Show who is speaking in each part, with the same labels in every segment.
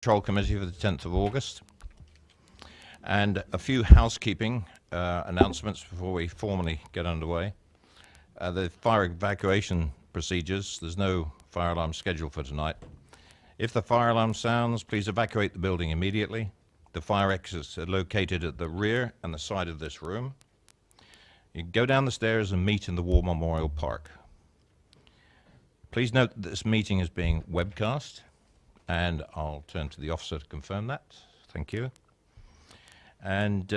Speaker 1: Control Committee for the 10th of August. And a few housekeeping announcements before we formally get underway. The fire evacuation procedures, there's no fire alarm scheduled for tonight. If the fire alarm sounds, please evacuate the building immediately. The fire exits are located at the rear and the side of this room. You can go down the stairs and meet in the War Memorial Park. Please note that this meeting is being webcast, and I'll turn to the officer to confirm that. Thank you. And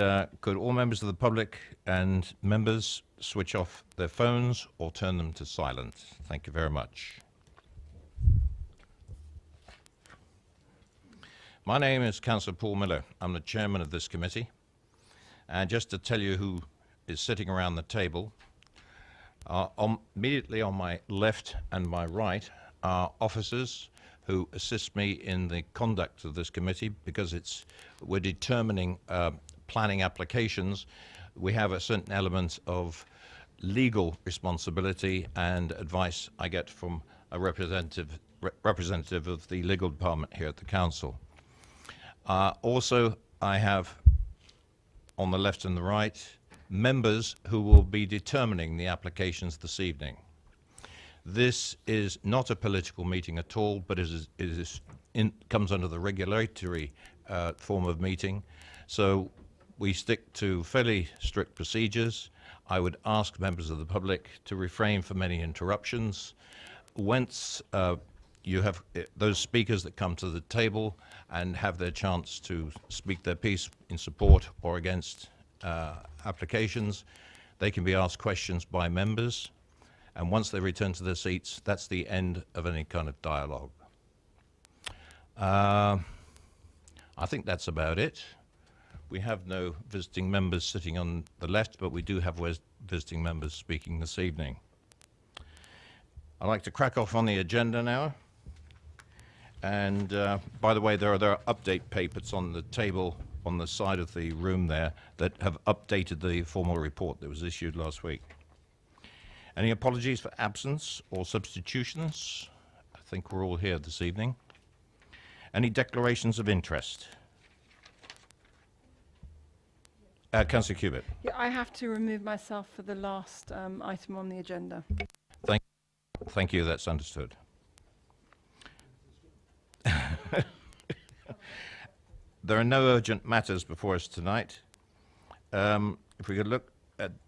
Speaker 1: could all members of the public and members switch off their phones or turn them to silent? Thank you very much. My name is Councillor Paul Miller. I'm the chairman of this committee. And just to tell you who is sitting around the table, immediately on my left and my right are officers who assist me in the conduct of this committee, because we're determining planning applications. We have a certain element of legal responsibility and advice I get from a representative of the legal department here at the council. Also, I have on the left and the right members who will be determining the applications this evening. This is not a political meeting at all, but comes under the regulatory form of meeting. So we stick to fairly strict procedures. I would ask members of the public to refrain from any interruptions. Once you have those speakers that come to the table and have their chance to speak their piece in support or against applications, they can be asked questions by members. And once they return to their seats, that's the end of any kind of dialogue. I think that's about it. We have no visiting members sitting on the left, but we do have visiting members speaking this evening. I'd like to crack off on the agenda now. And by the way, there are update papers on the table on the side of the room there that have updated the formal report that was issued last week. Any apologies for absence or substitutions? I think we're all here this evening. Any declarations of interest? Councillor Cubitt.
Speaker 2: Yeah, I have to remove myself for the last item on the agenda.
Speaker 1: Thank you, that's understood. There are no urgent matters before us tonight. If we could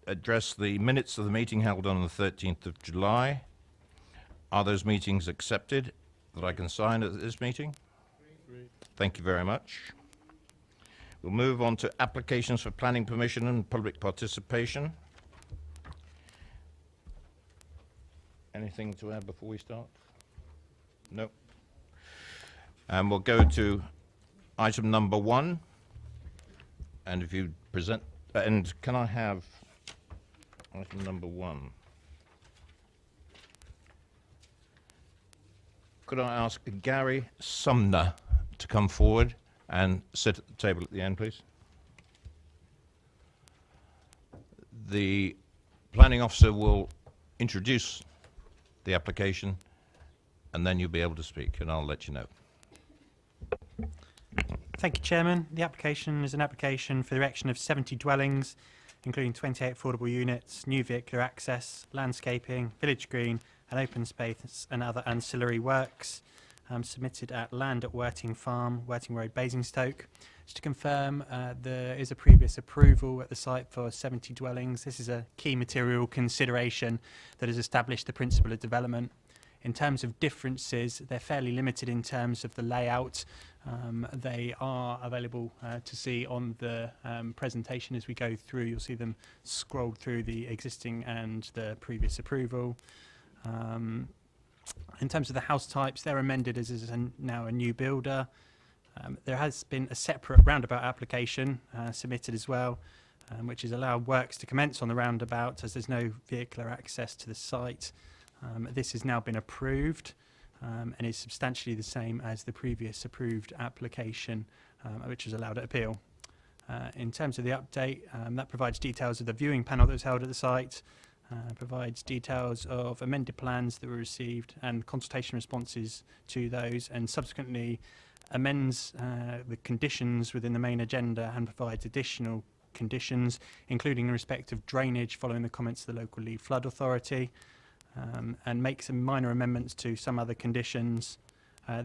Speaker 1: address the minutes of the meeting held on the 13th of July. Are those meetings accepted that I can sign at this meeting? Thank you very much. We'll move on to applications for planning permission and public participation. Anything to add before we start? No. And we'll go to item number 1. And if you present, and can I have item number 1? Could I ask Gary Sumner to come forward and sit at the table at the end, please? The planning officer will introduce the application, and then you'll be able to speak, and I'll let you know.
Speaker 3: Thank you, Chairman. The application is an application for the erection of 70 dwellings, including 28 affordable units, new vehicular access, landscaping, village green, and open space and other ancillary works, submitted at Land at Worting Farm, Worting Road, Basingstoke. Just to confirm, there is a previous approval at the site for 70 dwellings. This is a key material consideration that has established the principle of development. In terms of differences, they're fairly limited in terms of the layout. They are available to see on the presentation as we go through. You'll see them scrolled through the existing and the previous approval. In terms of the house types, they're amended as is now a new builder. There has been a separate roundabout application submitted as well, which has allowed works to commence on the roundabout as there's no vehicular access to the site. This has now been approved and is substantially the same as the previous approved application, which was allowed at appeal. In terms of the update, that provides details of the viewing panel that was held at the site, provides details of amended plans that were received and consultation responses to those, and subsequently amends the conditions within the main agenda and provides additional conditions, including in respect of drainage following the comments of the local Lee Flood Authority, and makes some minor amendments to some other conditions.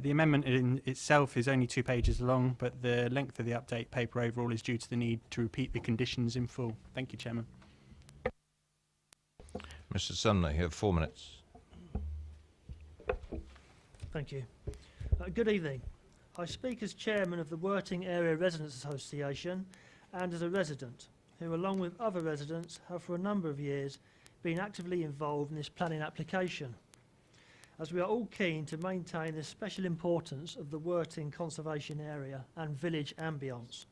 Speaker 3: The amendment in itself is only 2 pages long, but the length of the update paper overall is due to the need to repeat the conditions in full. Thank you, Chairman.
Speaker 1: Mr. Sumner, you have 4 minutes.
Speaker 4: Thank you. Good evening. I speak as chairman of the Worting Area Residents Association and as a resident who, along with other residents, have for a number of years been actively involved in this planning application, as we are all keen to maintain the special importance of the Worting Conservation Area and village ambience.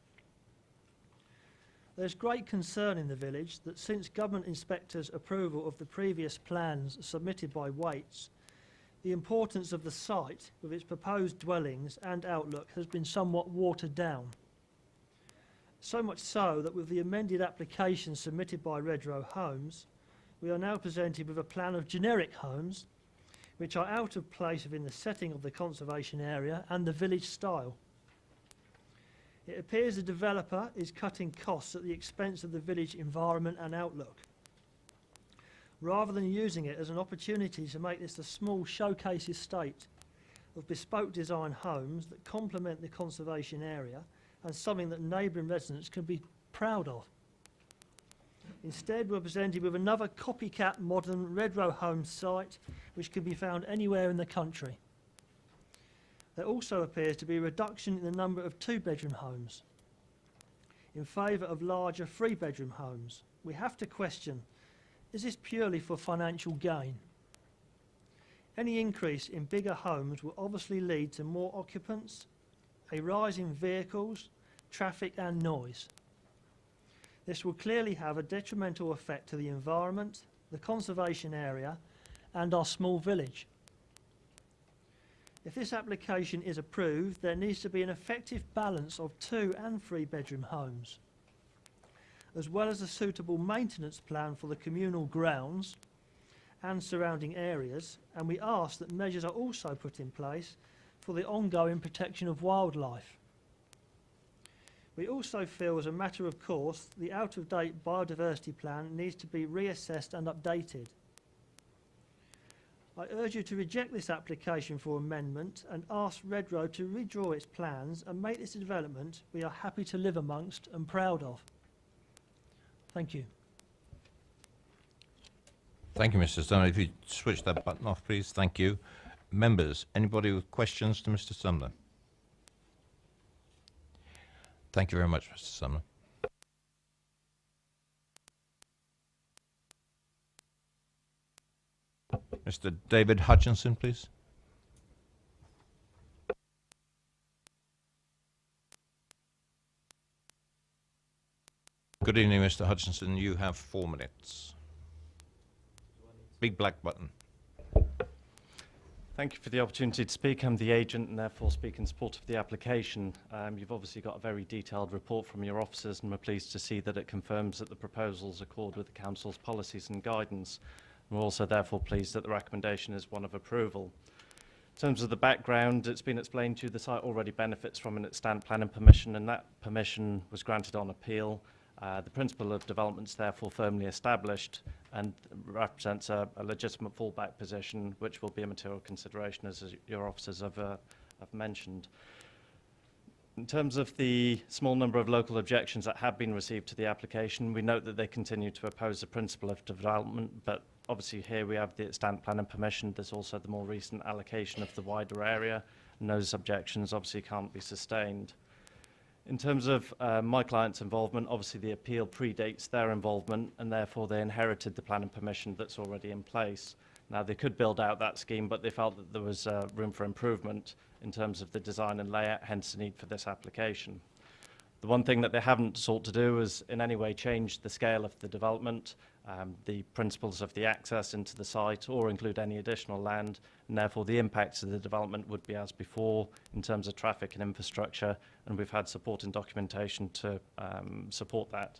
Speaker 4: There's great concern in the village that since government inspectors' approval of the previous plans submitted by Waits, the importance of the site with its proposed dwellings and outlook has been somewhat watered down. So much so that with the amended application submitted by Redrow Homes, we are now presented with a plan of generic homes which are out of place within the setting of the conservation area and the village style. It appears the developer is cutting costs at the expense of the village environment and outlook, rather than using it as an opportunity to make this a small showcase estate of bespoke design homes that complement the conservation area and something that neighbouring residents can be proud of. Instead, we're presented with another copycat modern Redrow Homes site which can be found anywhere in the country. There also appears to be a reduction in the number of 2-bedroom homes in favour of larger 3-bedroom homes. We have to question, is this purely for financial gain? Any increase in bigger homes will obviously lead to more occupants, a rise in vehicles, traffic and noise. This will clearly have a detrimental effect to the environment, the conservation area and our small village. If this application is approved, there needs to be an effective balance of 2- and 3-bedroom homes, as well as a suitable maintenance plan for the communal grounds and surrounding areas, and we ask that measures are also put in place for the ongoing protection of wildlife. We also feel, as a matter of course, the out-of-date biodiversity plan needs to be reassessed and updated. I urge you to reject this application for amendment and ask Redrow to redraw its plans and make this a development we are happy to live amongst and proud of. Thank you.
Speaker 1: Thank you, Mr. Sumner. If you switch that button off, please. Thank you. Members, anybody with questions to Mr. Sumner? Thank you very much, Mr. Sumner. Mr. David Hutchinson, please. Good evening, Mr. Hutchinson. You have 4 minutes. Big black button.
Speaker 5: Thank you for the opportunity to speak. I'm the agent and therefore speak in support of the application. You've obviously got a very detailed report from your officers and we're pleased to see that it confirms that the proposals accord with the Council's policies and guidance. We're also therefore pleased that the recommendation is one of approval. In terms of the background, it's been explained to you the site already benefits from an extant planning permission and that permission was granted on appeal. The principle of development is therefore firmly established and represents a legitimate fallback position which will be a material consideration as your officers have mentioned. In terms of the small number of local objections that have been received to the application, we note that they continue to oppose the principle of development, but obviously here we have the extant planning permission. There's also the more recent allocation of the wider area and those objections obviously can't be sustained. In terms of my client's involvement, obviously the appeal predates their involvement and therefore they inherited the planning permission that's already in place. Now they could build out that scheme, but they felt that there was room for improvement in terms of the design and layout, hence the need for this application. The one thing that they haven't sought to do is in any way change the scale of the development, the principles of the access into the site or include any additional land, and therefore the impacts of the development would be as before in terms of traffic and infrastructure, and we've had supporting documentation to support that.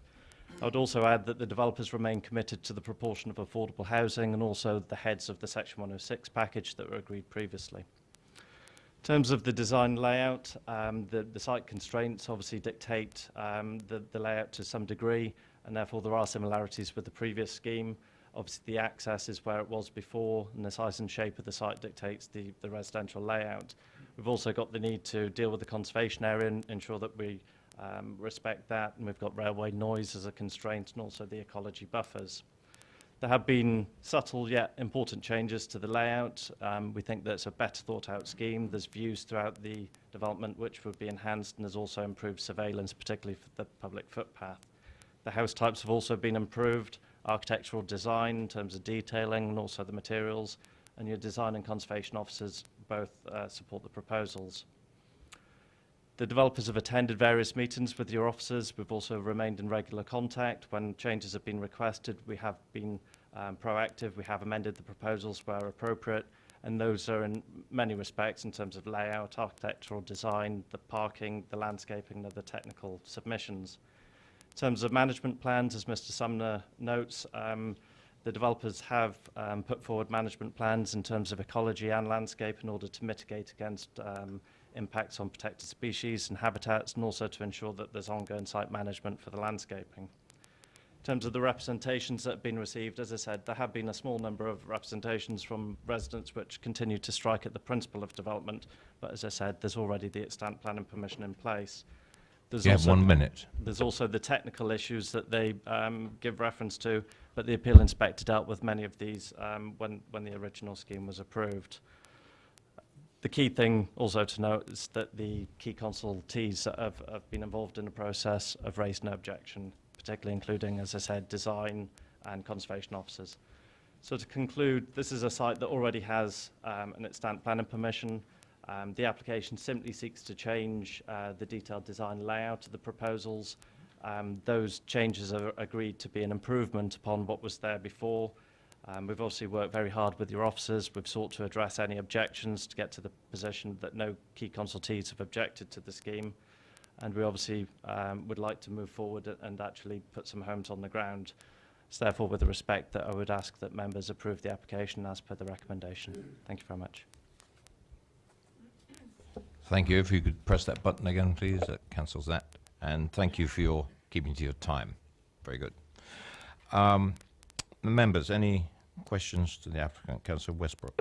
Speaker 5: I would also add that the developers remain committed to the proportion of affordable housing and also the heads of the Section 106 package that were agreed previously. In In terms of the design layout, the site constraints obviously dictate the layout to some degree, and therefore there are similarities with the previous scheme. Obviously the access is where it was before, and the size and shape of the site dictates the residential layout. We've also got the need to deal with the conservation area and ensure that we respect that, and we've got railway noise as a constraint and also the ecology buffers. There have been subtle yet important changes to the layout. We think that it's a better thought out scheme. There's views throughout the development which would be enhanced, and there's also improved surveillance, particularly for the public footpath. The house types have also been improved, architectural design in terms of detailing and also the materials, and your design and conservation officers both support the proposals. The developers have attended various meetings with your officers. We've also remained in regular contact. When changes have been requested, we have been proactive. We have amended the proposals where appropriate, and those are in many respects in terms of layout, architectural design, the parking, the landscaping, and the technical submissions. In terms of management plans, as Mr. Sumner notes, the developers have put forward management plans in terms of ecology and landscape in order to mitigate against impacts on protected species and habitats, and also to ensure that there's ongoing site management for the landscaping. In terms of the representations that have been received, as I said, there have been a small number of representations from residents which continue to strike at the principle of development, but as I said, there's already the extant planning permission in place.
Speaker 1: You have 1 minute.
Speaker 5: There's also the technical issues that they give reference to, but the appeal inspector dealt with many of these when the original scheme was approved. The key thing also to note is that the key consultees that have been involved in the process have raised no objection, particularly including, as I said, design and conservation officers. So to conclude, this is a site that already has an extant planning permission. The application simply seeks to change the detailed design layout of the proposals. Those changes are agreed to be an improvement upon what was there before. We've obviously worked very hard with your officers. We've sought to address any objections to get to the position that no key consultees have objected to the scheme. And we obviously would like to move forward and actually put some homes on the ground. So therefore, with the respect that I would ask that members approve the application as per the recommendation. Thank you very much.
Speaker 1: Thank you. If you could press that button again, please, that cancels that. And thank you for your keeping to your time. Very good. Members, any questions to the applicant? Councillor Westbrook.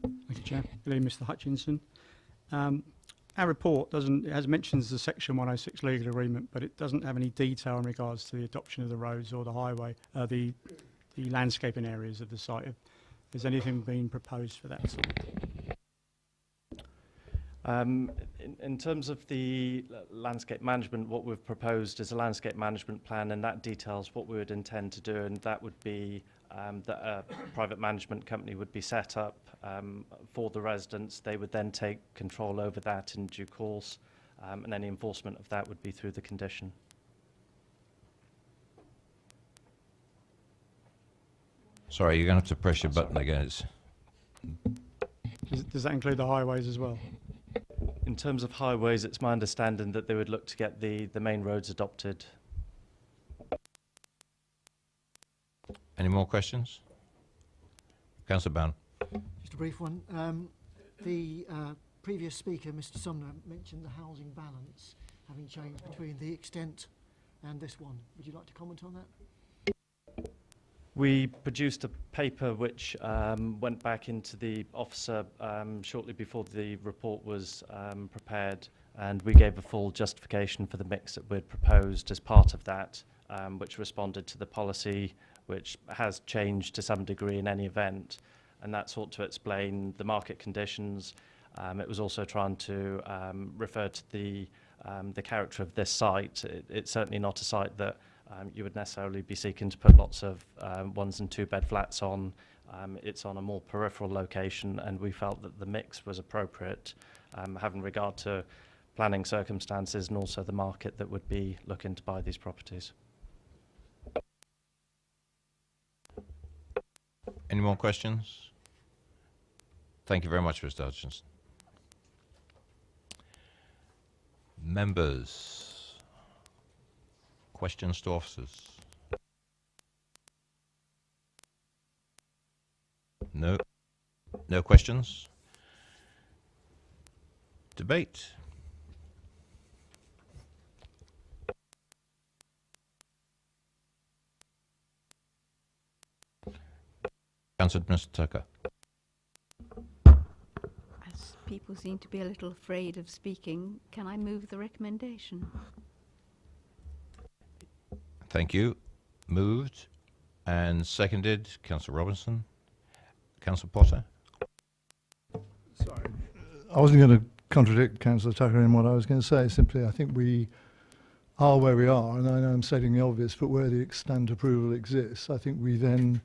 Speaker 6: Thank you, Chair. Good evening, Mr. Hutchinson. Our report it mentions the Section 106 legal agreement, but it doesn't have any detail in regards to the adoption of the roads or the highway, the landscaping areas of the site. Has anything been proposed for that?
Speaker 5: In terms of the landscape management, what we've proposed is a landscape management plan, and that details what we would intend to do, and that would be that a private management company would be set up for the residents. They would then take control over that in due course, and any enforcement of that would be through the condition.
Speaker 1: Sorry, you're going to have to press your button again.
Speaker 6: Does that include the highways as well?
Speaker 5: In terms of highways, it's my understanding that they would look to get the main roads adopted.
Speaker 1: Any more questions? Councillor Bown.
Speaker 7: Just a brief one. The previous speaker, Mr. Sumner, mentioned the housing balance having changed between the extent and this one. Would you like to comment on that?
Speaker 5: We produced a paper which went back into the officer shortly before the report was prepared, and we gave a full justification for the mix that we'd proposed as part of that, which responded to the policy, which has changed to some degree in any event, and that sought to explain the market conditions. It was also trying to refer to the character of this site. It's certainly not a site that you would necessarily be seeking to put lots of 1 and 2 bed flats on. It's on a more peripheral location, and we felt that the mix was appropriate, having regard to planning circumstances and also the market that would be looking to buy these properties.
Speaker 1: Any more questions? Thank you very much, Mr. Hutchinson. Members. Questions to officers? No? No questions? debate. Councillor Mr. Tucker.
Speaker 8: As people seem to be a little afraid of speaking, can I move the recommendation?
Speaker 1: Thank you. Moved and seconded. Councillor Robinson. Councillor Potter.
Speaker 9: Sorry. I wasn't going to contradict Councillor Tucker in what I was going to say. Simply, I think we are where we are, and I know I'm stating the obvious, but where the extant approval exists, I think we then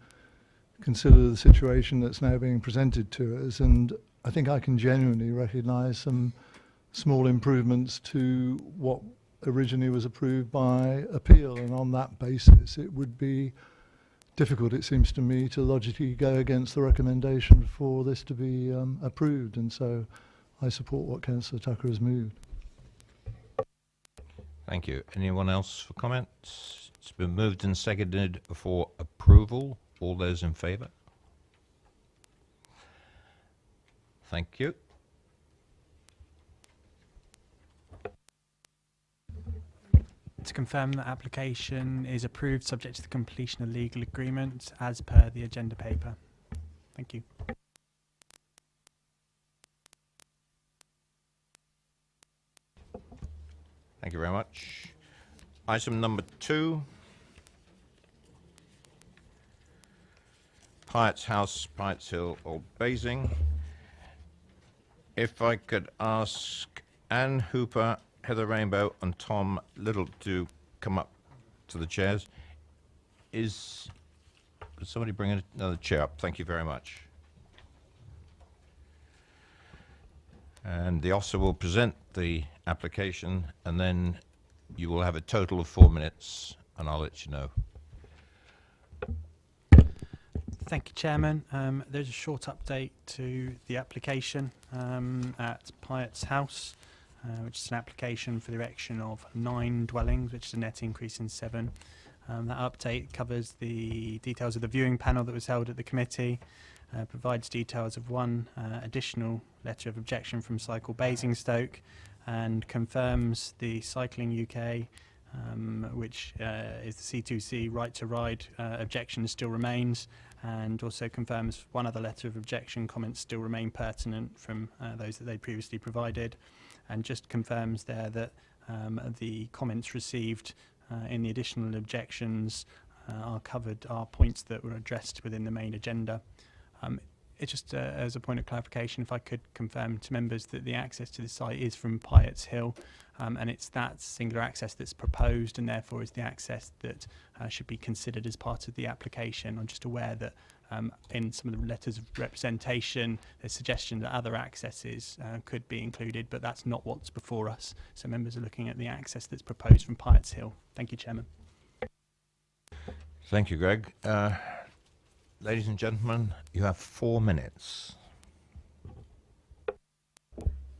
Speaker 9: consider the situation that's now being presented to us, and I think I can genuinely recognise some small improvements to what originally was approved by appeal, and on that basis it would be difficult, it seems to me, to logically go against the recommendation for this to be approved, and so I support what Councillor Tucker has moved.
Speaker 1: Thank you. Anyone else for comments? It's been moved and seconded for approval. All those in favour? Thank you.
Speaker 3: To confirm that application is approved subject to the completion of legal agreement as per the agenda paper. Thank you.
Speaker 1: Thank you very much. Item number 2. Pyatt's House, Pyatt's Hill, Old Basing. If I could ask Anne Hooper, Heather Rainbow and Tom Little to come up to the chairs. Could somebody bring another chair up? Thank you very much. And the officer will present the application, and then you will have a total of 4 minutes, and I'll let you know.
Speaker 3: Thank you, Chairman. There's a short update to the application at Pyatt's House, which is an application for the erection of 9 dwellings, which is a net increase in 7. That update covers the details of the viewing panel that was held at the committee, provides details of 1 additional letter of objection from Cycle Basingstoke, and confirms the Cycling UK, which is the C2C right to ride objection still remains, and also confirms 1 other letter of objection. Comments still remain pertinent from those that they previously provided, and just confirms there that the comments received in the additional objections are points that were addressed within the main agenda. It's just as a point of clarification, if I could confirm to members that the access to the site is from Pyatt's Hill, and it's that singular access that's proposed, and therefore is the access that should be considered as part of the application. I'm just aware that in some of the letters of representation, there's suggestion that other accesses could be included, but that's not what's before us. So members are looking at the access that's proposed from Pyatt's Hill. Thank you, Chairman.
Speaker 1: Thank you, Greg. Ladies and gentlemen, you have 4 minutes.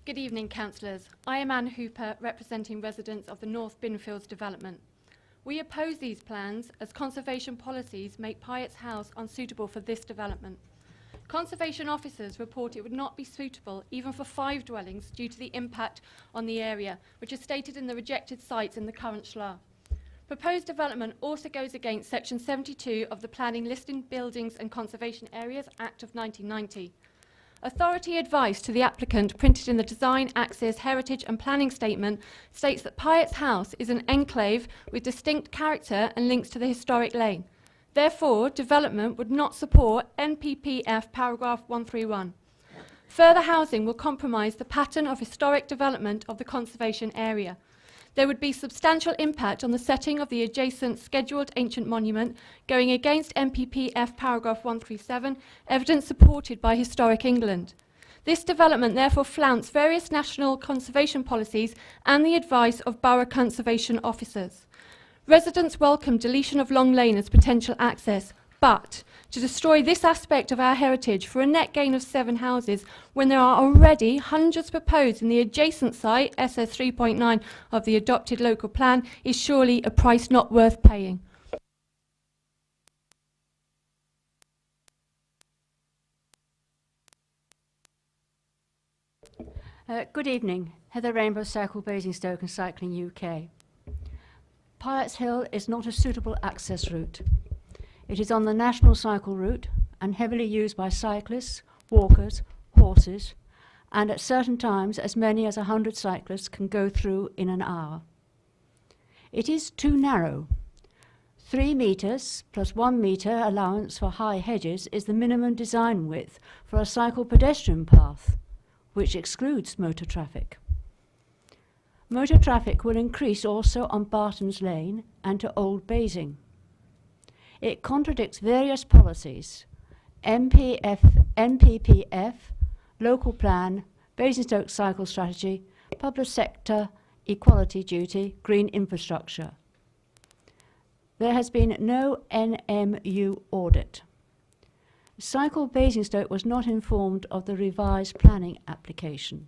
Speaker 10: Good evening, councillors. I am Anne Hooper, representing residents of the North Binfields development. We oppose these plans as conservation policies make Pyatt's House unsuitable for this development. Conservation officers report it would not be suitable even for 5 dwellings due to the impact on the area, which is stated in the rejected sites in the current SLA. Proposed development also goes against Section 72 of the Planning Listing Buildings and Conservation Areas Act of 1990. Authority advice to the applicant printed in the Design, Access, Heritage and Planning Statement states that Pyatt's House is an enclave with distinct character and links to the historic lane. Therefore, development would not support NPPF paragraph 131. Further housing will compromise the pattern of historic development of the conservation area. There would be substantial impact on the setting of the adjacent scheduled ancient monument, going against NPPF paragraph 137, evidence supported by Historic England. This development therefore flouts various national conservation policies and the advice of borough conservation officers. Residents welcome deletion of Long Lane as potential access, but to destroy this aspect of our heritage for a net gain of 7 houses when there are already hundreds proposed in the adjacent site, SS 3.9 of the adopted local plan, is surely a price not worth paying.
Speaker 11: Good evening. Heather Rainbow, Cycle Basingstoke and Cycling UK. Piatt's Hill is not a suitable access route. It is on the national cycle route and heavily used by cyclists, walkers, horses, and at certain times as many as 100 cyclists can go through in an hour. It is too narrow. 3 metres plus 1 metre allowance for high hedges is the minimum design width for a cycle pedestrian path, which excludes motor traffic. Motor traffic will increase also on Barton's Lane and to Old Basing. It contradicts various policies, NPPF, local plan, Basingstoke cycle strategy, public sector, equality duty, green infrastructure. There has been no NMU audit. Cycle Basingstoke was not informed of the revised planning application.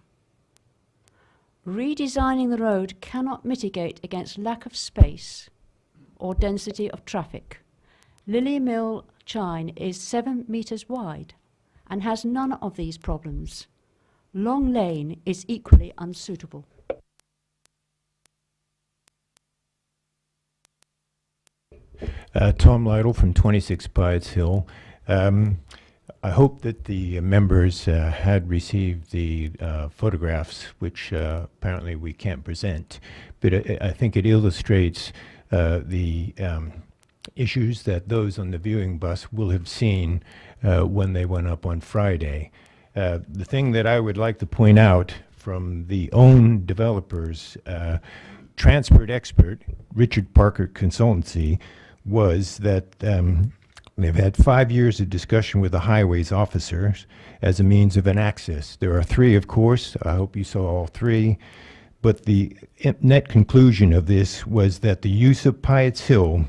Speaker 11: Redesigning the road cannot mitigate against lack of space or density of traffic. Lily Mill Chine is 7 metres wide and has none of these problems. Long Lane is equally unsuitable.
Speaker 12: Tom Lytle from 26 Piatt's Hill. I hope that the members had received the photographs, which apparently we can't present, but I think it illustrates the issues that those on the viewing bus will have seen when they went up on Friday. The thing that I would like to point out from the own developers, transport expert, Richard Parker Consultancy, was that they've had 5 years of discussion with the highways officers as a means of an access. There are 3, of course. I hope you saw all 3. But the net conclusion of this was that the use of Piatt's Hill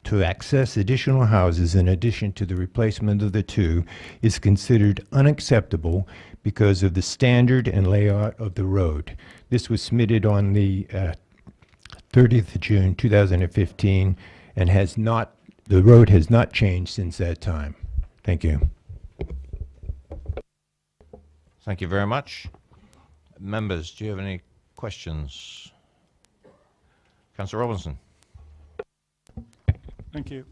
Speaker 12: to access additional houses in addition to the replacement of the 2 is considered unacceptable because of the standard and layout of the road. This was submitted on the 30th of June 2015 and the road has not changed since that time. Thank you.
Speaker 1: Thank you very much. Members, do you have any questions? Councillor Robinson.
Speaker 13: Thank you.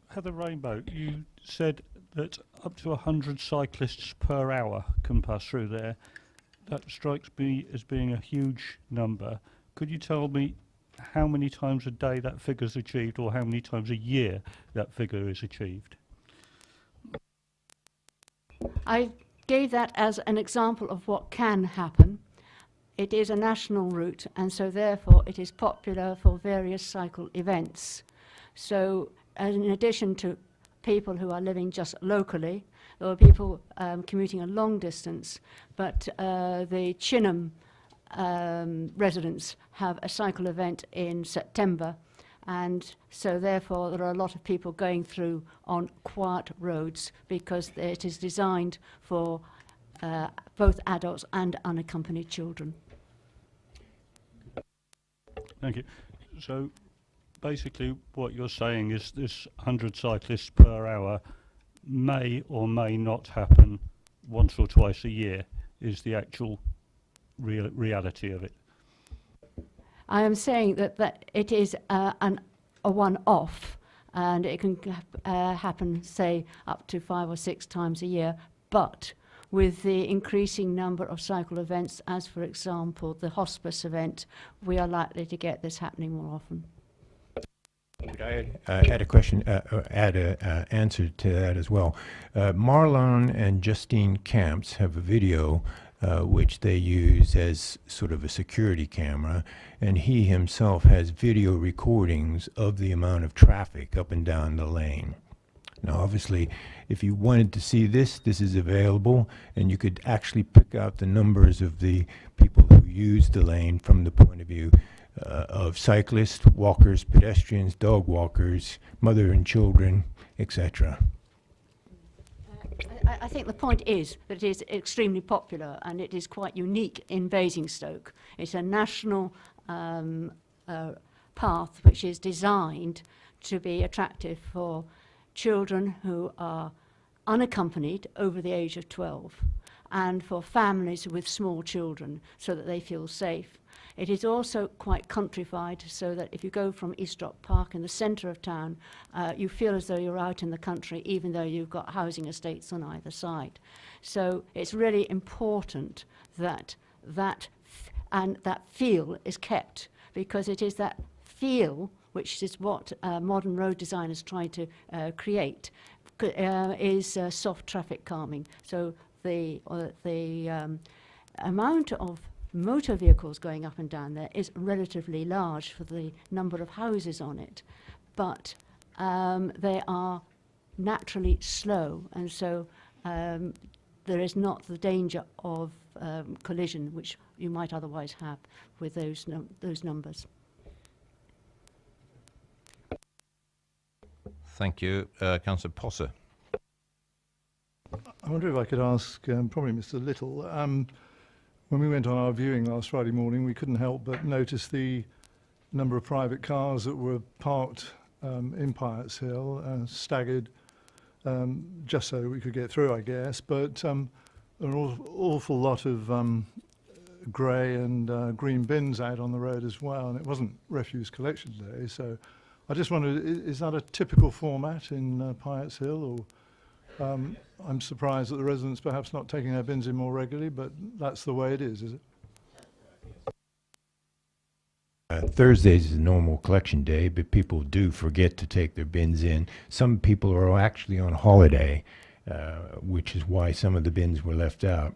Speaker 13: Heather Rainbow, you said that up to 100 cyclists per hour can pass through there. That strikes me as being a huge number. Could you tell me how many times a day that figure is achieved, or how many times a year that figure is achieved?
Speaker 11: I gave that as an example of what can happen. It is a national route, and so therefore it is popular for various cycle events. So in addition to people who are living just locally, there are people commuting a long distance, but the Chinham residents have a cycle event in September, and so therefore there are a lot of people going through on quiet roads because it is designed for both adults and unaccompanied children.
Speaker 13: Thank you. So basically what you're saying is this 100 cyclists per hour may or may not happen once or twice a year is the actual reality of it.
Speaker 11: I am saying that it is a one-off, and it can happen, say, up to 5 or 6 times a year, but with the increasing number of cycle events, as for example the hospice event, we are likely to get this happening more often.
Speaker 12: Could I add a question, add an answer to that as well? Marlon and Justine Camps have a video which they use as sort of a security camera, and he himself has video recordings of the amount of traffic up and down the lane. Now, obviously, if you wanted to see this, this is available, and you could actually pick out the numbers of the people who use the lane from the point of view of cyclists, walkers, pedestrians, dog walkers, mother and children, etc.
Speaker 11: I think the point is that it is extremely popular, and it is quite unique in Basingstoke. It's a national path which is designed to be attractive for children who are unaccompanied over the age of 12, and for families with small children so that they feel safe. It is also quite countrified, so that if you go from Eastrock Park in the centre of town, you feel as though you're out in the country, even though you've got housing estates on either side. So it's really important that that feel is kept, because it is that feel, which is what modern road designers try to create, is soft traffic calming. So the amount of motor vehicles going up and down there is relatively large for the number of houses on it, but they are naturally slow, and so there is not the danger of collision which you might otherwise have with those numbers.
Speaker 1: Thank you. Councillor Potter.
Speaker 9: I wonder if I could ask probably Mr. Little. When we went on our viewing last Friday morning, we couldn't help but notice the number of private cars that were parked in Piatt's Hill, staggered, just so we could get through, I guess. But an awful lot of grey and green bins out on the road as well, and it wasn't refuse collection day. So I just wondered, is that a typical format in Piatt's Hill, or I'm surprised that the residents perhaps not taking their bins in more regularly, but that's the way it is it?
Speaker 12: Thursdays is a normal collection day, but people do forget to take their bins in. Some people are actually on holiday, which is why some of the bins were left out.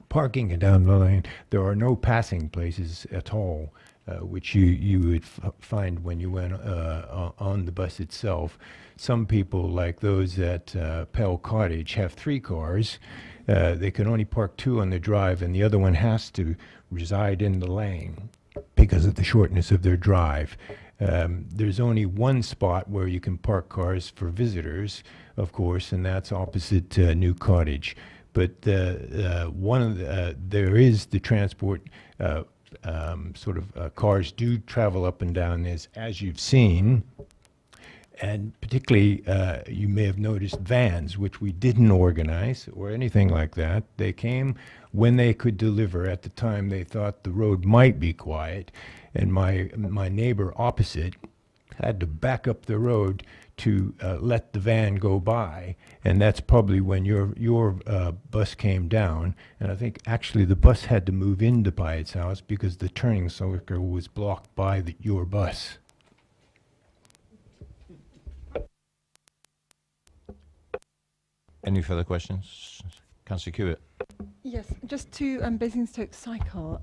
Speaker 12: Parking down the lane, there are no passing places at all, which you would find when you went on the bus itself. Some people, like those at Pell Cottage, have 3 cars. They can only park 2 on the drive, and the other one has to reside in the lane because of the shortness of their drive. There's only one spot where you can park cars for visitors, of course, and that's opposite New Cottage. But there is the transport, cars do travel up and down this, as you've seen. And particularly, you may have noticed vans, which we didn't organize or anything like that. They came when they could deliver at the time they thought the road might be quiet. And my neighbor opposite had to back up the road to let the van go by. And that's probably when your bus came down. And I think actually the bus had to move into Piatt's house because the turning circle was blocked by your bus.
Speaker 1: Any further questions? Councillor Hewitt.
Speaker 2: Yes, just to Basingstoke Cycle.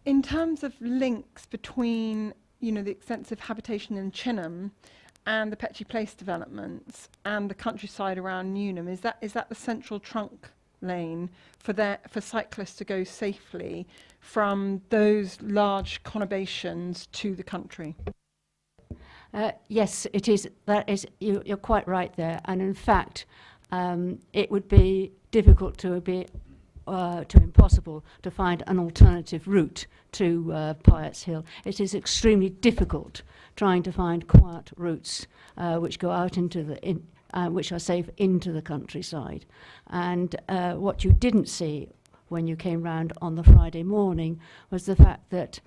Speaker 2: In terms of links between, the extensive habitation in Chinham and the Petchy Place developments and the countryside around Newnham, is that the central trunk lane for cyclists to go safely from those large conurbations to the country?
Speaker 11: Yes, it is. You're quite right there. And in fact, it would be difficult to impossible to find an alternative route to Piatt's Hill. It is extremely difficult trying to find quiet routes which go out into which are safe into the countryside. And what you didn't see when you came round on the Friday morning was the fact that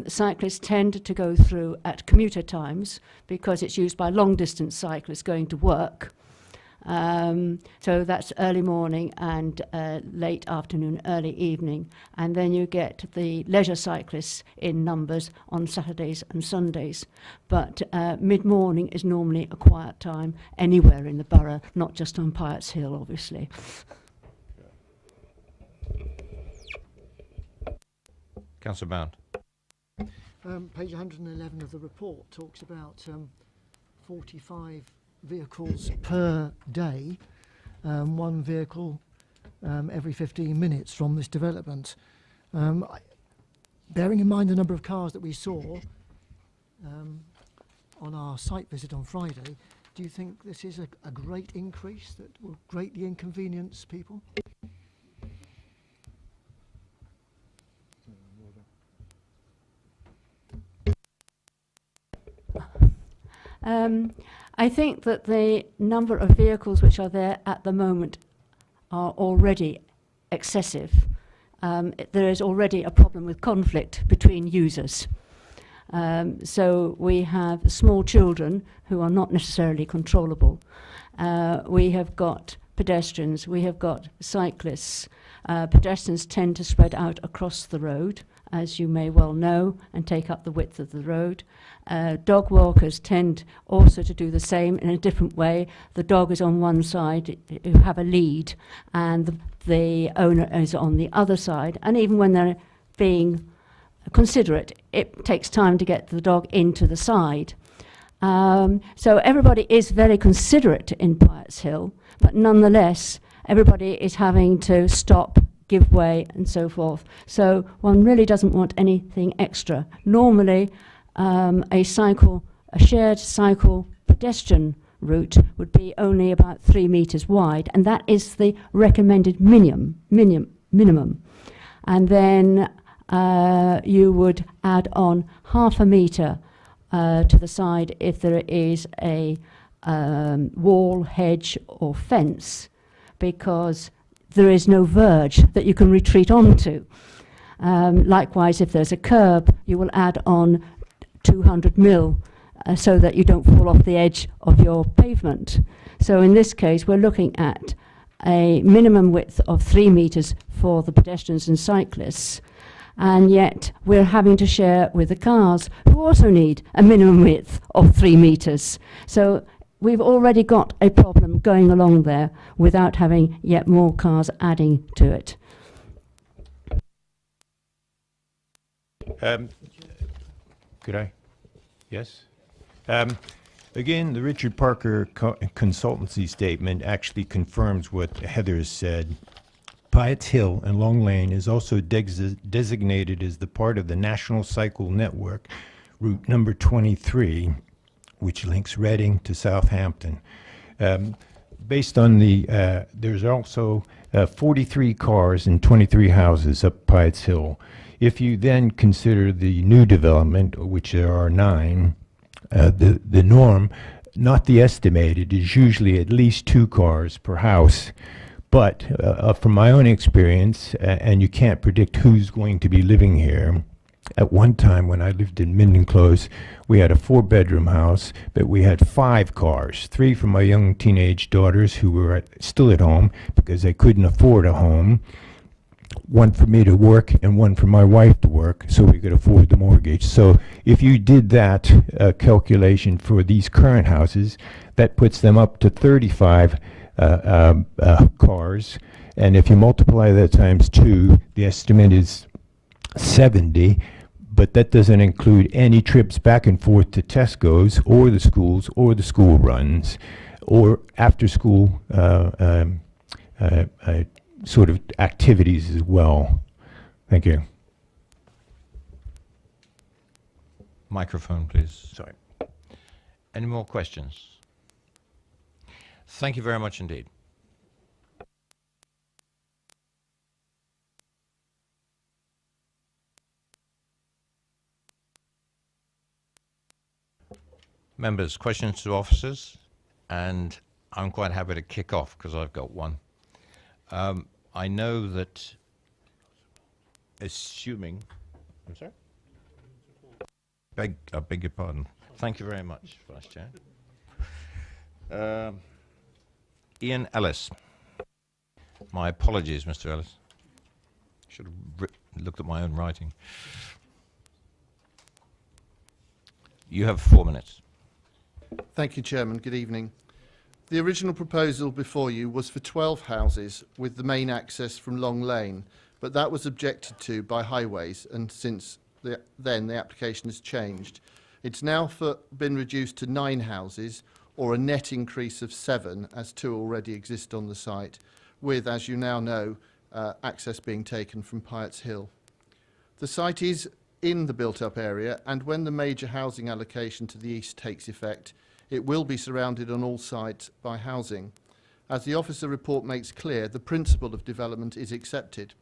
Speaker 11: cyclists tend to go through at commuter times because it's used by long-distance cyclists going to work. So that's early morning and late afternoon, early evening. And then you get the leisure cyclists in numbers on Saturdays and Sundays. But mid-morning is normally a quiet time anywhere in the borough, not just on Piatt's Hill, obviously.
Speaker 1: Councillor Bound.
Speaker 7: Page 111 of the report talks about 45 vehicles per day, 1 vehicle every 15 minutes from this development. Bearing in mind the number of cars that we saw on our site visit on Friday, do you think this is a great increase that will greatly inconvenience people?
Speaker 11: I think that the number of vehicles which are there at the moment are already excessive. There is already a problem with conflict between users. So we have small children who are not necessarily controllable. We have got pedestrians, we have got cyclists. Pedestrians tend to spread out across the road, as you may well know, and take up the width of the road. Dog walkers tend also to do the same in a different way. The dog is on one side, you have a lead, and the owner is on the other side. And even when they're being considerate, it takes time to get the dog into the side. So everybody is very considerate in Piatt's Hill, but nonetheless, everybody is having to stop, give way, and so forth. So one really doesn't want anything extra. Normally, a shared cycle pedestrian route would be only about 3 meters wide, and that is the recommended minimum. And then you would add on half a meter to the side if there is a wall, hedge, or fence, because there is no verge that you can retreat onto. Likewise, if there's a curb, you will add on 200 mil so that you don't fall off the edge of your pavement. So in this case, we're looking at a minimum width of 3 meters for the pedestrians and cyclists, and yet we're having to share with the cars, who also need a minimum width of 3 meters. So we've already got a problem going along there without having yet more cars adding to it.
Speaker 12: Could I? Yes? Again, the Richard Parker consultancy statement actually confirms what Heather has said. Piatt's Hill and Long Lane is also designated as the part of the National Cycle Network, route number 23, which links Reading to Southampton. Based on the, there's also 43 cars and 23 houses up Piatt's Hill. If you then consider the new development, which there are 9, the norm, not the estimated, is usually at least 2 cars per house. But from my own experience, and you can't predict who's going to be living here, at one time when I lived in Minden Close, we had a 4-bedroom house, but we had 5 cars, 3 for my young teenage daughters who were still at home because they couldn't afford a home, 1 for me to work and 1 for my wife to work so we could afford the mortgage. So if you did that calculation for these current houses, that puts them up to 35 cars, and if you multiply that times 2, the estimate is 70, but that doesn't include any trips back and forth to Tesco's or the schools or the school runs or after school sort of activities as well. Thank you.
Speaker 1: Microphone, please. Sorry. Any more questions? Thank you very much indeed. Members, questions to officers? And I'm quite happy to kick off because I've got one. I know that, assuming, I'm sorry? I beg your pardon. Thank you very much, Vice Chair. Ian Ellis. My apologies, Mr. Ellis. Should have looked at my own writing. You have 4 minutes.
Speaker 14: Thank you, Chairman. Good evening. The original proposal before you was for 12 houses with the main access from Long Lane, but that was objected to by Highways, and since then the application has changed. It's now been reduced to 9 houses, or a net increase of 7, as 2 already exist on the site, with, as you now know, access being taken from Piatt's Hill. The site is in the built-up area, and when the major housing allocation to the east takes effect, it will be surrounded on all sides by housing. As the officer report makes clear, the principle of development is accepted.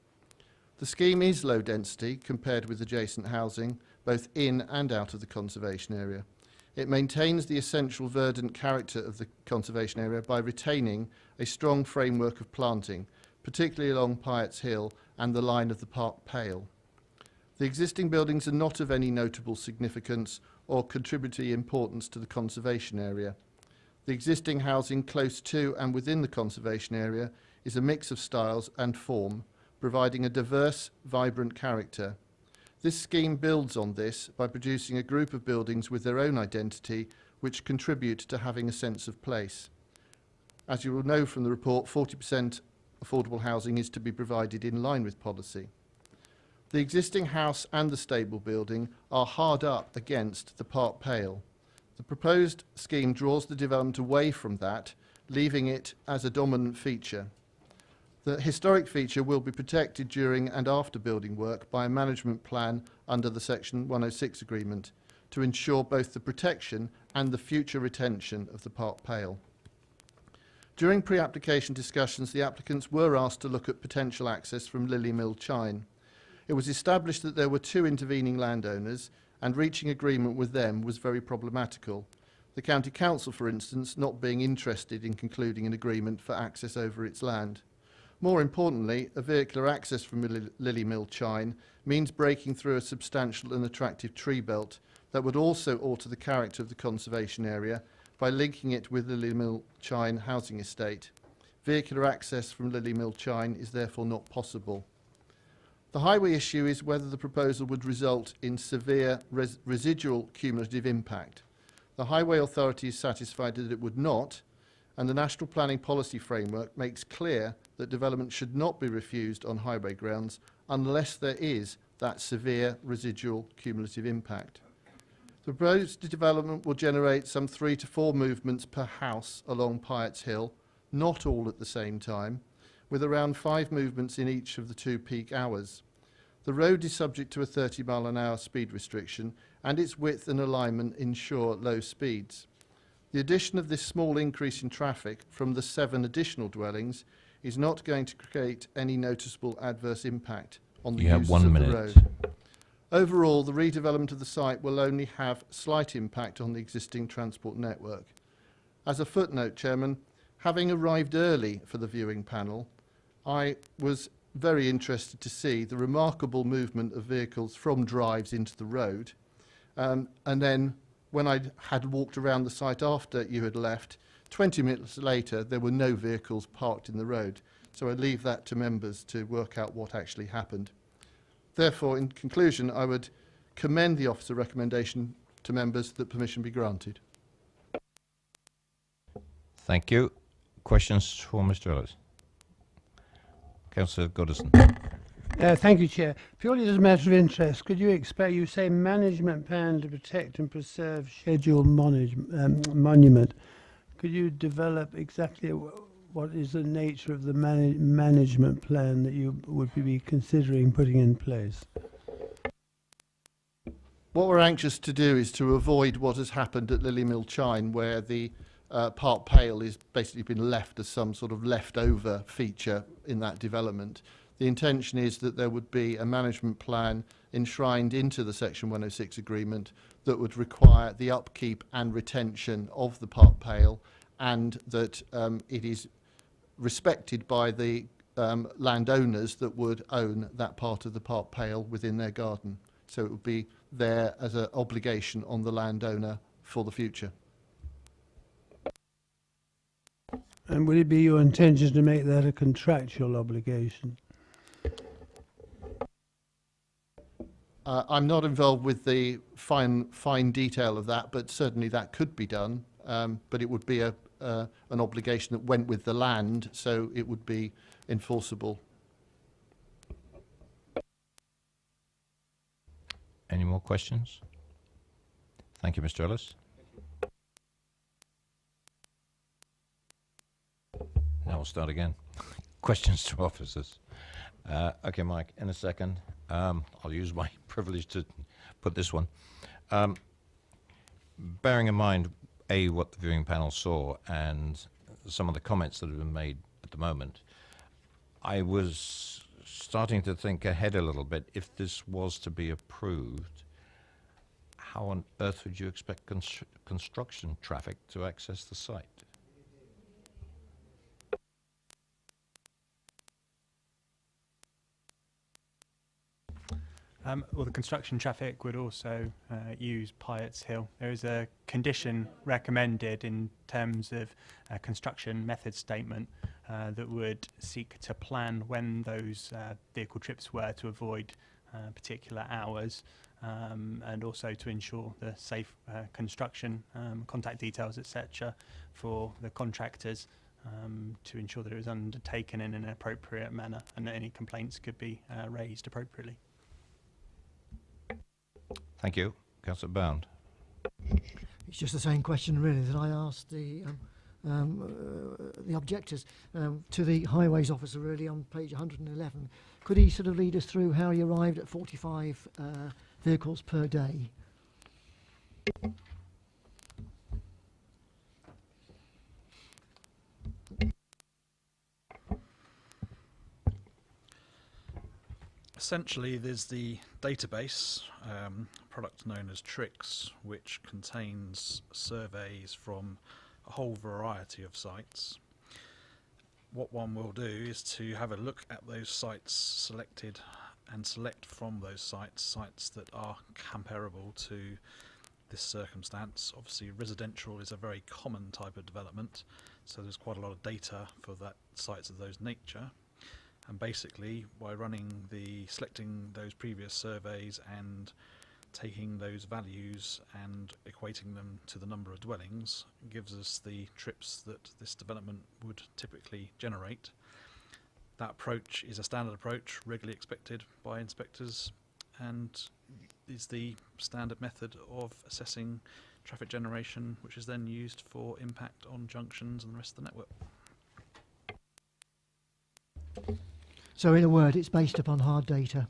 Speaker 14: The scheme is low density compared with adjacent housing, both in and out of the conservation area. It maintains the essential verdant character of the conservation area by retaining a strong framework of planting, particularly along Pyatt's Hill and the line of the Park Pale. The existing buildings are not of any notable significance or contributory importance to the conservation area. The existing housing close to and within the conservation area is a mix of styles and form, providing a diverse, vibrant character. This scheme builds on this by producing a group of buildings with their own identity, which contribute to having a sense of place. As you will know from the report, 40% affordable housing is to be provided in line with policy. The existing house and the stable building are hard up against the Park Pale. The proposed scheme draws the development away from that, leaving it as a dominant feature. The historic feature will be protected during and after building work by a management plan under the Section 106 agreement to ensure both the protection and the future retention of the Park Pale. During pre-application discussions, the applicants were asked to look at potential access from Lily Mill Chine. It was established that there were two intervening landowners, and reaching agreement with them was very problematical. The County Council, for instance, not being interested in concluding an agreement for access over its land. More importantly, a vehicular access from Lily Mill Chine means breaking through a substantial and attractive tree belt that would also alter the character of the conservation area by linking it with Lily Mill Chine housing estate. Vehicular access from Lily Mill Chine is therefore not possible. The highway issue is whether the proposal would result in severe residual cumulative impact. The Highway Authority is satisfied that it would not, and the National Planning Policy Framework makes clear that development should not be refused on highway grounds unless there is that severe residual cumulative impact. The proposed development will generate some 3 to 4 movements per house along Pyatt's Hill, not all at the same time, with around 5 movements in each of the 2 peak hours. The road is subject to a 30-mile-an-hour speed restriction, and its width and alignment ensure low speeds. The addition of this small increase in traffic from the 7 additional dwellings is not going to create any noticeable adverse impact on the users of the road. Overall, the redevelopment of the site will only have slight impact on the existing transport network. As a footnote, Chairman, having arrived early for the viewing panel, I was very interested to see the remarkable movement of vehicles from drives into the road. And then when I had walked around the site after you had left, 20 minutes later, there were no vehicles parked in the road. So I leave that to members to work out what actually happened. Therefore, in conclusion, I would commend the officer recommendation to members that permission be granted.
Speaker 1: Thank you. Questions for Mr. Ellis? Councillor Goodison.
Speaker 15: Thank you, Chair. Purely as a matter of interest, could you explain, you say management plan to protect and preserve scheduled monument. Could you develop exactly what is the nature of the management plan that you would be considering putting in place?
Speaker 14: What we're anxious to do is to avoid what has happened at Lily Mill Chine, where the Park Pale has basically been left as some sort of leftover feature in that development. The intention is that there would be a management plan enshrined into the Section 106 agreement that would require the upkeep and retention of the Park Pale, and that it is respected by the landowners that would own that part of the Park Pale within their garden. So it would be there as an obligation on the landowner for the future.
Speaker 15: And would it be your intention to make that a contractual obligation?
Speaker 14: I'm not involved with the fine detail of that, but certainly that could be done. But it would be an obligation that went with the land, so it would be enforceable.
Speaker 1: Any more questions? Thank you, Mr. Ellis. Now we'll start again. Questions to officers. Okay, Mike, in a second. I'll use my privilege to put this one. Bearing in mind, A, what the viewing panel saw and some of the comments that have been made at the moment, I was starting to think ahead a little bit. If this was to be approved, how on earth would you expect construction traffic to access the site?
Speaker 3: Well, the construction traffic would also use Pyatt's Hill. There is a condition recommended in terms of a construction method statement that would seek to plan when those vehicle trips were to avoid particular hours, and also to ensure the safe construction, contact details, etc., for the contractors, to ensure that it was undertaken in an appropriate manner and that any complaints could be raised appropriately.
Speaker 1: Thank you. Councillor Bound.
Speaker 7: It's just the same question really that I asked the objectors to the highways officer really on page 111. Could he sort of lead us through how he arrived at 45 vehicles per day?
Speaker 16: Essentially, there's the database, product known as TRIX, which contains surveys from a whole variety of sites. What one will do is to have a look at those sites selected and select from those sites that are comparable to this circumstance. Obviously, residential is a very common type of development, so there's quite a lot of data for that sites of those nature. And basically, by selecting those previous surveys and taking those values and equating them to the number of dwellings, gives us the trips that this development would typically generate. That approach is a standard approach, regularly expected by inspectors, and is the standard method of assessing traffic generation, which is then used for impact on junctions and the rest of the network.
Speaker 7: So in a word, it's based upon hard data.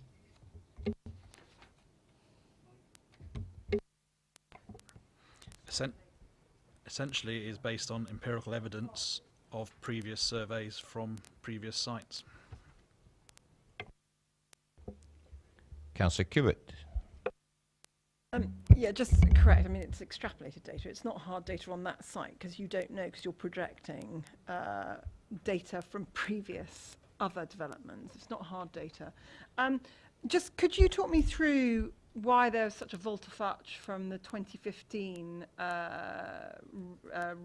Speaker 16: Essentially, it is based on empirical evidence of previous surveys from previous sites.
Speaker 1: Councillor Kiewit.
Speaker 2: Yeah, just correct. I mean, it's extrapolated data. It's not hard data on that site because you don't know, because you're projecting data from previous other developments. It's not hard data. Just could you talk me through why there's such a volte-face from the 2015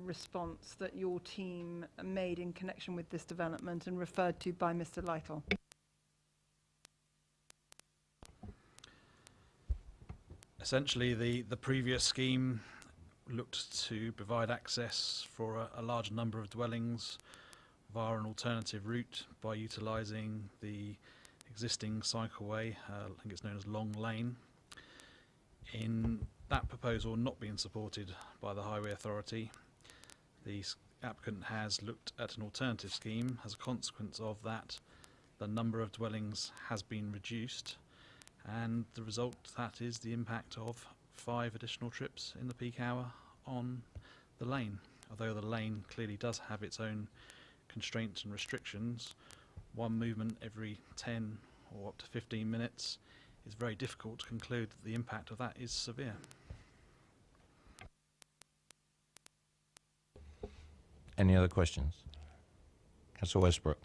Speaker 2: response that your team made in connection with this development and referred to by Mr. Lytle?
Speaker 16: Essentially, the previous scheme looked to provide access for a large number of dwellings via an alternative route by utilising the existing cycleway, I think it's known as Long Lane. In that proposal not being supported by the Highway Authority, the applicant has looked at an alternative scheme. As a consequence of that, the number of dwellings has been reduced, and the result of that is the impact of 5 additional trips in the peak hour on the lane. Although the lane clearly does have its own constraints and restrictions, one movement every 10 or up to 15 minutes is very difficult to conclude that the impact of that is severe.
Speaker 1: Any other questions? Councillor Westbrook.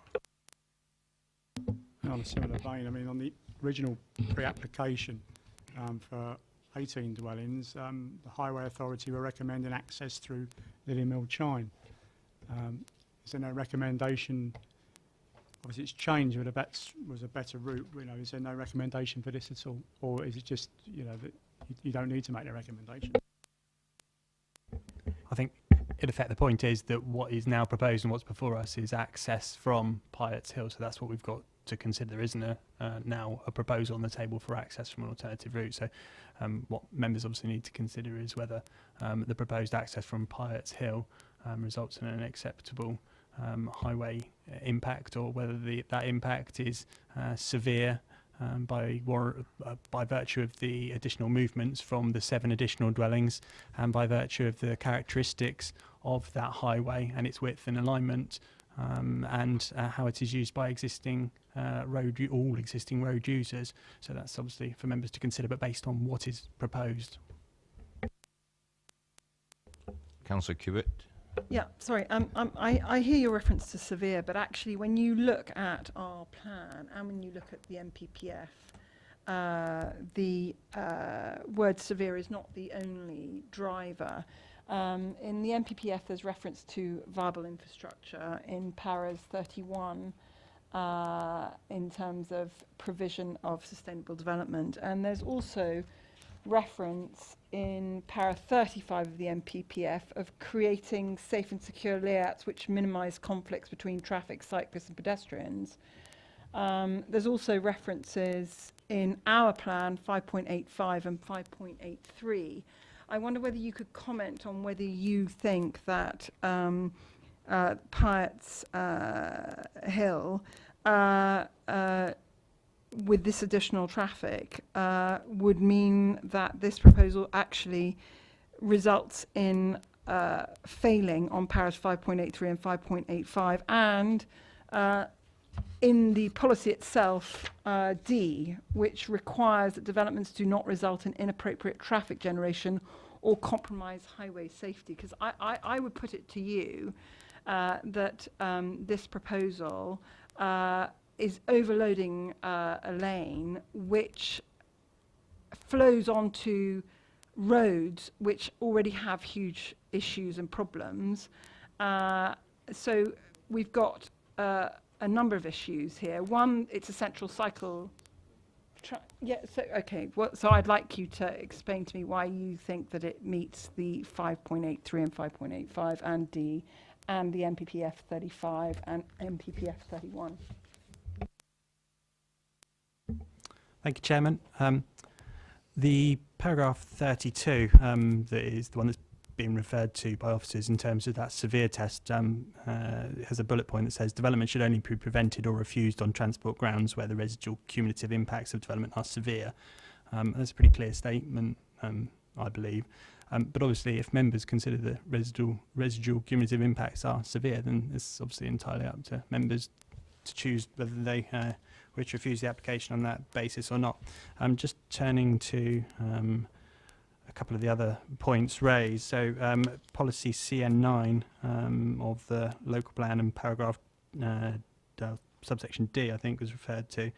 Speaker 6: On a similar vein, I mean, on the original pre-application for 18 dwellings, the Highway Authority were recommending access through Lily Mill Chine. Is there no recommendation? Obviously, it's changed, but that was a better route. You know, is there no recommendation for this at all, or is it just, you know, that you don't need to make a recommendation?
Speaker 3: I think, in effect, the point is that what is now proposed and what's before us is access from Pyatt's Hill. So that's what we've got to consider, isn't there? Now a proposal on the table for access from an alternative route. So what members obviously need to consider is whether the proposed access from Pyatt's Hill results in an acceptable highway impact, or whether that impact is severe by virtue of the additional movements from the 7 additional dwellings, and by virtue of the characteristics of that highway and its width and alignment, and how it is used by all existing road users. So that's obviously for members to consider, but based on what is proposed.
Speaker 1: Councillor Kewitt.
Speaker 2: Yeah, sorry. I hear your reference to severe, but actually, when you look at our plan and when you look at the MPPF, the word severe is not the only driver. In the MPPF, there's reference to viable infrastructure in paras 31 in terms of provision of sustainable development, and there's also reference in para 35 of the MPPF of creating safe and secure layouts which minimise conflicts between traffic, cyclists and pedestrians. There's also references in our plan 5.85 and 5.83. I wonder whether you could comment on whether you think that Piatt's Hill with this additional traffic would mean that this proposal actually results in failing on paras 5.83 and 5.85, and in the policy itself, D, which requires that developments do not result in inappropriate traffic generation or compromise highway safety. Because I would put it to you that this proposal is overloading a lane which flows onto roads which already have huge issues and problems. So we've got a number of issues here. One, it's a central cycle. So I'd like you to explain to me why you think that it meets the 5.83 and 5.85 and D and the MPPF 35 and MPPF 31.
Speaker 3: Thank you, Chairman. The paragraph 32, that is the one that's being referred to by officers in terms of that severe test, has a bullet point that says development should only be prevented or refused on transport grounds where the residual cumulative impacts of development are severe. That's a pretty clear statement, I believe. But obviously, if members consider the residual cumulative impacts are severe, then it's obviously entirely up to members to choose whether they wish to refuse the application on that basis or not. Just turning to a couple of the other points raised. So policy CN9 of the local plan and paragraph subsection D, I think, was referred to.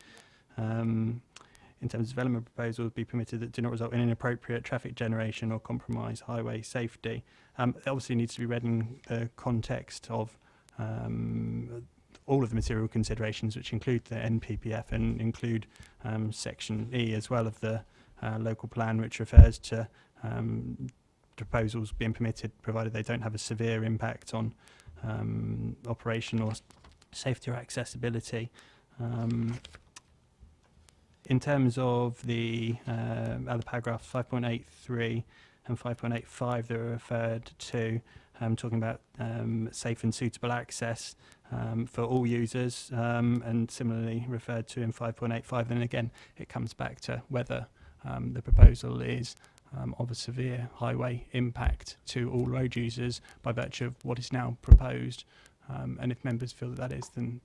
Speaker 3: In terms of development proposals be permitted that do not result in inappropriate traffic generation or compromise highway safety. It obviously needs to be read in the context of all of the material considerations, which include the NPPF and include section E as well of the local plan, which refers to proposals being permitted provided they don't have a severe impact on operation or safety or accessibility. In terms of the other paragraphs, 5.83 and 5.85 that are referred to, talking about safe and suitable access for all users, and similarly referred to in 5.85, then again it comes back to whether the proposal is of a severe highway impact to all road users by virtue of what is now proposed, and if members feel that is, then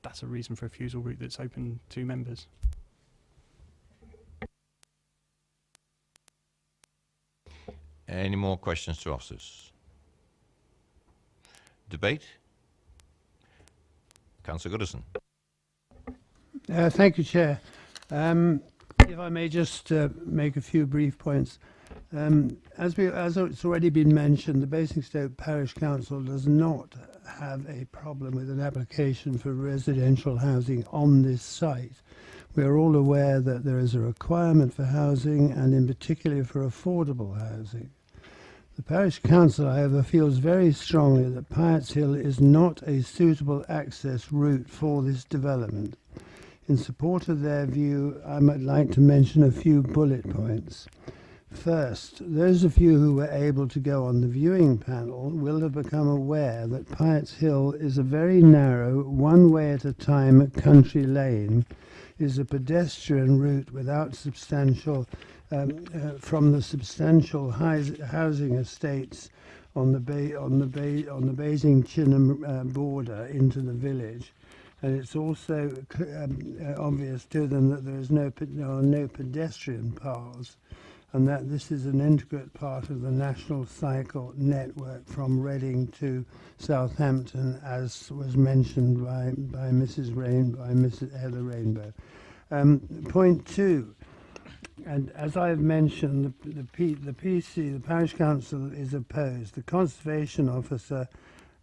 Speaker 3: that's a reason for refusal route that's open to members.
Speaker 1: Any more questions to officers? Debate? Councillor Goodison.
Speaker 15: Thank you, Chair. If I may just make a few brief points. As it's already been mentioned, the Basingstoke Parish Council does not have a problem with an application for residential housing on this site. We are all aware that there is a requirement for housing, and in particular for affordable housing. The Parish Council, however, feels very strongly that Piatt's Hill is not a suitable access route for this development. In support of their view, I might like to mention a few bullet points. First, those of you who were able to go on the viewing panel will have become aware that Piatt's Hill is a very narrow, one way at a time country lane, is a pedestrian route without substantial, from the substantial housing estates on the Basing-Chinham border into the village. And it's also obvious to them that there are no pedestrian paths and that this is an integral part of the national cycle network from Reading to Southampton, as was mentioned by Mrs. Heather Rainbow. Point 2. And as I've mentioned, the parish council is opposed. The conservation officer,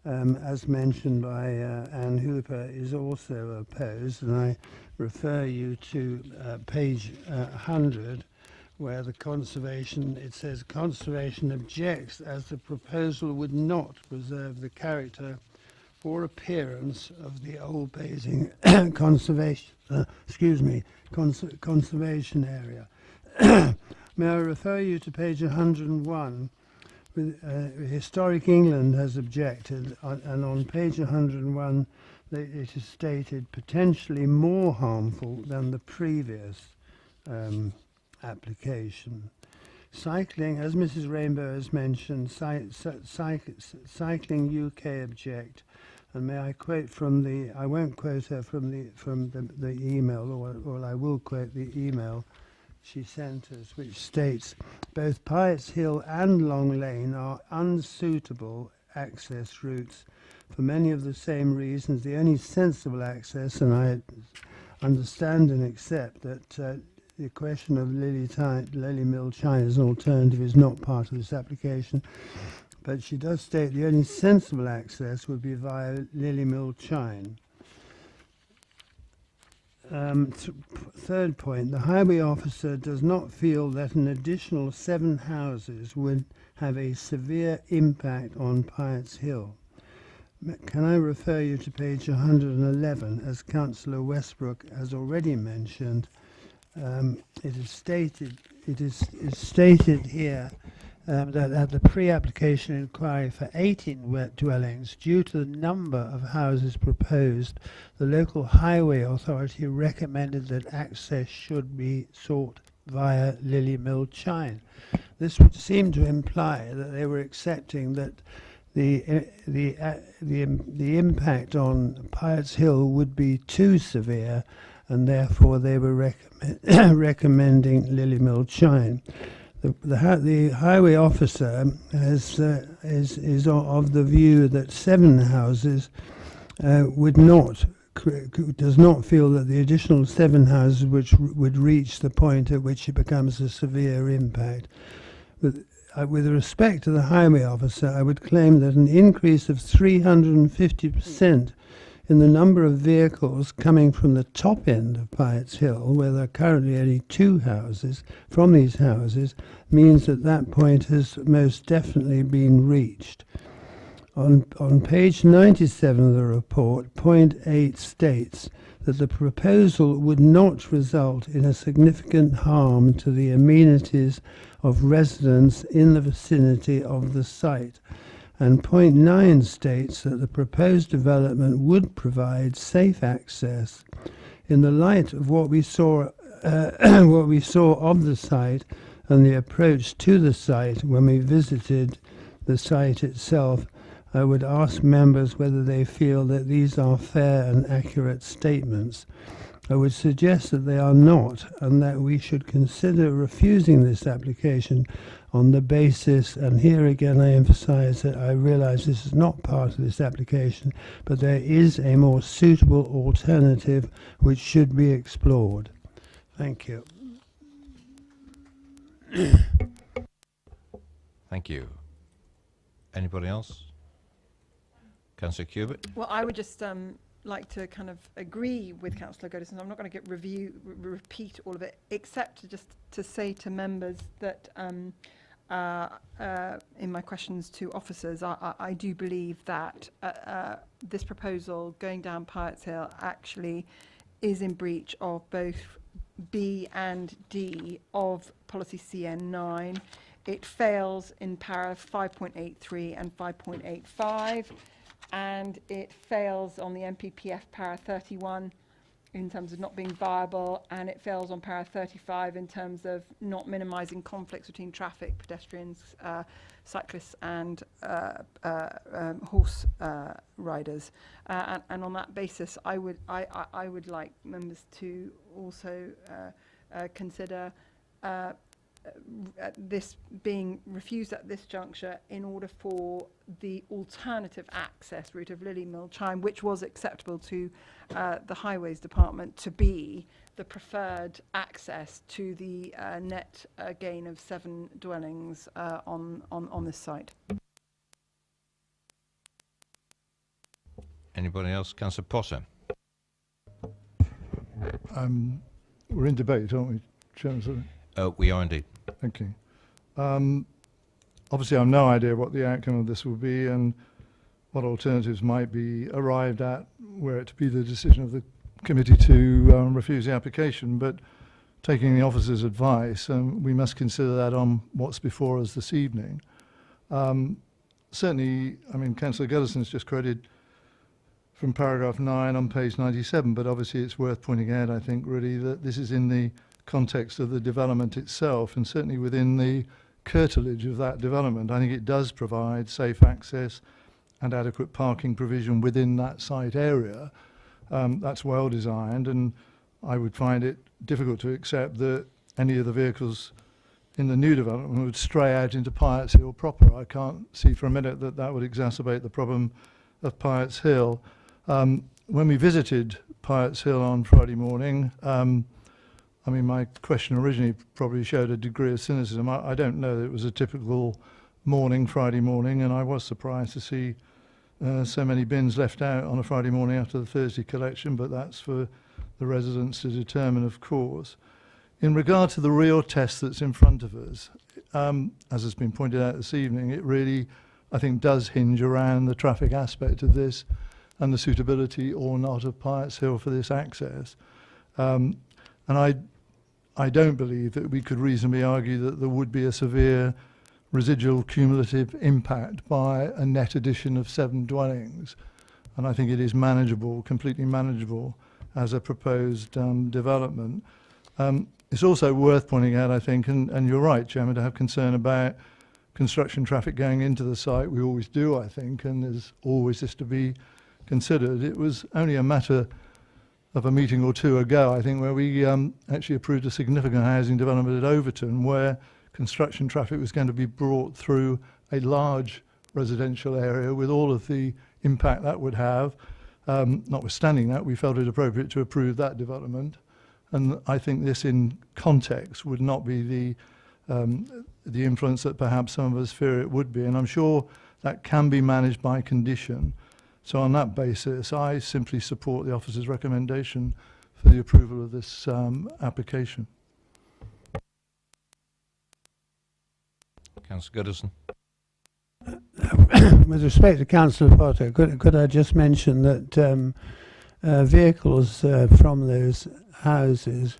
Speaker 15: as mentioned by Anne Hooper, is also opposed, and I refer you to page 100, where it says conservation objects as the proposal would not preserve the character or appearance of the old Basing conservation area. May I refer you to page 101? Historic England has objected, and on page 101 it is stated potentially more harmful than the previous application. Cycling, as Mrs. Rainbow has mentioned, Cycling UK object, and may I quote from the, I won't quote her from the email, or I will quote the email she sent us, which states, both Piatt's Hill and Long Lane are unsuitable access routes for many of the same reasons. The only sensible access, and I understand and accept that the question of Lily Mill Chine as an alternative is not part of this application, but she does state the only sensible access would be via Lily Mill Chine. Third point, the highway officer does not feel that an additional 7 houses would have a severe impact on Piatt's Hill. Can I refer you to page 111, as Councillor Westbrook has already mentioned? It is stated here that at the pre-application inquiry for 18 wet dwellings, due to the number of houses proposed, the local highway authority recommended that access should be sought via Lily Mill Chine. This would seem to imply that they were accepting that the impact on Piatt's Hill would be too severe, and therefore they were recommending Lily Mill Chine. The highway officer is of the view that 7 houses does not feel that the additional 7 houses which would reach the point at which it becomes a severe impact. With respect to the highway officer, I would claim that an increase of 350% in the number of vehicles coming from the top end of Piatt's Hill, where there are currently only 2 houses, from these houses, means that that point has most definitely been reached. On page 97 of the report, point 8 states that the proposal would not result in a significant harm to the amenities of residents in the vicinity of the site. And point 9 states that the proposed development would provide safe access. In the light of what we saw of the site and the approach to the site when we visited the site itself, I would ask members whether they feel that these are fair and accurate statements. I would suggest that they are not, and that we should consider refusing this application on the basis, and here again I emphasize that I realize this is not part of this application, but there is a more suitable alternative which should be explored. Thank you.
Speaker 1: Thank you. Anybody else? Councillor Cubitt?
Speaker 2: Well, I would just like to kind of agree with Councillor Godison. I'm not going to repeat all of it, except to say to members that in my questions to officers, I do believe that this proposal going down Piatt's Hill actually is in breach of both B and D of policy CN9. It fails in para 5.83 and 5.85, and it fails on the MPPF para 31 in terms of not being viable, and it fails on para 35 in terms of not minimising conflicts between traffic, pedestrians, cyclists and horse riders. And on that basis, I would like members to also consider this being refused at this juncture in order for the alternative access route of Lily Mill Chime, which was acceptable to the Highways Department, to be the preferred access to the net gain of 7 dwellings on this site.
Speaker 1: Anybody else? Councillor Potter.
Speaker 9: We're in debate, aren't we, Chairman? Sorry.
Speaker 1: We are indeed.
Speaker 9: Okay. Obviously, I have no idea what the outcome of this will be and what alternatives might be arrived at were it to be the decision of the committee to refuse the application. But taking the officer's advice, we must consider that on what's before us this evening. Certainly, I mean, Councillor Goodison's just quoted from paragraph 9 on page 97, but obviously it's worth pointing out, I think, really, that this is in the context of the development itself, and certainly within the curtilage of that development. I think it does provide safe access and adequate parking provision within that site area. That's well designed, and I would find it difficult to accept that any of the vehicles in the new development would stray out into Piatt's Hill proper. I can't see for a minute that that would exacerbate the problem of Piatt's Hill. When we visited Piatt's Hill on Friday morning, I mean, my question originally probably showed a degree of cynicism. I don't know that it was a typical morning, Friday morning, and I was surprised to see so many bins left out on a Friday morning after the Thursday collection, but that's for the residents to determine, of course. In regard to the real test that's in front of us, as has been pointed out this evening, it really, I think, does hinge around the traffic aspect of this and the suitability or not of Piatt's Hill for this access. And I don't believe that we could reasonably argue that there would be a severe residual cumulative impact by a net addition of 7 dwellings. And I think it is manageable, completely manageable, as a proposed development. It's also worth pointing out, I think, and you're right, Chairman, to have concern about construction traffic going into the site. We always do, I think, and there's always this to be considered. It was only a matter of a meeting or two ago, I think, where we actually approved a significant housing development at Overton, where construction traffic was going to be brought through a large residential area with all of the impact that would have. Notwithstanding that, we felt it appropriate to approve that development. And I think this in context would not be the influence that perhaps some of us fear it would be. And I'm sure that can be managed by condition. So on that basis, I simply support the officer's recommendation for the approval of this application.
Speaker 1: Councillor Goodison.
Speaker 15: With respect to Councillor Potter, could I just mention that vehicles from those houses,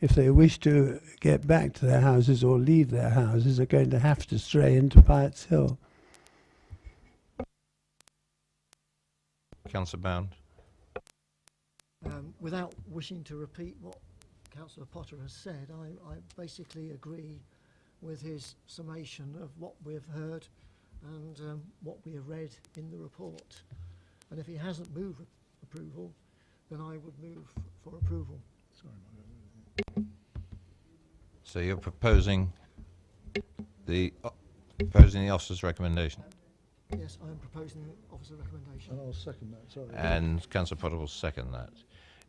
Speaker 15: if they wish to get back to their houses or leave their houses, are going to have to stray into Piatt's Hill?
Speaker 1: Councillor Bound.
Speaker 7: Without wishing to repeat what Councillor Potter has said, I basically agree with his summation of what we've heard and what we have read in the report. And if he hasn't moved approval, then I would move for approval. Sorry.
Speaker 1: So you're proposing the officer's recommendation?
Speaker 7: Yes, I am proposing the officer recommendation.
Speaker 9: And I'll second that, sorry.
Speaker 1: And Councillor Potter will second that.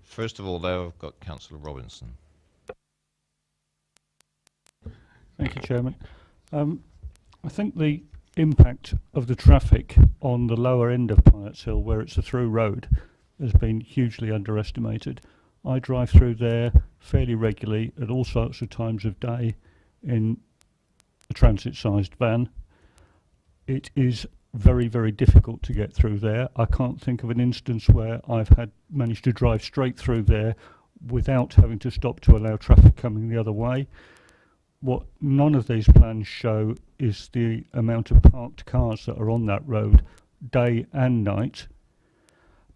Speaker 1: First of all, though, I've got Councillor Robinson.
Speaker 13: Thank you, Chairman. I think the impact of the traffic on the lower end of Piatt's Hill, where it's a through road, has been hugely underestimated. I drive through there fairly regularly at all sorts of times of day in a transit-sized van. It is very, very difficult to get through there. I can't think of an instance where I've managed to drive straight through there without having to stop to allow traffic coming the other way. What none of these plans show is the amount of parked cars that are on that road day and night,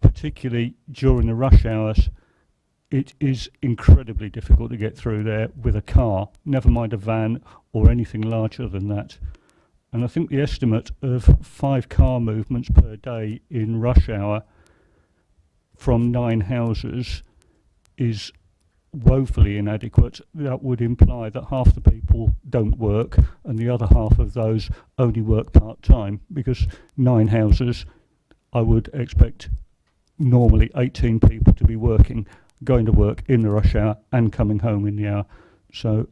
Speaker 13: particularly during the rush hours. It is incredibly difficult to get through there with a car, never mind a van or anything larger than that. And I think the estimate of 5 car movements per day in rush hour from 9 houses is woefully inadequate, that would imply that half the people don't work and the other half of those only work part-time, because 9 houses, I would expect normally 18 people to be working, going to work in the rush hour and coming home in the hour. So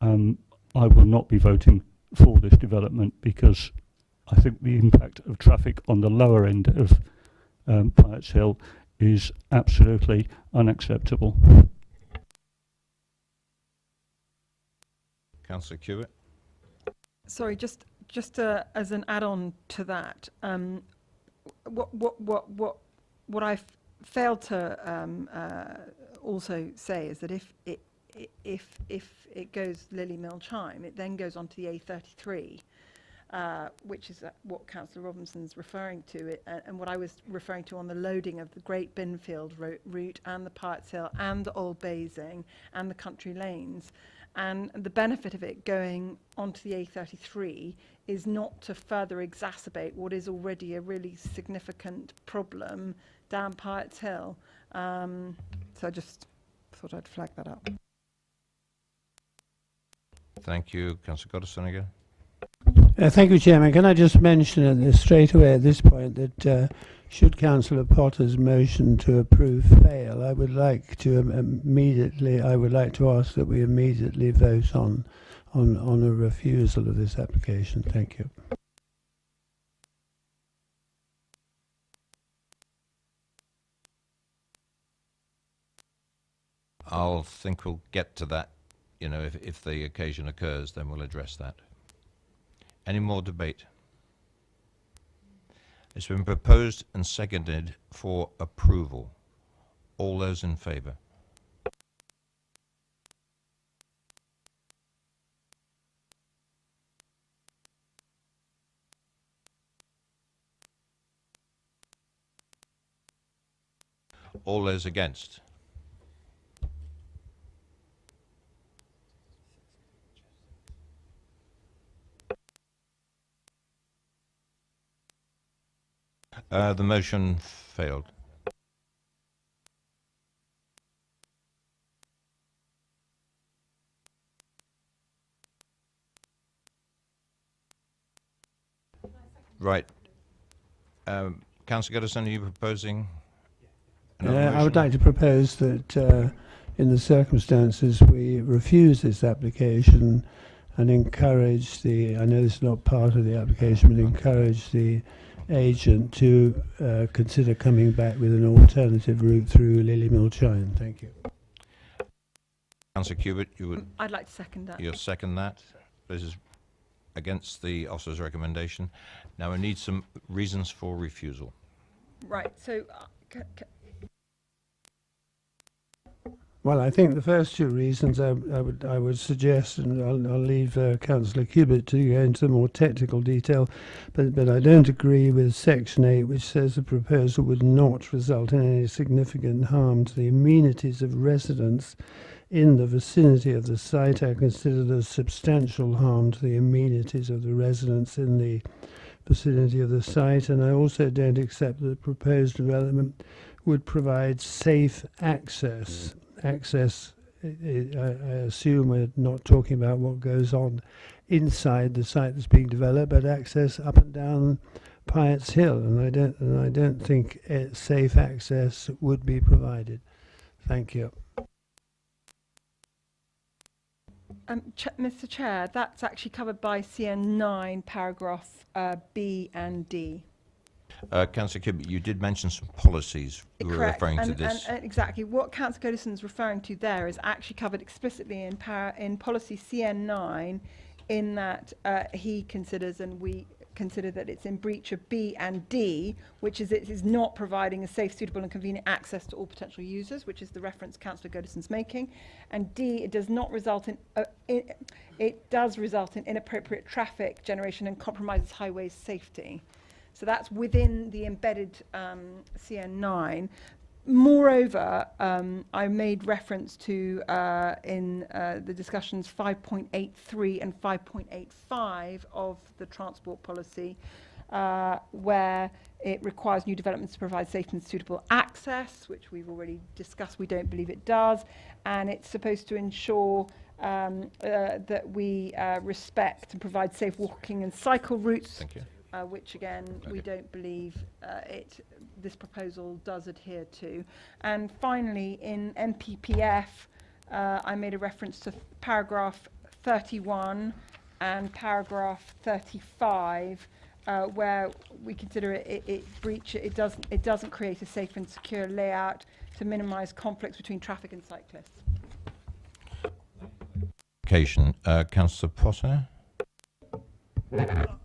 Speaker 13: I will not be voting for this development, because I think the impact of traffic on the lower end of Pyatt's Hill is absolutely unacceptable.
Speaker 1: Councillor Hewitt.
Speaker 2: Sorry, just as an add-on to that, what I failed to also say is that if it goes Lily Mill Chime, it then goes on to the A33, which is what Councillor Robinson's referring to, and what I was referring to on the loading of the Great Binfield route and the Pyatt's Hill and the Old Basing and the country lanes. And the benefit of it going onto the A33 is not to further exacerbate what is already a really significant problem down Pyatt's Hill. So I just thought I'd flag that up.
Speaker 1: Thank you. Councillor Goddison again.
Speaker 15: Thank you, Chairman. Can I just mention straight away at this point that should Councillor Potter's motion to approve fail, I would like to ask that we immediately vote on a refusal of this application. Thank you.
Speaker 1: I'll think we'll get to that. You know, if the occasion occurs, then we'll address that. Any more debate? It's been proposed and seconded for approval. All those in favour? All those against? The motion failed. Right. Councillor Goddison, are you proposing?
Speaker 15: I would like to propose that in the circumstances we refuse this application and encourage I know this is not part of the application, but encourage the agent to consider coming back with an alternative route through Lily Mill Chine. Thank you.
Speaker 1: Councillor Hewitt, you would?
Speaker 2: I'd like to second that.
Speaker 1: You'll second that. This is against the officer's recommendation. Now we need some reasons for refusal.
Speaker 2: Right. So.
Speaker 15: Well, I think the first two reasons I would suggest, and I'll leave Councillor Cubitt to go into more technical detail, but I don't agree with Section 8, which says the proposal would not result in any significant harm to the amenities of residents in the vicinity of the site. I consider there's substantial harm to the amenities of the residents in the vicinity of the site, and I also don't accept that the proposed development would provide safe access. I assume we're not talking about what goes on inside the site that's being developed, but access up and down Pyatt's Hill, and I don't think safe access would be provided. Thank you.
Speaker 2: Mr. Chair, that's actually covered by CN9 paragraph B and D.
Speaker 1: Councillor Cubitt, you did mention some policies you were referring to this.
Speaker 2: And exactly what Councillor Goddison is referring to there is actually covered explicitly in policy CN9, in that he considers and we consider that it's in breach of B and D, which is it is not providing a safe, suitable and convenient access to all potential users, which is the reference Councillor Goddison's making. And D, it does not result in, it does result in inappropriate traffic generation and compromises highways safety. So that's within the embedded CN9. Moreover, I made reference to in the discussions 5.83 and 5.85 of the transport policy, where it requires new developments to provide safe and suitable access, which we've already discussed. We don't believe it does. And it's supposed to ensure that we respect and provide safe walking and cycle routes, which again we don't believe this proposal does adhere to. And finally, in MPPF, I made a reference to paragraph 31 and paragraph 35, where we consider it doesn't create a safe and secure layout to minimise conflicts between traffic and cyclists.
Speaker 1: Councillor Potter.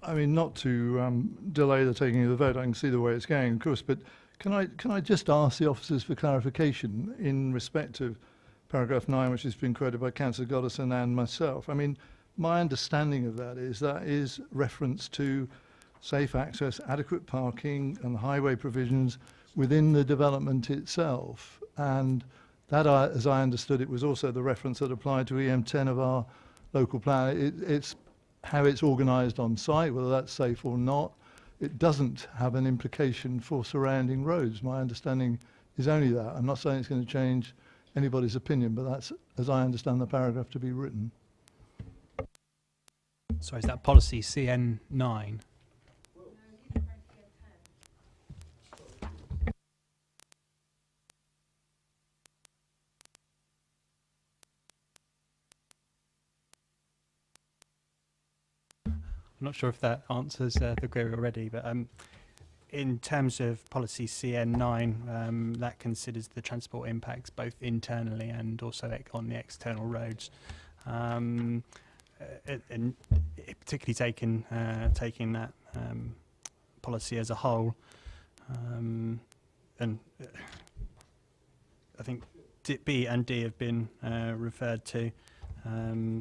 Speaker 9: I mean, not to delay the taking of the vote, I can see the way it's going, of course, but can I just ask the officers for clarification in respect of paragraph 9, which has been quoted by Councillor Goddison and myself? I mean, my understanding of that is reference to safe access, adequate parking and highway provisions within the development itself. And that, as I understood it, was also the reference that applied to EM10 of our local plan. It's how it's organised on site, whether that's safe or not. It doesn't have an implication for surrounding roads. My understanding is only that. I'm not saying it's going to change anybody's opinion, but that's as I understand the paragraph to be written.
Speaker 3: Sorry, is that policy CN9? I'm not sure if that answers the query already, but in terms of policy CN9, that considers the transport impacts both internally and also on the external roads. And particularly taking that policy as a whole, and I think B and D have been referred to.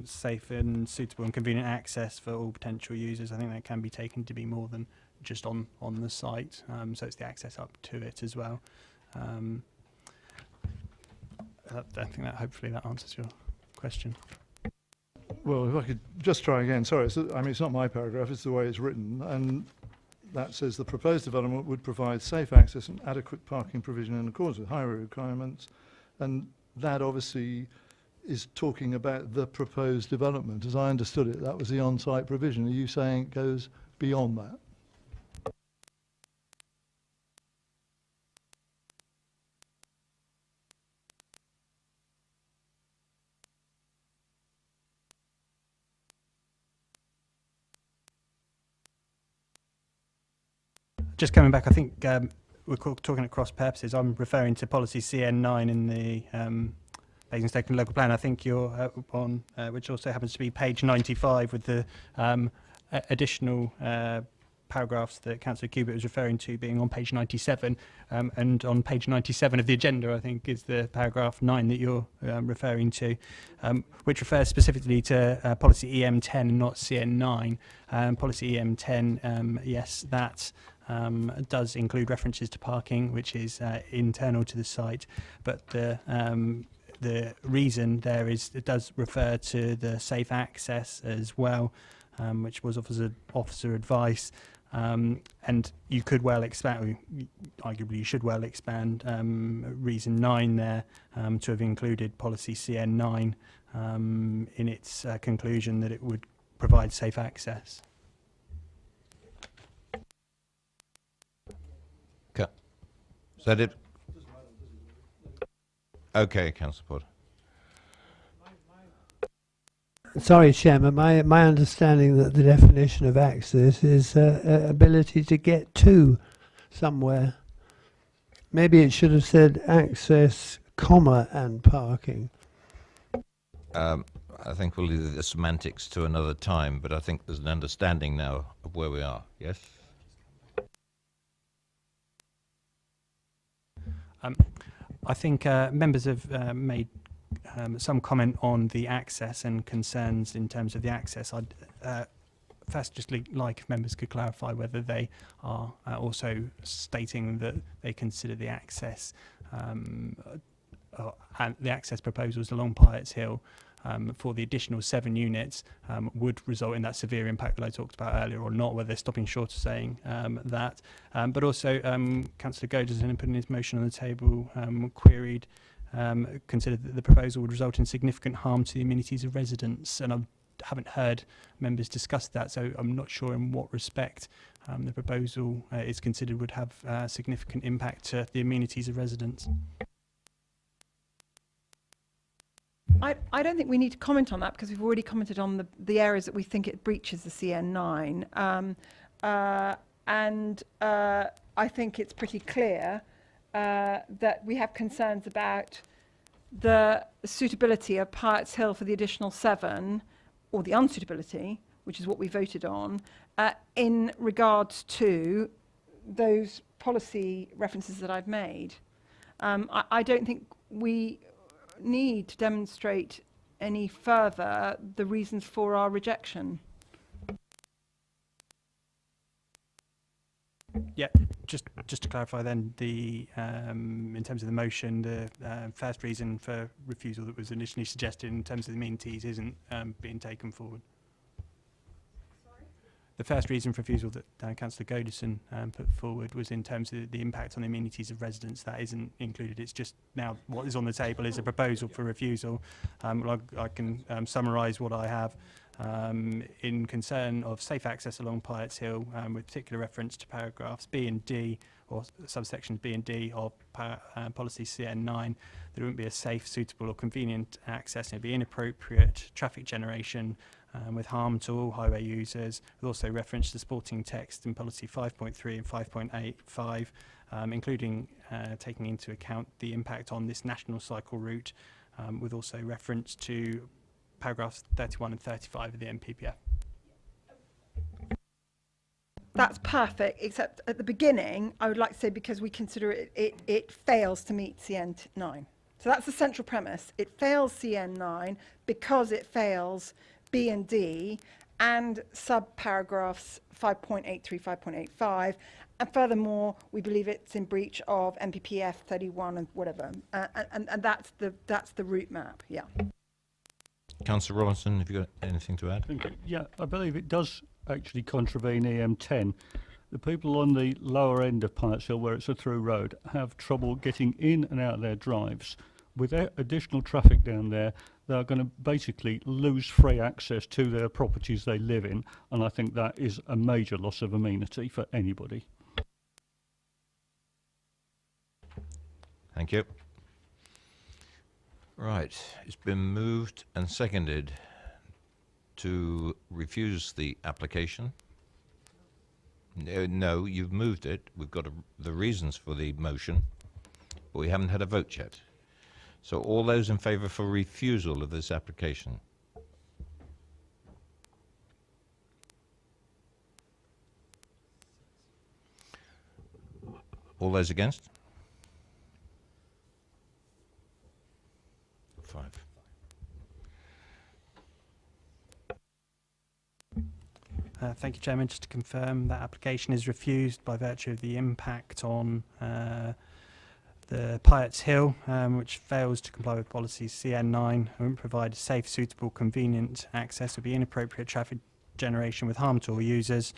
Speaker 3: Safe and suitable and convenient access for all potential users. I think that can be taken to be more than just on the site, so it's the access up to it as well. I think that hopefully that answers your question.
Speaker 9: Well, if I could just try again. Sorry, I mean, it's not my paragraph, it's the way it's written. And that says the proposed development would provide safe access and adequate parking provision in accordance with highway requirements. And that obviously is talking about the proposed development. As I understood it, that was the on-site provision. Are you saying it goes beyond that?
Speaker 3: Just coming back, I think we're talking at cross purposes. I'm referring to policy CN9 in the Basingstoke local plan. I think you're on, which also happens to be page 95 with the additional paragraphs that Councillor Cubitt was referring to being on page 97. And on page 97 of the agenda, I think, is the paragraph 9 that you're referring to, which refers specifically to policy EM10 and not CN9. Policy EM10, yes, that does include references to parking, which is internal to the site, but the reason there is it does refer to the safe access as well, which was officer advice, and you could well expand, arguably you should well expand reason 9 there to have included policy CN9 in its conclusion that it would provide safe access.
Speaker 1: Is that it? Okay, Councillor Potter.
Speaker 15: Sorry, Chairman, my understanding that the definition of access is ability to get to somewhere. Maybe it should have said access, comma, and parking.
Speaker 1: I think we'll leave the semantics to another time, but I think there's an understanding now of where we are. Yes?
Speaker 3: I think members have made some comment on the access and concerns in terms of the access. I'd first just like if members could clarify whether they are also stating that they consider the access and the access proposals along Piatt's Hill for the additional 7 units would result in that severe impact that I talked about earlier or not, whether they're stopping short of saying that. But also, Councillor Godinson, putting his motion on the table, queried, considered that the proposal would result in significant harm to the amenities of residents, and I haven't heard members discuss that, so I'm not sure in what respect the proposal is considered would have significant impact to the amenities of residents.
Speaker 2: I don't think we need to comment on that because we've already commented on the areas that we think it breaches the CN9. I think it's pretty clear that we have concerns about the suitability of Pirates Hill for the additional 7, or the unsuitability, which is what we voted on, in regards to those policy references that I've made. I don't think we need to demonstrate any further the reasons for our rejection.
Speaker 3: Yeah, just to clarify then, the in terms of the motion, the first reason for refusal that was initially suggested in terms of the amenities isn't being taken forward. Sorry? The first reason for refusal that Councillor Godinson put forward was in terms of the impact on the amenities of residents. That isn't included. It's just now what is on the table is a proposal for refusal. I can summarise what I have. In concern of safe access along Pirates Hill, with particular reference to paragraphs B and D, or subsections B and D of policy CN9, there wouldn't be a safe, suitable or convenient access. It would be inappropriate traffic generation with harm to all highway users, with also reference to sporting text in policy 5.3 and 5.85, including taking into account the impact on this national cycle route, with also reference to paragraphs 31 and 35 of the MPPF.
Speaker 2: That's perfect, except at the beginning, I would like to say because we consider it fails to meet CN9. So that's the central premise. It fails CN9 because it fails B and D and sub-paragraphs 5.83, 5.85. And furthermore, we believe it's in breach of MPPF 31 and whatever. And that's the route map, yeah.
Speaker 1: Councillor Robinson, have you got anything to add?
Speaker 13: Yeah, I believe it does actually contravene EM10. The people on the lower end of Pirates Hill, where it's a through road, have trouble getting in and out of their drives. With additional traffic down there, they're going to basically lose free access to their properties they live in, and I think that is a major loss of amenity for anybody.
Speaker 1: Thank you. Right, it's been moved and seconded to refuse the application. No, you've moved it. We've got the reasons for the motion, but we haven't had a vote yet. So all those in favour for refusal of this application? All those against? 5.
Speaker 3: Thank you, Chairman. Just to confirm, that application is refused by virtue of the impact on the Pirates Hill, which fails to comply with policy CN9 and won't provide safe, suitable, convenient access. Would be inappropriate traffic generation with harm to all users.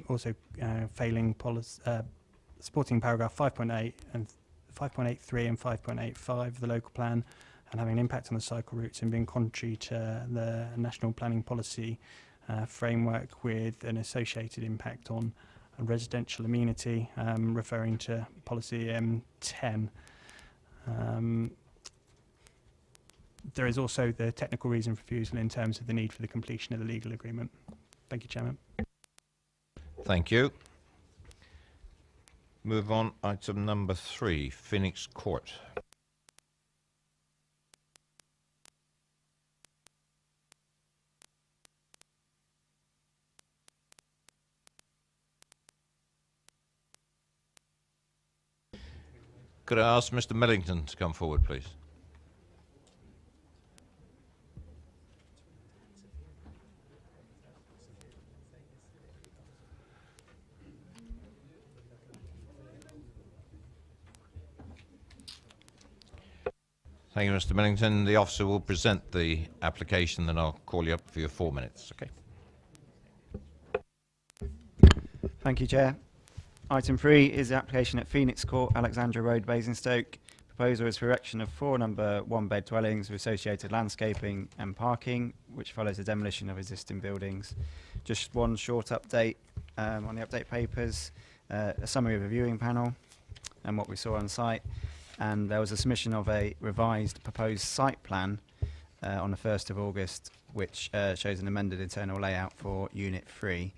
Speaker 3: Also failing supporting paragraph 5.8 and 5.83 and 5.85 of the local plan, and having an impact on the cycle routes and being contrary to the national planning policy framework with an associated impact on residential amenity, referring to policy M10. There is also the technical reason for refusal in terms of the need for the completion of the legal agreement. Thank you, Chairman.
Speaker 1: Thank you. Move on, item number 3, Phoenix Court. Could I ask Mr. Millington to come forward, please? Thank you, Mr. Millington. The officer will present the application, then I'll call you up for your 4 minutes. Okay.
Speaker 17: Thank you, Chair. Item 3 is the application at Phoenix Court, Alexandra Road, Basingstoke. Proposal is for erection of 4 number 1-bed dwellings with associated landscaping and parking, which follows the demolition of existing buildings. Just one short update on the update papers, a summary of a viewing panel and what we saw on site. And there was a submission of a revised proposed site plan on the 1st of August, which shows an amended internal layout for Unit 3.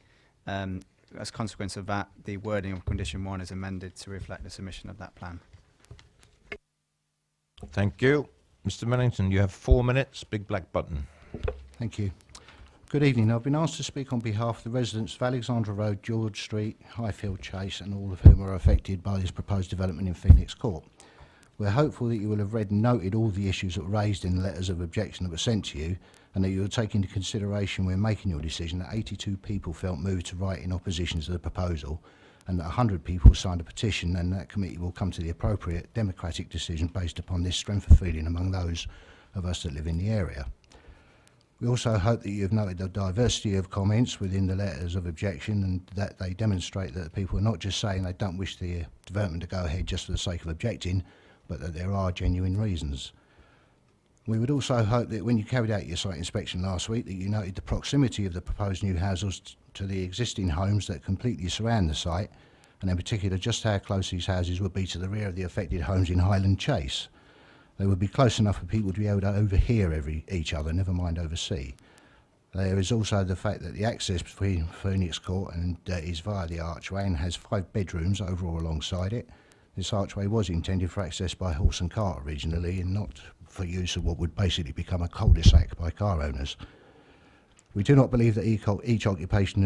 Speaker 17: As a consequence of that, the wording of Condition 1 is amended to reflect the submission of that plan.
Speaker 1: Thank you. Mr. Millington, you have 4 minutes. Big black button.
Speaker 18: Thank you. Good evening. I've been asked to speak on behalf of the residents of Alexandra Road, George Street, Highfield Chase, and all of whom are affected by this proposed development in Phoenix Court. We're hopeful that you will have read and noted all the issues that were raised in the letters of objection that were sent to you, and that you will take into consideration when making your decision that 82 people felt moved to write in opposition to the proposal, and that 100 people signed a petition, and that committee will come to the appropriate democratic decision based upon this strength of feeling among those of us that live in the area. We also hope that you have noted the diversity of comments within the letters of objection, and that they demonstrate that people are not just saying they don't wish the development to go ahead just for the sake of objecting, but that there are genuine reasons. We would also hope that when you carried out your site inspection last week, that you noted the proximity of the proposed new houses to the existing homes that completely surround the site, and in particular just how close these houses would be to the rear of the affected homes in Highland Chase. They would be close enough for people to be able to overhear each other, never mind oversee. There is also the fact that the access between Phoenix Court and is via the archway and has 5 bedrooms overall alongside it. This archway was intended for access by horse and cart originally, and not for use of what would basically become a cul-de-sac by car owners. We do not believe that each occupant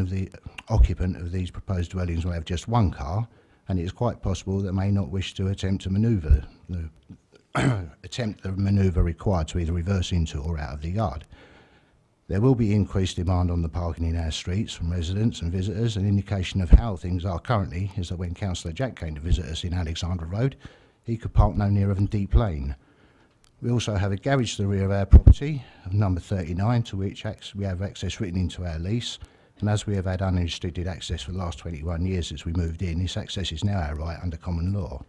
Speaker 18: of these proposed dwellings will have just 1 car, and it is quite possible that may not wish to attempt to manoeuvre the manoeuvre required to either reverse into or out of the yard. There will be increased demand on the parking in our streets from residents and visitors. An indication of how things are currently is that when Councillor Jack came to visit us in Alexandra Road, he could park no nearer than Deep Lane. We also have a garage to the rear of our property, number 39, to which we have access written into our lease. And as we have had unrestricted access for the last 21 years since we moved in, this access is now our right under common law.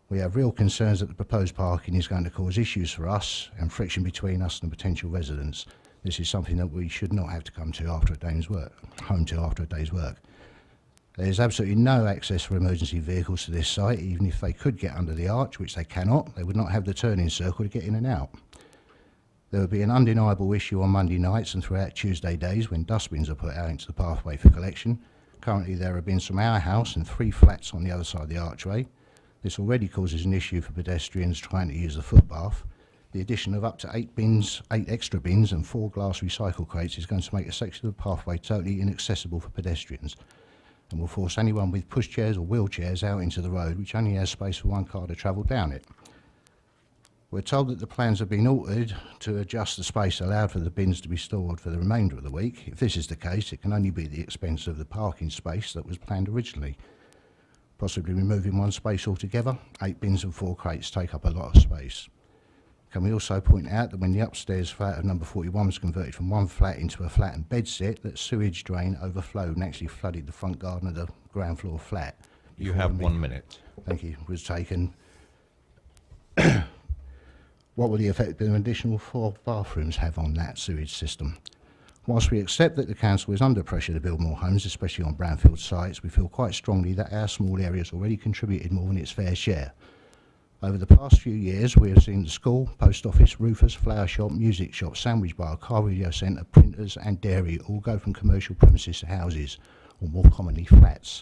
Speaker 18: We have real concerns that the proposed parking is going to cause issues for us and friction between us and the potential residents. This is something that we should not have to come to after a day's work, after a day's work. There is absolutely no access for emergency vehicles to this site. Even if they could get under the arch, which they cannot, they would not have the turning circle to get in and out. There would be an undeniable issue on Monday nights and throughout Tuesday days when dustbins are put out into the pathway for collection. Currently there have been from our house and 3 flats on the other side of the archway. This already causes an issue for pedestrians trying to use the footpath. The addition of up to 8 extra bins and 4 glass recycle crates is going to make a section of the pathway totally inaccessible for pedestrians, and will force anyone with pushchairs or wheelchairs out into the road, which only has space for 1 car to travel down it. We're told that the plans have been altered to adjust the space allowed for the bins to be stored for the remainder of the week. If this is the case, it can only be at the expense of the parking space that was planned originally. Possibly removing 1 space altogether, 8 bins and 4 crates take up a lot of space. Can we also point out that when the upstairs flat of number 41 was converted from 1 flat into a flat and bed set, that sewage drain overflowed and actually flooded the front garden of the ground floor flat.
Speaker 1: You have 1 minute.
Speaker 18: Thank you. Was taken. What will the effect of an additional 4 bathrooms have on that sewage system? Whilst we accept that the council is under pressure to build more homes, especially on brownfield sites, we feel quite strongly that our small area has already contributed more than its fair share. Over the past few years, we have seen the school, post office, roofers, flower shop, music shop, sandwich bar, car radio centre, printers and dairy all go from commercial premises to houses, or more commonly flats.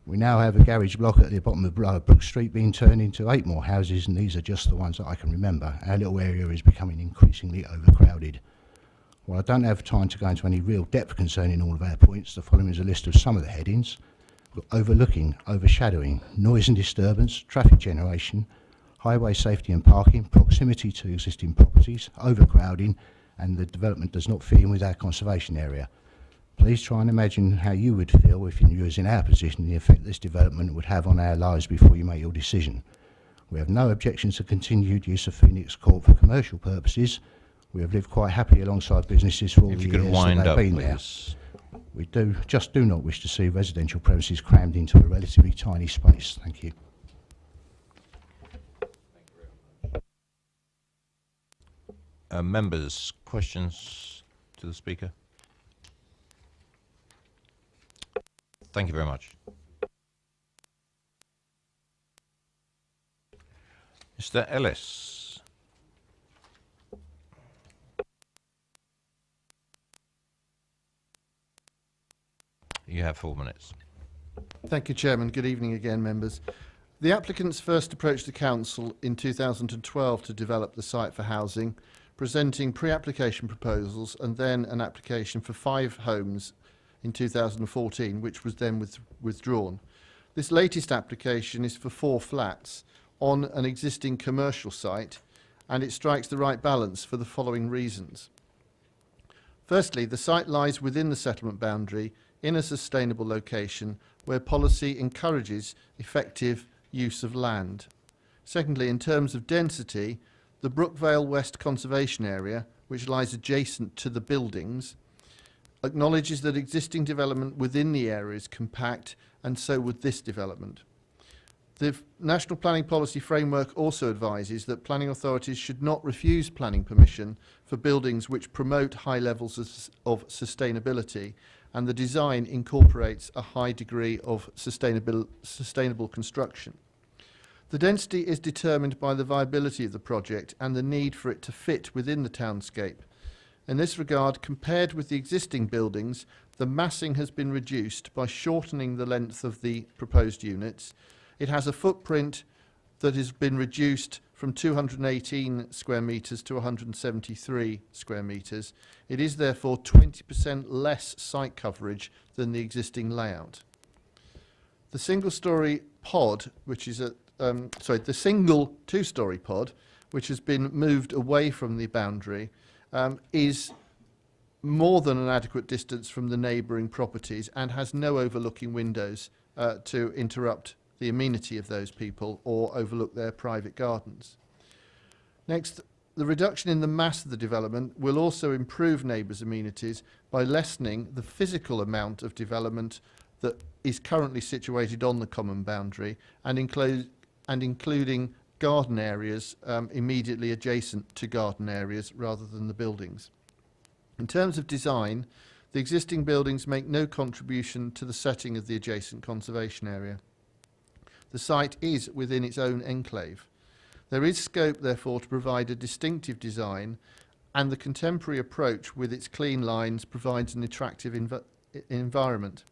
Speaker 18: We now have a garage block at the bottom of Brook Street being turned into 8 more houses, and these are just the ones that I can remember. Our little area is becoming increasingly overcrowded. While I don't have time to go into any real depth concerning all of our points, the following is a list of some of the headings. Overlooking, overshadowing, noise and disturbance, traffic generation, highway safety and parking, proximity to existing properties, overcrowding, and the development does not fit in with our conservation area. Please try and imagine how you would feel if you was in our position, the effect this development would have on our lives before you make your decision. We have no objections to continued use of Phoenix Court for commercial purposes. We have lived quite happily alongside businesses for all
Speaker 1: If
Speaker 18: the
Speaker 1: you
Speaker 18: years
Speaker 1: could
Speaker 18: that
Speaker 1: wind
Speaker 18: they've
Speaker 1: up,
Speaker 18: been there.
Speaker 1: please.
Speaker 18: We do not wish to see residential premises crammed into a relatively tiny space. Thank you.
Speaker 1: Members, questions to the Speaker? Thank you very much. Mr. Ellis. You have 4 minutes.
Speaker 14: Thank you, Chairman. Good evening again, members. The applicants first approached the Council in 2012 to develop the site for housing, presenting pre-application proposals and then an application for 5 homes in 2014, which was then withdrawn. This latest application is for 4 flats on an existing commercial site, and it strikes the right balance for the following reasons. Firstly, the site lies within the settlement boundary in a sustainable location where policy encourages effective use of land. Secondly, in terms of density, the Brookvale West Conservation Area, which lies adjacent to the buildings, acknowledges that existing development within the area is compact, and so would this development. The National Planning Policy Framework also advises that planning authorities should not refuse planning permission for buildings which promote high levels of sustainability, and the design incorporates a high degree of sustainable construction. The density is determined by the viability of the project and the need for it to fit within the townscape. In this regard, compared with the existing buildings, the massing has been reduced by shortening the length of the proposed units. It has a footprint that has been reduced from 218 square metres to 173 square metres. It is therefore 20% less site coverage than the existing layout. The single-storey pod, which is the single 2-storey pod, which has been moved away from the boundary, is more than an adequate distance from the neighbouring properties and has no overlooking windows to interrupt the amenity of those people or overlook their private gardens. Next, the reduction in the mass of the development will also improve neighbours' amenities by lessening the physical amount of development that is currently situated on the common boundary and including garden areas immediately adjacent to garden areas rather than the buildings. In terms of design, the existing buildings make no contribution to the setting of the adjacent conservation area. The site is within its own enclave. There is scope, therefore, to provide a distinctive design, and the contemporary approach with its clean lines provides an attractive environment.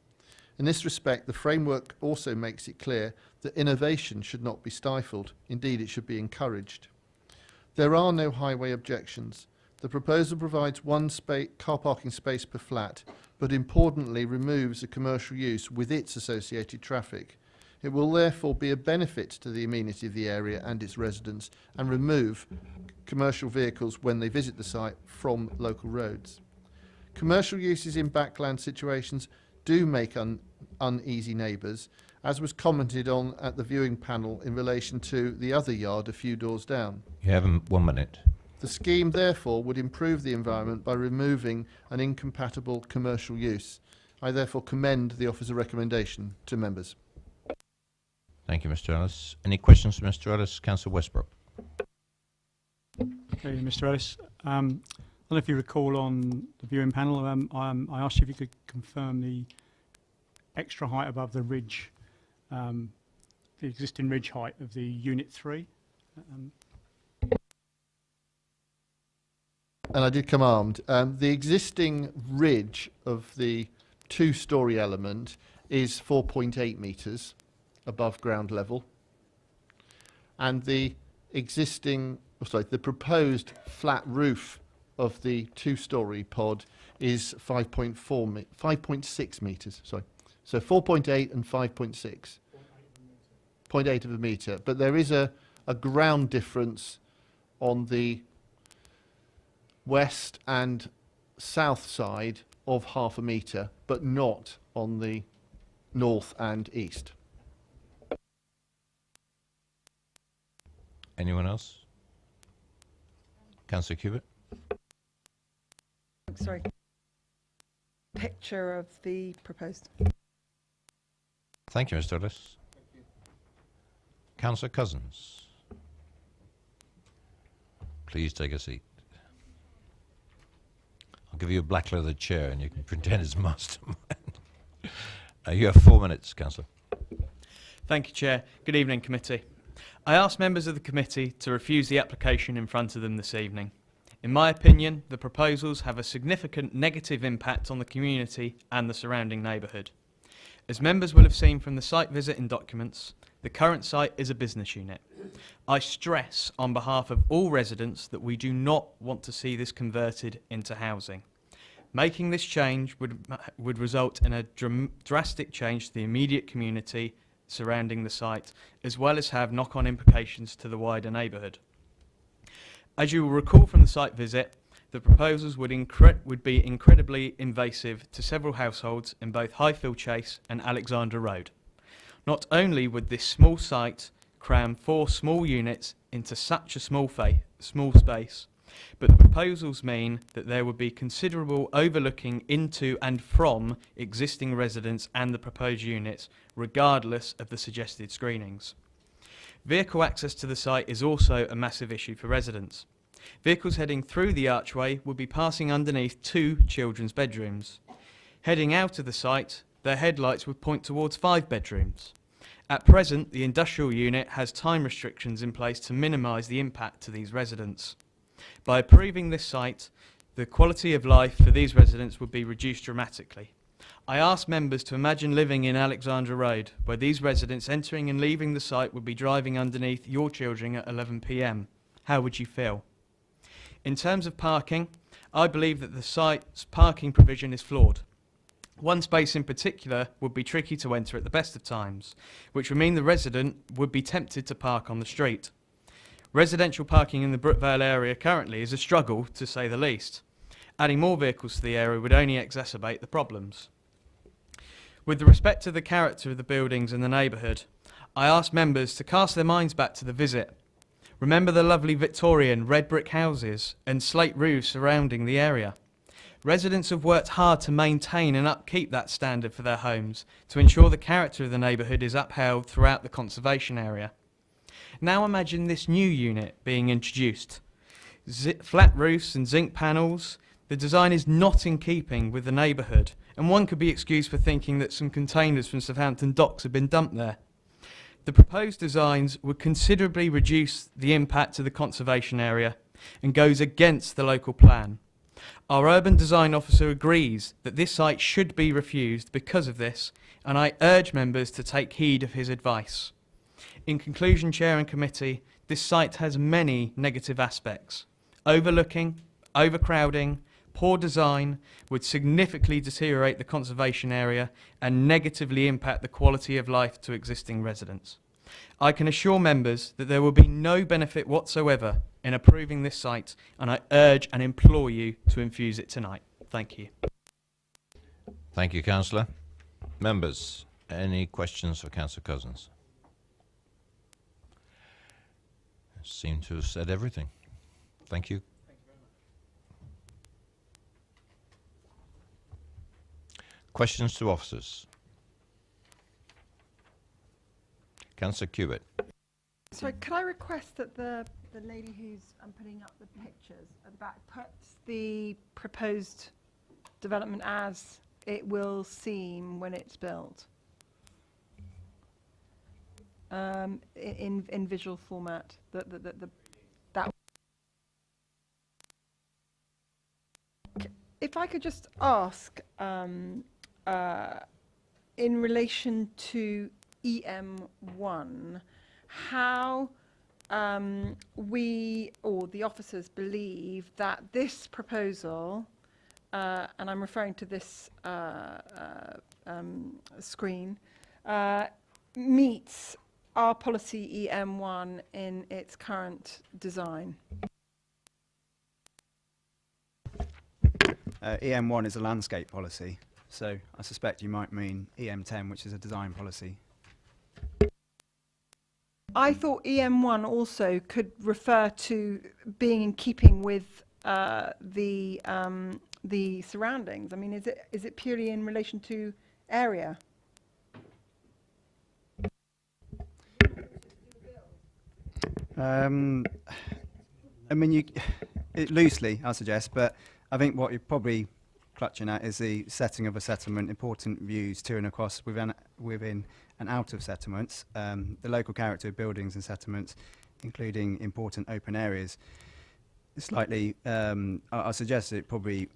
Speaker 14: In this respect, the framework also makes it clear that innovation should not be stifled. Indeed, it should be encouraged. There are no highway objections. The proposal provides 1 car parking space per flat, but importantly removes a commercial use with its associated traffic. It will therefore be a benefit to the amenity of the area and its residents and remove commercial vehicles when they visit the site from local roads. Commercial uses in backland situations do make uneasy neighbours, as was commented on at the viewing panel in relation to the other yard a few doors down.
Speaker 1: You have 1 minute.
Speaker 14: The scheme therefore would improve the environment by removing an incompatible commercial use. I therefore commend the officer's recommendation to members.
Speaker 1: Thank you, Mr. Ellis. Any questions for Mr. Ellis? Councillor Westbrook.
Speaker 6: Okay, Mr. Ellis. I don't know if you recall on the viewing panel, I asked you if you could confirm the extra height above the ridge, the existing ridge height of the Unit 3.
Speaker 14: And I did come armed. The existing ridge of the 2-storey element is 4.8 metres above ground level, and the proposed flat roof of the 2-storey pod is 5.6 metres. Sorry, so 4.8 and 5.6, 0.8 of a metre. But there is a ground difference on the west and south side of half a metre, but not on the north and east.
Speaker 1: Anyone else? Councillor Cubitt?
Speaker 2: Sorry. Picture of the proposed.
Speaker 1: Thank you, Mr. Ellis. Councillor Cousins. Please take a seat. I'll give you a black leather chair and you can pretend it's mastermind. You have 4 minutes, Councillor.
Speaker 19: Thank you, Chair. Good evening, Committee. I ask members of the committee to refuse the application in front of them this evening. In my opinion, the proposals have a significant negative impact on the community and the surrounding neighbourhood. As members will have seen from the site visit in documents, the current site is a business unit. I stress on behalf of all residents that we do not want to see this converted into housing. Making this change would result in a drastic change to the immediate community surrounding the site, as well as have knock-on implications to the wider neighbourhood. As you will recall from the site visit, the proposals would be incredibly invasive to several households in both Highfield Chase and Alexandra Road. Not only would this small site cram 4 small units into such a small space, but the proposals mean that there would be considerable overlooking into and from existing residents and the proposed units, regardless of the suggested screenings. Vehicle access to the site is also a massive issue for residents. Vehicles heading through the archway would be passing underneath 2 children's bedrooms. Heading out of the site, their headlights would point towards 5 bedrooms. At present, the industrial unit has time restrictions in place to minimise the impact to these residents. By approving this site, the quality of life for these residents would be reduced dramatically. I ask members to imagine living in Alexandra Road, where these residents entering and leaving the site would be driving underneath your children at 11 p.m. How would you feel? In terms of parking, I believe that the site's parking provision is flawed. One space in particular would be tricky to enter at the best of times, which would mean the resident would be tempted to park on the street. Residential parking in the Brookvale area currently is a struggle, to say the least. Adding more vehicles to the area would only exacerbate the problems. With respect to the character of the buildings in the neighbourhood, I ask members to cast their minds back to the visit. Remember the lovely Victorian red brick houses and slate roofs surrounding the area. Residents have worked hard to maintain and upkeep that standard for their homes to ensure the character of the neighbourhood is upheld throughout the conservation area. Now imagine this new unit being introduced. Flat roofs and zinc panels. The design is not in keeping with the neighbourhood, and one could be excused for thinking that some containers from Southampton docks have been dumped there. The proposed designs would considerably reduce the impact to the conservation area and goes against the local plan. Our urban design officer agrees that this site should be refused because of this, and I urge members to take heed of his advice. In conclusion, Chair and Committee, this site has many negative aspects. Overlooking, overcrowding, poor design would significantly deteriorate the conservation area and negatively impact the quality of life to existing residents. I can assure members that there will be no benefit whatsoever in approving this site, and I urge and implore you to infuse it tonight. Thank you.
Speaker 1: Thank you, Councillor. Members, any questions for Councillor Cousins? Seem to have said everything. Thank you. Questions to officers? Councillor Cubitt.
Speaker 2: Sorry, could I request that the lady who's putting up the pictures at the back puts the proposed development as it will seem when it's built? In visual format, that. If I could just ask, in relation to EM1, how we or the officers believe that this proposal, and I'm referring to this screen, meets our policy EM1 in its current design.
Speaker 17: EM1 is a landscape policy, so I suspect you might mean EM10, which is a design policy.
Speaker 2: I thought EM1 also could refer to being in keeping with the surroundings. I mean, is it purely in relation to area?
Speaker 17: I mean, loosely, I suggest, but I think what you're probably clutching at is the setting of a settlement, important views to and across within and out of settlements, the local character of buildings and settlements, including important open areas. Slightly, I suggest that probably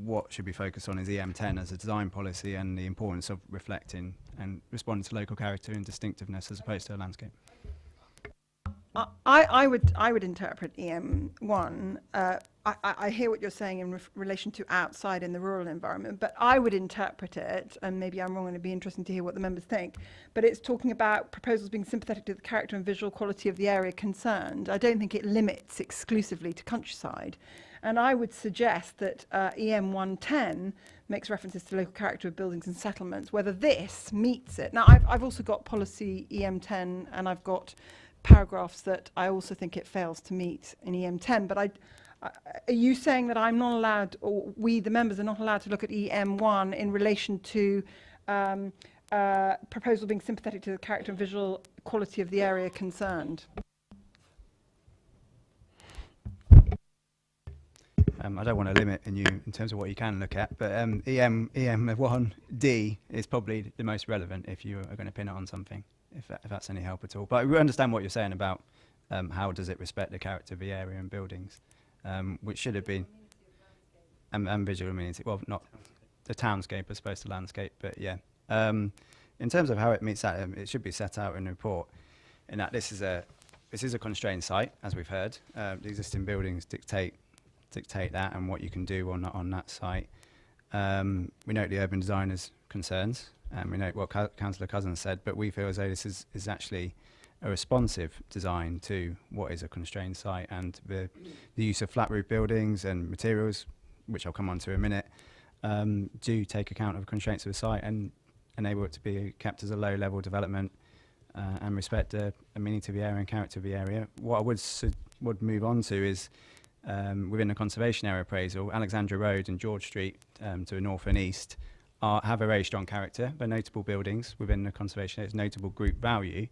Speaker 17: what should be focused on is EM10 as a design policy and the importance of reflecting and responding to local character and distinctiveness as opposed to a landscape.
Speaker 2: I would interpret EM1. I hear what you're saying in relation to outside in the rural environment, but I would interpret it, and maybe I'm wrong, and it'd be interesting to hear what the members think, but it's talking about proposals being sympathetic to the character and visual quality of the area concerned. I don't think it limits exclusively to countryside. And I would suggest that EM110 makes references to local character of buildings and settlements, whether this meets it. Now, I've also got policy EM10, and I've got paragraphs that I also think it fails to meet in EM10, but are you saying that I'm not allowed, or we, the members, are not allowed to look at EM1 in relation to proposal being sympathetic to the character and visual quality of the area concerned?
Speaker 17: I don't want to limit you in terms of what you can look at, but EM1D is probably the most relevant if you are going to pin it on something, if that's any help at all. But we understand what you're saying about how does it respect the character of the area and buildings, which should have been, and visual amenity, well, not the townscape as opposed to landscape, but yeah. In terms of how it meets that, it should be set out in the report, in that this is a constrained site, as we've heard. The existing buildings dictate that and what you can do on that site. We note the urban designer's concerns, and we note what Councillor Cousins said, but we feel as though this is actually a responsive design to what is a constrained site, and the use of flat roof buildings and materials, which I'll come on to in a minute, do take account of constraints of the site and enable it to be kept as a low level development and respect the amenity of the area and character of the area. What I would move on to is within the conservation area appraisal, Alexandra Road and George Street to the north and east have a very strong character. They're notable buildings within the conservation area, it's notable group value.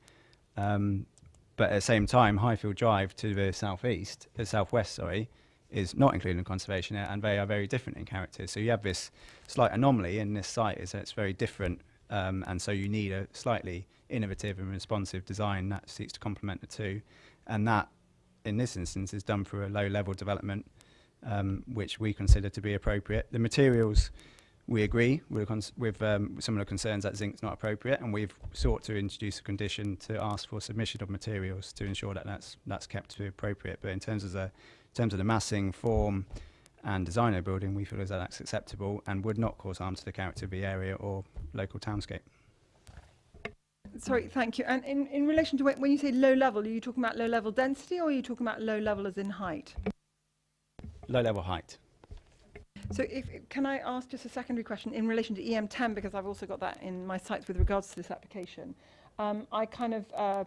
Speaker 17: But at the same time, Highfield Drive to the southwest, is not included in the conservation area, and they are very different in character. So you have this slight anomaly in this site, is that it's very different, and so you need a slightly innovative and responsive design that seeks to complement the two, and that in this instance is done through a low-level development, which we consider to be appropriate. The materials, we agree with some of the concerns that zinc's not appropriate, and we've sought to introduce a condition to ask for submission of materials to ensure that that's kept to be appropriate. But in terms of the massing, form, and design of the building, we feel as though that's acceptable and would not cause harm to the character of the area or local townscape.
Speaker 2: Sorry, thank you. And in relation to when you say low level, are you talking about low level density, or are you talking about low level as in height?
Speaker 17: Low level height.
Speaker 2: So can I ask just a secondary question in relation to EM10, because I've also got that in my sights with regards to this application. I kind of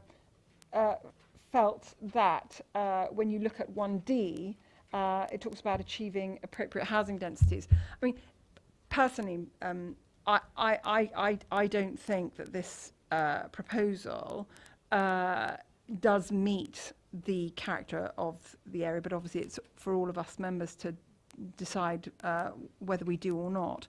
Speaker 2: felt that when you look at 1D, it talks about achieving appropriate housing densities. I mean, personally, I don't think that this proposal does meet the character of the area, but obviously it's for all of us members to decide whether we do or not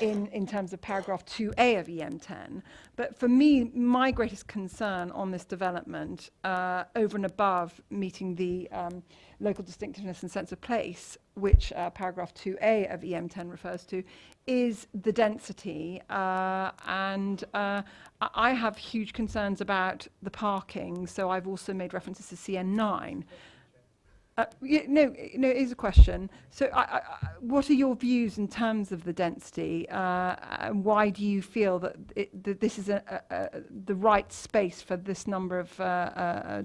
Speaker 2: in terms of paragraph 2A of EM10. But for me, my greatest concern on this development, over and above meeting the local distinctiveness and sense of place, which paragraph 2A of EM10 refers to, is the density. And I have huge concerns about the parking, so I've also made references to CN9. No, it is a question. So what are your views in terms of the density? Why do you feel that this is the right space for this number of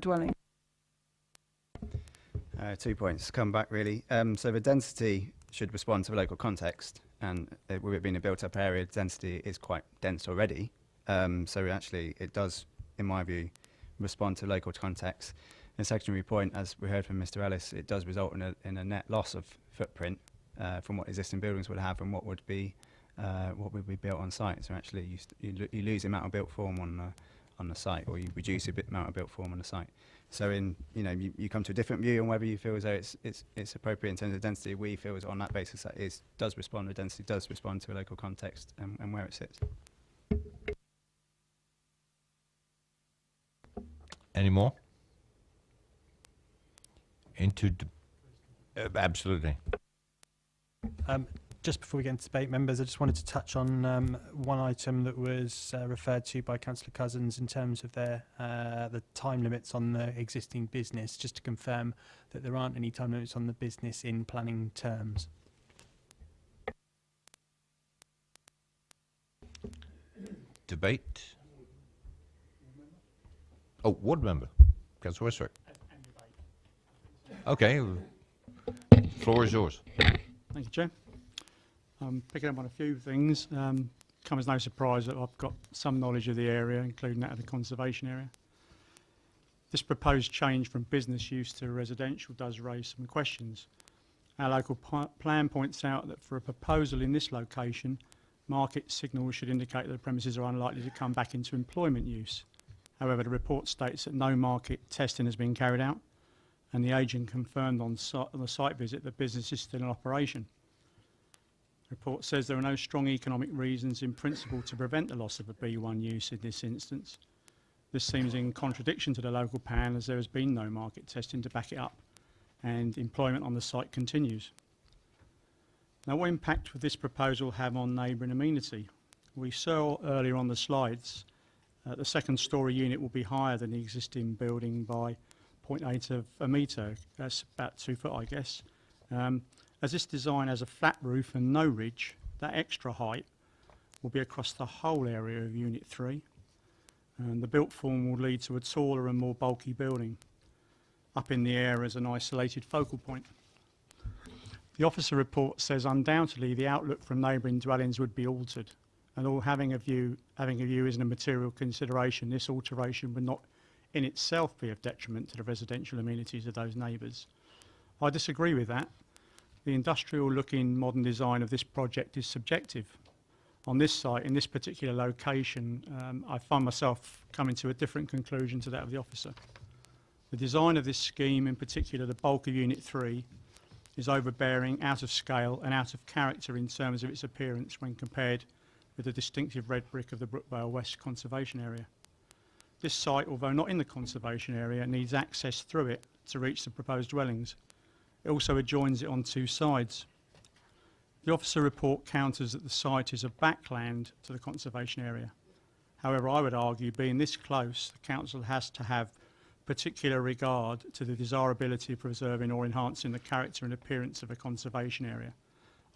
Speaker 2: dwellings?
Speaker 17: 2 points. Come back, really. So the density should respond to the local context, and with it being a built-up area, density is quite dense already. So actually, it does, in my view, respond to local context. And secondary point, as we heard from Mr. Ellis, it does result in a net loss of footprint from what existing buildings would have and what would be built on site. So actually, you lose the amount of built form on the site, or you reduce the amount of built form on the site. So you come to a different view on whether you feel as though it's appropriate in terms of density. We feel as on that basis that does respond to a local context and where it sits.
Speaker 1: Any more? Absolutely.
Speaker 3: Just before we get into debate, members, I just wanted to touch on one item that was referred to by Councillor Cousins in terms of the time limits on the existing business, just to confirm that there aren't any time limits on the business in planning terms.
Speaker 1: Debate? Oh, ward member. Councillor Westwick. Okay. Floor is yours.
Speaker 6: Thank you, Chair. Picking up on a few things. Come as no surprise that I've got some knowledge of the area, including that of the conservation area. This proposed change from business use to residential does raise some questions. Our local plan points out that for a proposal in this location, market signals should indicate that the premises are unlikely to come back into employment use. However, the report states that no market testing has been carried out, and the agent confirmed on the site visit that business is still in operation. The report says there are no strong economic reasons in principle to prevent the loss of a B1 use in this instance. This seems in contradiction to the local plan, as there has been no market testing to back it up, and employment on the site continues. Now, what impact would this proposal have on neighbouring amenity? We saw earlier on the slides the second storey unit will be higher than the existing building by 0.8 of a metre. That's about 2 foot, I guess. As this design has a flat roof and no ridge, that extra height will be across the whole area of Unit 3. And the built form will lead to a taller and more bulky building up in the air as an isolated focal point. The officer report says undoubtedly the outlook from neighbouring dwellings would be altered, and all having a view isn't a material consideration. This alteration would not in itself be of detriment to the residential amenities of those neighbours. I disagree with that. The industrial-looking modern design of this project is subjective. On this site, in this particular location, I find myself coming to a different conclusion to that of the officer. The design of this scheme, in particular the bulk of Unit 3, is overbearing, out of scale and out of character in terms of its appearance when compared with the distinctive red brick of the Brookvale West Conservation Area. This site, although not in the conservation area, needs access through it to reach the proposed dwellings. It also adjoins it on two sides. The officer report counters that the site is a backland to the conservation area. However, I would argue, being this close, the council has to have particular regard to the desirability of preserving or enhancing the character and appearance of a conservation area.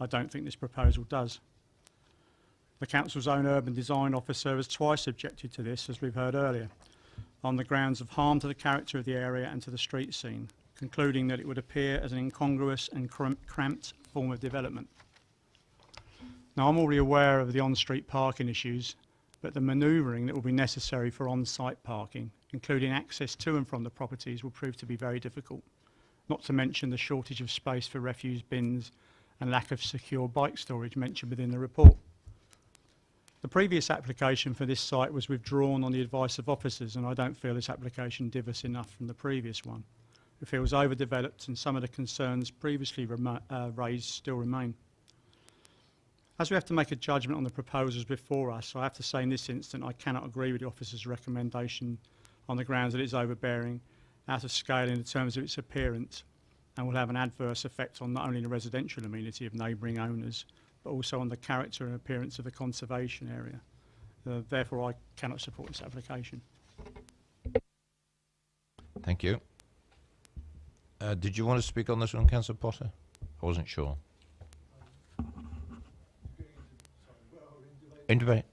Speaker 6: I don't think this proposal does. The council's own urban design officer has twice objected to this, as we've heard earlier, on the grounds of harm to the character of the area and to the street scene, concluding that it would appear as an incongruous and cramped form of development. Now, I'm already aware of the on-street parking issues, but the manoeuvring that will be necessary for on-site parking, including access to and from the properties, will prove to be very difficult, not to mention the shortage of space for refuse bins and lack of secure bike storage mentioned within the report. The previous application for this site was withdrawn on the advice of officers, and I don't feel this application differs enough from the previous one. It feels overdeveloped, and some of the concerns previously raised still remain. As we have to make a judgment on the proposals before us, I have to say in this instance I cannot agree with the officer's recommendation on the grounds that it is overbearing, out of scale in terms of its appearance, and will have an adverse effect on not only the residential amenity of neighbouring owners, but also on the character and appearance of the conservation area. Therefore, I cannot support this application.
Speaker 1: Thank you. Did you want to speak on this one, Councillor Potter? I wasn't sure. In debate.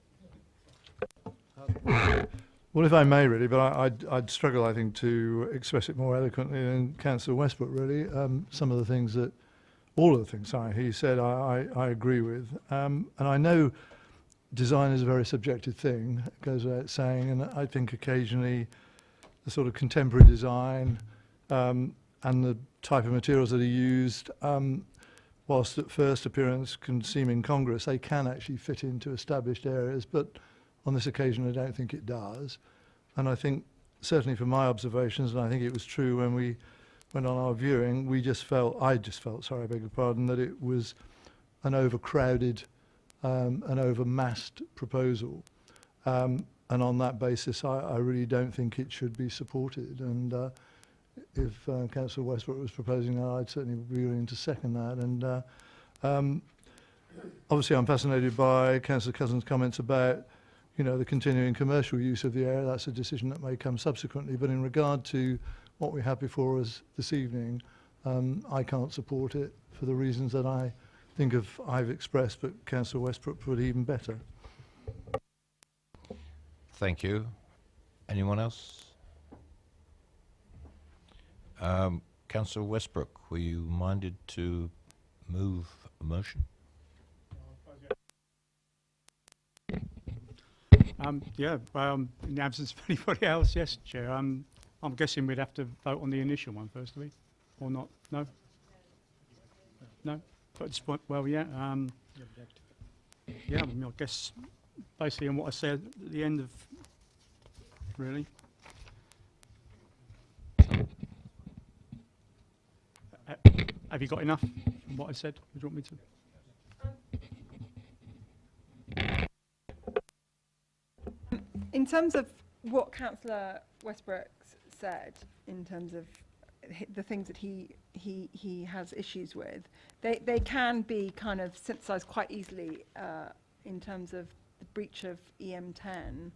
Speaker 9: Well, if I may, really, but I'd struggle, I think, to express it more eloquently than Councillor Westbrook, really. Some of the things that, all of the things, sorry, he said, I agree with. And I know design is a very subjective thing, it goes without saying, and I think occasionally the sort of contemporary design and the type of materials that are used, whilst at first appearance can seem incongruous, they can actually fit into established areas, but on this occasion I don't think it does. And I think, certainly from my observations, and I think it was true when we went on our viewing, I just felt, sorry, I beg your pardon, that it was an overcrowded, an overmassed proposal. And on that basis, I really don't think it should be supported. And if Councillor Westbrook was proposing that, I'd certainly be willing to second that. And obviously, I'm fascinated by Councillor Cousins' comments about, you know, the continuing commercial use of the area. That's a decision that may come subsequently. But in regard to what we have before us this evening, I can't support it for the reasons that I think I've expressed, but Councillor Westbrook put even better.
Speaker 1: Thank you. Anyone else? Councillor Westbrook, were you minded to move a motion?
Speaker 6: Yeah, in the absence of anybody else, yes, Chair. I'm guessing we'd have to vote on the initial one first, do we? Or not? No? No? But at this point, well, yeah. Yeah, I mean, I guess basically on what I said at the end of, really. Have you got enough from what I said? Would you want me to?
Speaker 2: In terms of what Councillor Westbrook said, in terms of the things that he has issues with, they can be kind of synthesised quite easily in terms of the breach of EM10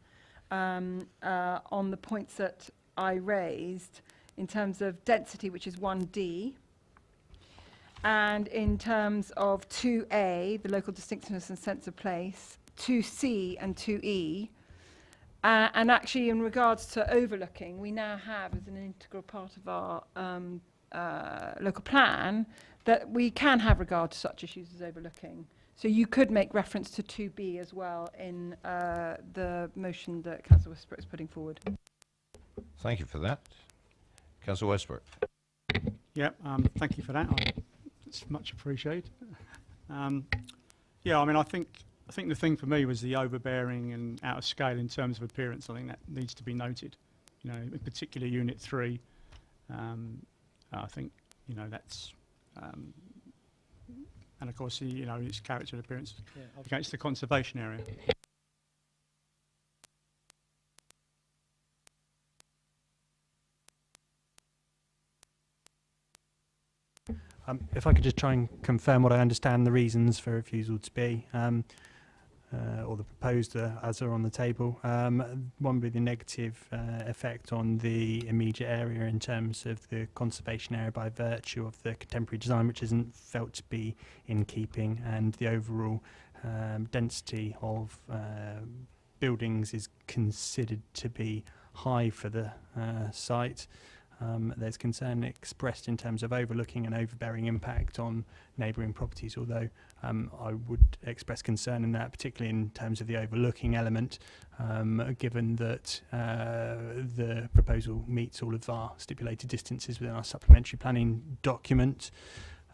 Speaker 2: on the points that I raised in terms of density, which is 1D, and in terms of 2A, the local distinctiveness and sense of place, 2C and 2E. And actually, in regards to overlooking, we now have as an integral part of our local plan that we can have regard to such issues as overlooking. So you could make reference to 2B as well in the motion that Councillor Westbrook is putting forward.
Speaker 1: Thank you for that. Councillor Westbrook.
Speaker 6: Yeah, thank you for that. It's much appreciated. Yeah, I mean, I think the thing for me was the overbearing and out of scale in terms of appearance. I think that needs to be noted. You know, in particular, Unit 3. I think, you know, that's, and of course, you know, its character and appearance against the conservation area.
Speaker 3: If I could just try and confirm what I understand the reasons for refusal to be, or the proposed as are on the table. One would be the negative effect on the immediate area in terms of the conservation area by virtue of the contemporary design, which isn't felt to be in keeping, and the overall density of buildings is considered to be high for the site. There's concern expressed in terms of overlooking and overbearing impact on neighbouring properties, although I would express concern in that, particularly in terms of the overlooking element, given that the proposal meets all of our stipulated distances within our supplementary planning document.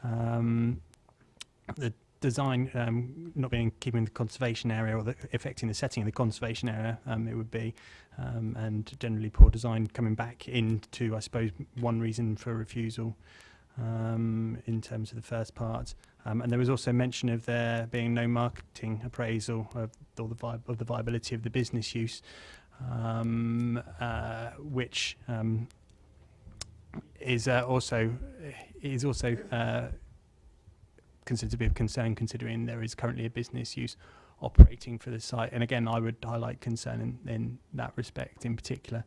Speaker 3: The design not being in keeping with the conservation area or affecting the setting of the conservation area, it would be, and generally poor design coming back into, I suppose, one reason for refusal in terms of the first part. And there was also mention of there being no marketing appraisal of the viability of the business use, which is also considered to be of concern, considering there is currently a business use operating for the site. And again, I would highlight concern in that respect in particular,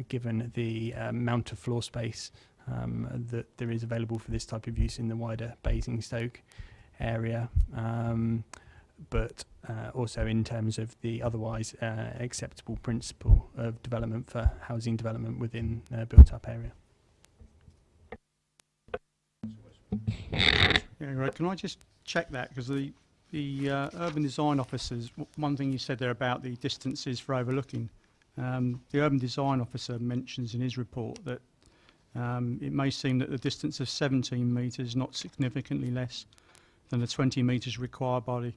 Speaker 3: given the amount of floor space that there is available for this type of use in the wider Basingstoke area, but also in terms of the otherwise acceptable principle of development for housing development within a built-up area.
Speaker 6: Yeah, right. Can I just check that? Because the urban design officers, one thing you said there about the distances for overlooking, The urban design officer mentions in his report that it may seem that the distance of 17 metres is not significantly less than the 20 metres required by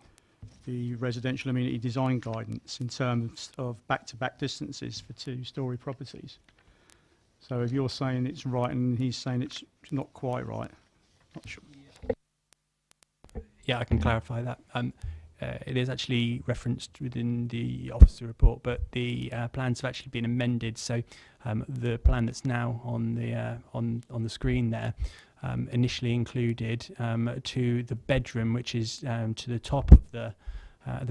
Speaker 6: the residential amenity design guidance in terms of back-to-back distances for two-storey properties. So if you're saying it's right and he's saying it's not quite right, not sure.
Speaker 20: Yeah, I can clarify that. It is actually referenced within the officer report, but the plans have actually been amended. So the plan that's now on the screen there initially included to the bedroom, which is to the top of the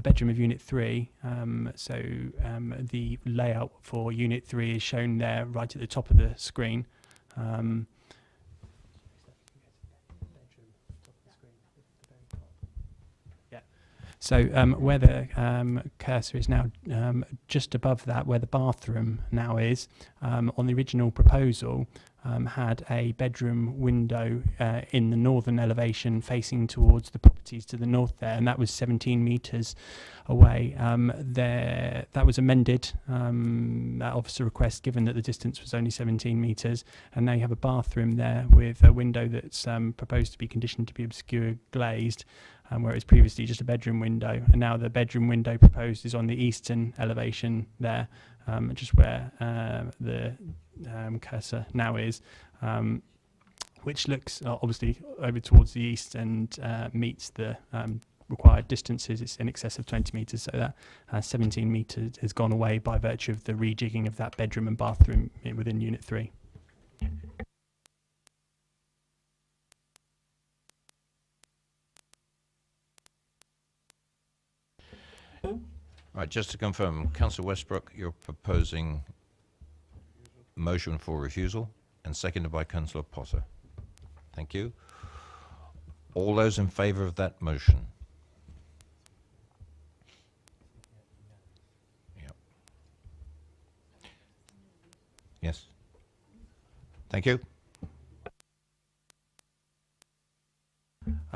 Speaker 20: bedroom of Unit 3. The layout for Unit 3 is shown there right at the top of the screen. So where the cursor is now, just above that, where the bathroom now is, on the original proposal, had a bedroom window in the northern elevation facing towards the properties to the north there, and that was 17 metres away. That was amended, that officer request, given that the distance was only 17 metres, and now you have a bathroom there with a window that's proposed to be conditioned to be obscure glazed, where it was previously just a bedroom window, and now the bedroom window proposed is on the eastern elevation there, just where the cursor now is, which looks obviously over towards the east and meets the required distances. It's in excess of 20 metres, so that 17 metres has gone away by virtue of the rejigging of that bedroom and bathroom within Unit 3.
Speaker 1: Right, just to confirm, Councillor Westbrook, you're proposing motion for refusal, and seconded by Councillor Potter. Thank you. All those in favour of that motion? Yep. Yes. Thank you.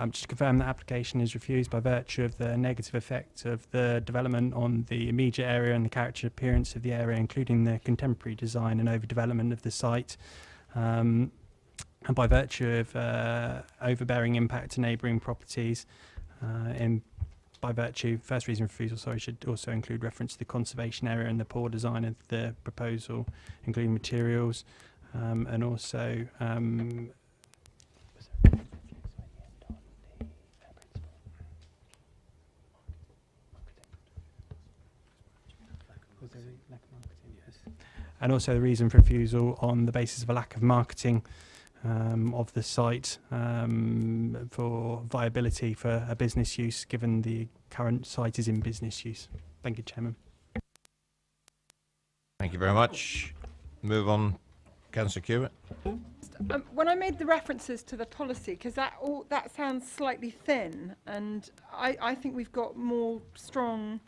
Speaker 20: Just to confirm, that application is refused by virtue of the negative effect of the development on the immediate area and the character appearance of the area, including the contemporary design and overdevelopment of the site, and by virtue of overbearing impact to neighbouring properties. By virtue, first reason for refusal, should also include reference to the conservation area and the poor design of the proposal, including materials, and also and also the reason for refusal on the basis of a lack of marketing of the site for viability for a business use, given the current site is in business use. Thank you, Chairman.
Speaker 1: Thank you very much. Move on, Councillor Hewitt.
Speaker 2: When I made the references to the policy, because that sounds slightly thin, and I think we've got stronger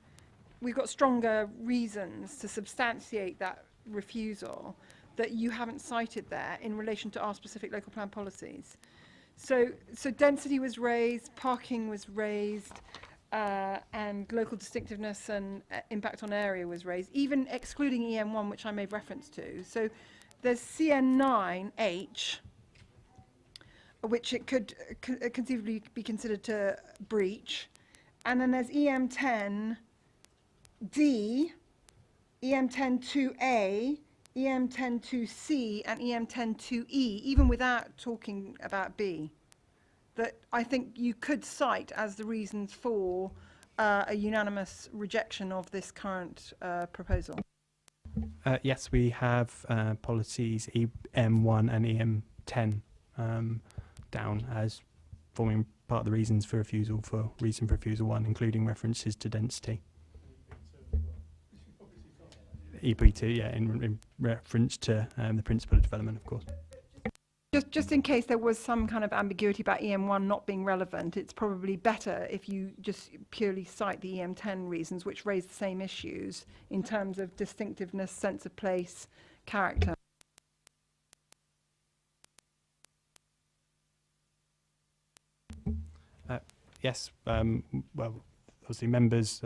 Speaker 2: reasons to substantiate that refusal that you haven't cited there in relation to our specific local plan policies. So density was raised, parking was raised, and local distinctiveness and impact on area was raised, even excluding EM1, which I made reference to. So there's CN9H, which it could conceivably be considered to breach, and then there's EM10D, EM102A, EM102C, and EM102E, even without talking about B, that I think you could cite as the reasons for a unanimous rejection of this current proposal.
Speaker 20: Yes, we have policies EM1 and EM10 down as forming part of the reasons for refusal for reason for refusal 1, including references to density. EP2, yeah, in reference to the principle of development, of course.
Speaker 2: Just in case there was some kind of ambiguity about EM1 not being relevant, it's probably better if you just purely cite the EM10 reasons, which raise the same issues in terms of distinctiveness, sense of place, character.
Speaker 20: Yes, well, obviously members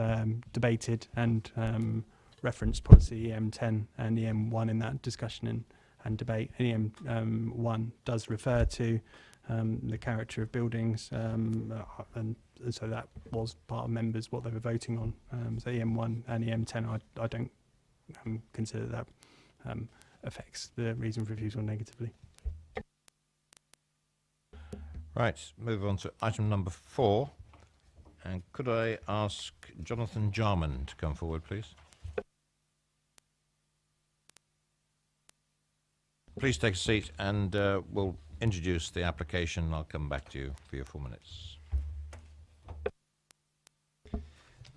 Speaker 20: debated and referenced policy EM10 and EM1 in that discussion and debate. EM1 does refer to the character of buildings, and so that was part of members what they were voting on. So EM1 and EM10, I don't consider that affects the reason for refusal negatively.
Speaker 1: Right, move on to item number 4. And could I ask Jonathan Jarman to come forward, please? Please take a seat and we'll introduce the application. I'll come back to you for your 4 minutes.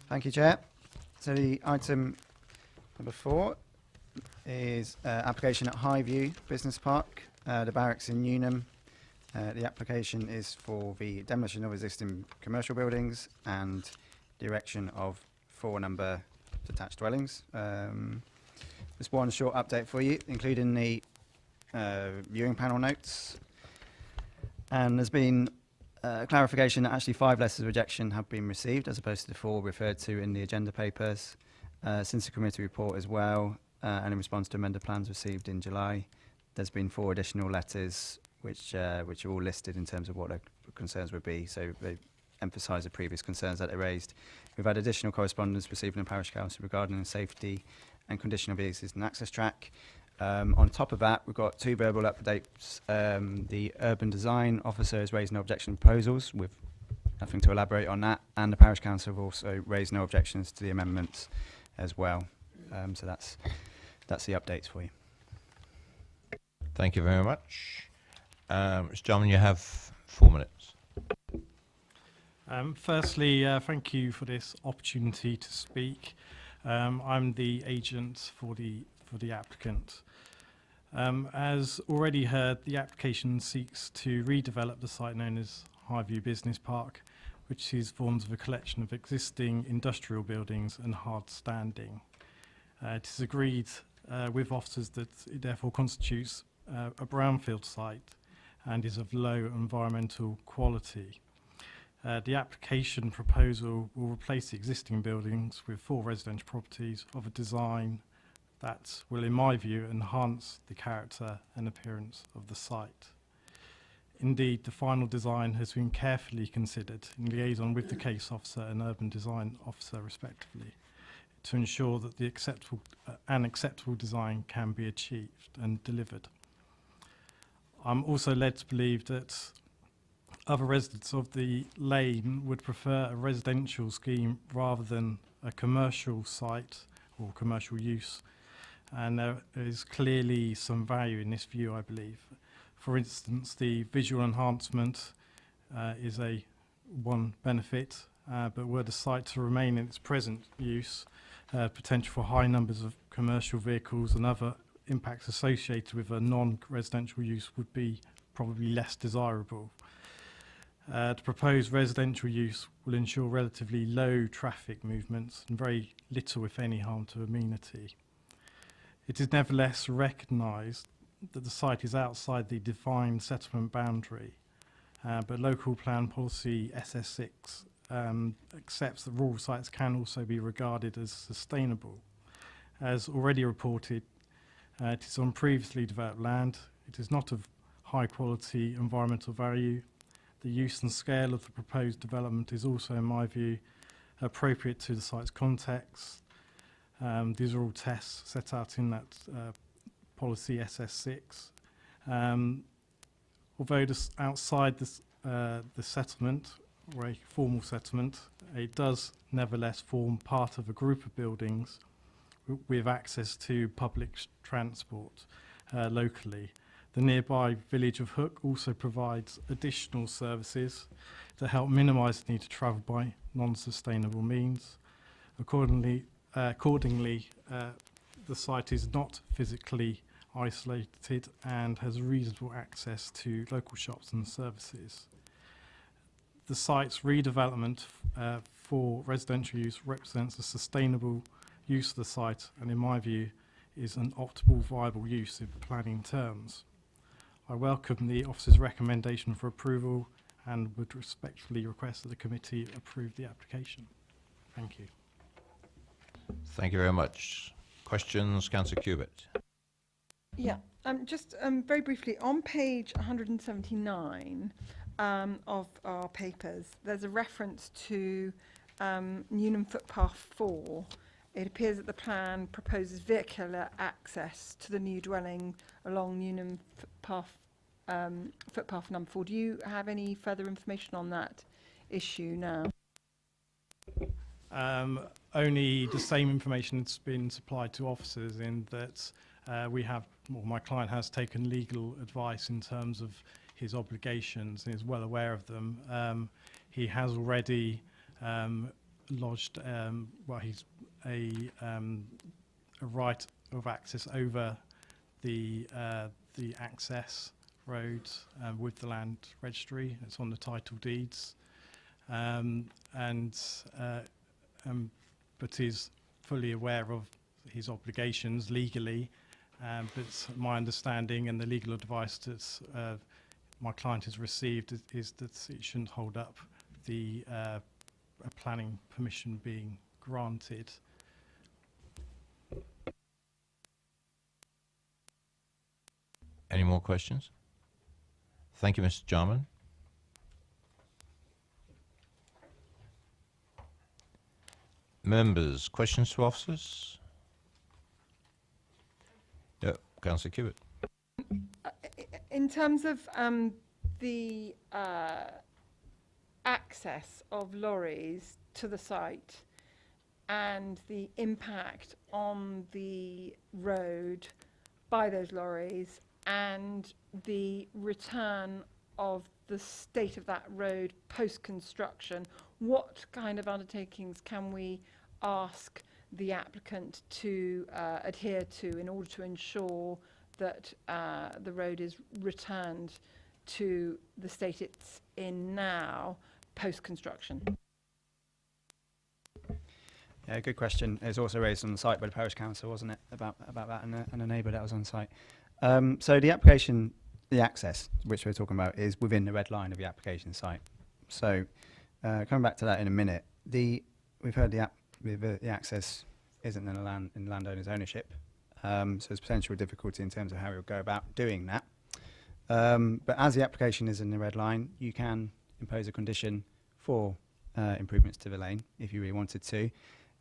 Speaker 17: Thank you, Chair. So the item number 4 is application at Highview Business Park, the barracks in Newnham. The application is for the demolition of existing commercial buildings and the erection of 4 number detached dwellings. Just one short update for you, including the viewing panel notes. And there's been clarification that actually 5 letters of rejection have been received as opposed to the 4 referred to in the agenda papers since the committee report as well, and in response to amended plans received in July. There's been 4 additional letters which are all listed in terms of what their concerns would be, so they emphasise the previous concerns that they raised. We've had additional correspondence received from the Parish Council regarding the safety and condition of the existing access track. On top of that, we've got 2 verbal updates. The urban design officer has raised no objection to proposals, with nothing to elaborate on that, and the Parish Council have also raised no objections to the amendments as well. So that's the updates for you.
Speaker 1: Thank you very much. Mr. Jarman, you have 4 minutes.
Speaker 21: Firstly, thank you for this opportunity to speak. I'm the agent for the applicant. As already heard, the application seeks to redevelop the site known as Highview Business Park, which is formed of a collection of existing industrial buildings and hard standing. It is agreed with officers that it therefore constitutes a brownfield site and is of low environmental quality. The application proposal will replace the existing buildings with 4 residential properties of a design that will, in my view, enhance the character and appearance of the site. Indeed, the final design has been carefully considered in liaison with the case officer and urban design officer respectively to ensure that the acceptable design can be achieved and delivered. I'm also led to believe that other residents of the lane would prefer a residential scheme rather than a commercial site or commercial use, and there is clearly some value in this view, I believe. For instance, the visual enhancement is one benefit, but were the site to remain in its present use, potential for high numbers of commercial vehicles and other impacts associated with a non-residential use would be probably less desirable. The proposed residential use will ensure relatively low traffic movements and very little, if any, harm to amenity. It is nevertheless recognised that the site is outside the defined settlement boundary, but local plan policy SS6 accepts that rural sites can also be regarded as sustainable. As already reported, it is on previously developed land. It is not of high quality environmental value. The use and scale of the proposed development is also, in my view, appropriate to the site's context. These are all tests set out in that policy SS6. Although outside the settlement, or a formal settlement, it does nevertheless form part of a group of buildings with access to public transport locally. The nearby village of Hook also provides additional services to help minimise the need to travel by non-sustainable means. Accordingly, the site is not physically isolated and has reasonable access to local shops and services. The site's redevelopment for residential use represents a sustainable use of the site and, in my view, is an optimal viable use in planning terms. I welcome the officer's recommendation for approval and would respectfully request that the committee approve the application. Thank you.
Speaker 1: Thank you very much. Questions, Councillor Cubitt?
Speaker 2: Yeah, just very briefly, on page 179 of our papers, there's a reference to Newnham Footpath 4. It appears that the plan proposes vehicular access to the new dwelling along Newnham Footpath number 4. Do you have any further information on that issue now?
Speaker 21: Only the same information that's been supplied to officers, in that my client has taken legal advice in terms of his obligations and is well aware of them. He has already lodged, he's a right of access over the access road with the land registry. It's on the title deeds, but is fully aware of his obligations legally. But my understanding and the legal advice that my client has received is that it shouldn't hold up the a planning permission being granted.
Speaker 1: Any more questions? Thank you, Mr. Jarman. Members, questions to officers? Yeah, Councillor Cubitt.
Speaker 2: In terms of the access of lorries to the site and the impact on the road by those lorries and the return of the state of that road post-construction, what kind of undertakings can we ask the applicant to adhere to in order to ensure that the road is returned to the state it's in now post-construction?
Speaker 17: Yeah, good question. It was also raised on the site by the parish council, wasn't it, about that and a neighbour that was on site. So the application, the access, which we're talking about, is within the red line of the application site. So coming back to that in a minute, we've heard the access isn't in the landowner's ownership, so there's potential difficulty in terms of how we'll go about doing that. But as the application is in the red line, you can impose a condition for improvements to the lane if you really wanted to.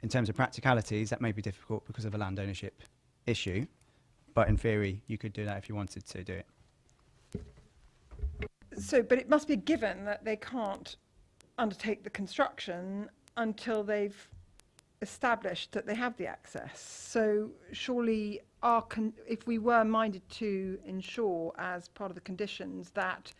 Speaker 17: In terms of practicalities, that may be difficult because of a land ownership issue, but in theory, you could do that if you wanted to do it.
Speaker 2: So, but it must be a given that they can't undertake the construction until they've established that they have the access. So surely if we were minded to ensure as part of the conditions that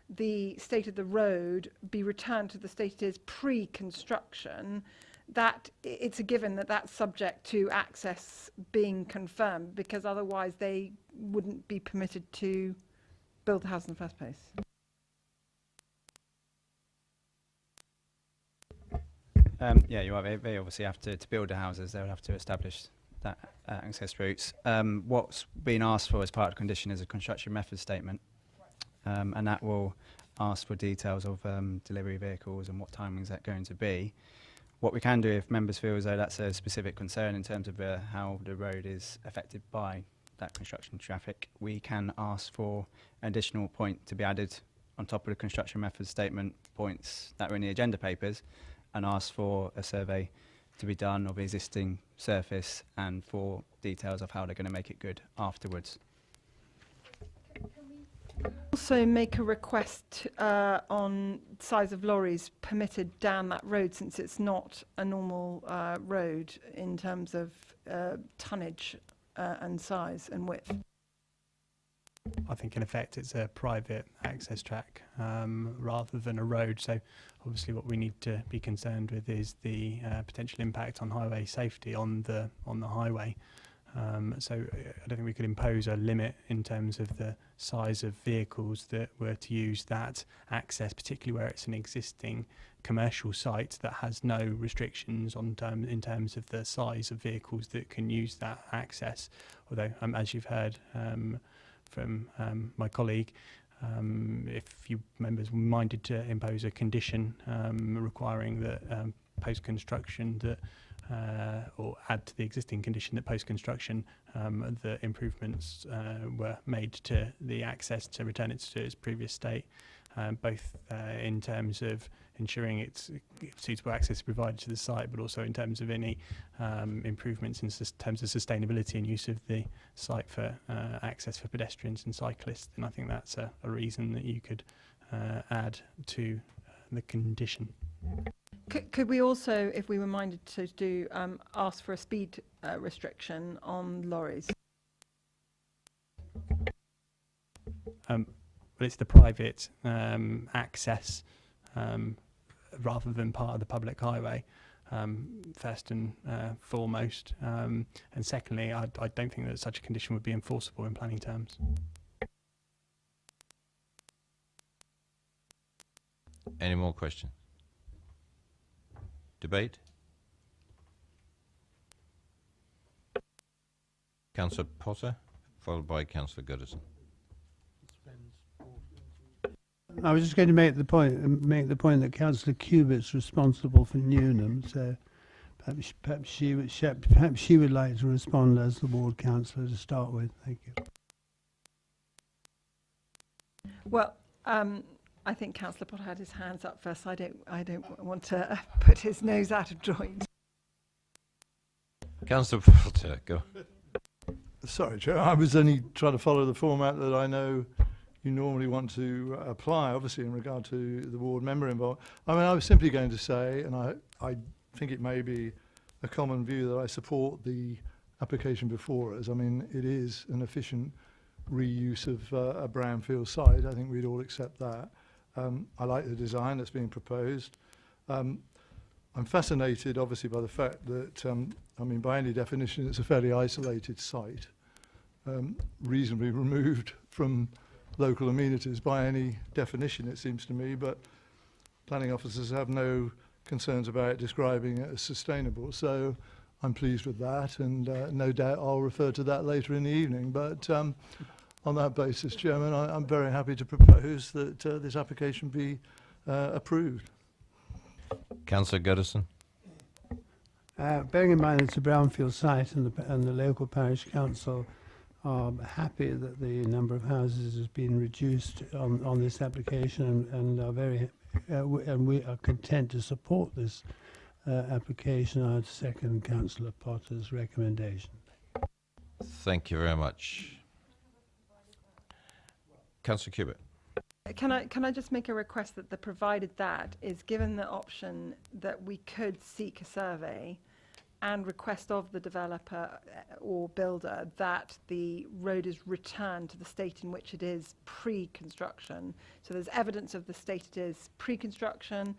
Speaker 2: the state of the road be returned to the state it is pre-construction, that it's a given that that's subject to access being confirmed, because otherwise they wouldn't be permitted to build the house in the first place.
Speaker 17: Yeah, you're right. They obviously have to build the houses. They'll have to establish that access routes. What's been asked for as part of the condition is a construction method statement, and that will ask for details of delivery vehicles and what timings that's going to be. What we can do, if members feel as though that's a specific concern in terms of how the road is affected by that construction traffic, we can ask for an additional point to be added on top of the construction method statement points that were in the agenda papers, and ask for a survey to be done of the existing surface and for details of how they're going to make it good afterwards.
Speaker 2: Also make a request on size of lorries permitted down that road, since it's not a normal road in terms of tonnage and size and width.
Speaker 20: I think in effect it's a private access track rather than a road. So obviously what we need to be concerned with is the potential impact on highway safety on the highway. So I don't think we could impose a limit in terms of the size of vehicles that were to use that access, particularly where it's an existing commercial site that has no restrictions in terms of the size of vehicles that can use that access. Although, as you've heard from my colleague, if you members were minded to impose a condition requiring that post-construction that or add to the existing condition that post-construction the improvements were made to the access to return it to its previous state, both in terms of ensuring it's suitable access provided to the site, but also in terms of any improvements in terms of sustainability and use of the site for access for pedestrians and cyclists. And I think that's a reason that you could add to the condition.
Speaker 2: Could we also, if we were minded to do, ask for a speed restriction on lorries?
Speaker 20: But it's the private access rather than part of the public highway, first and foremost. And secondly, I don't think that such a condition would be enforceable in planning terms.
Speaker 1: Any more questions? Debate? Councillor Potter, followed by Councillor Goodison.
Speaker 15: I was just going to make the point that Councillor Cubitt's responsible for Newnham, so perhaps she would like to respond as the ward councillor to start with. Thank you.
Speaker 2: Well, I think Councillor Potter had his hands up first. I don't want to put his nose out of joint.
Speaker 1: Councillor Potter, go.
Speaker 9: Sorry, Chair. I was only trying to follow the format that I know you normally want to apply, obviously, in regard to the ward member involved. I mean, I was simply going to say, and I think it may be a common view, that I support the application before us. I mean, it is an efficient reuse of a brownfield site. I think we'd all accept that. I like the design that's being proposed. I'm fascinated, obviously, by the fact that, I mean, by any definition, it's a fairly isolated site, reasonably removed from local amenities by any definition, it seems to me, but planning officers have no concerns about describing it as sustainable. So I'm pleased with that, and no doubt I'll refer to that later in the evening. But on that basis, Chairman, I'm very happy to propose that this application be approved.
Speaker 1: Councillor Goodison.
Speaker 15: Bearing in mind it's a brownfield site and the local parish council are happy that the number of houses has been reduced on this application, and are very and we are content to support this application. I'd second Councillor Potter's recommendation.
Speaker 1: Thank you very much. Councillor Cubitt.
Speaker 2: Can I just make a request that the provided that is given the option that we could seek a survey and request of the developer or builder that the road is returned to the state in which it is pre-construction. So there's evidence of the state it is pre-construction.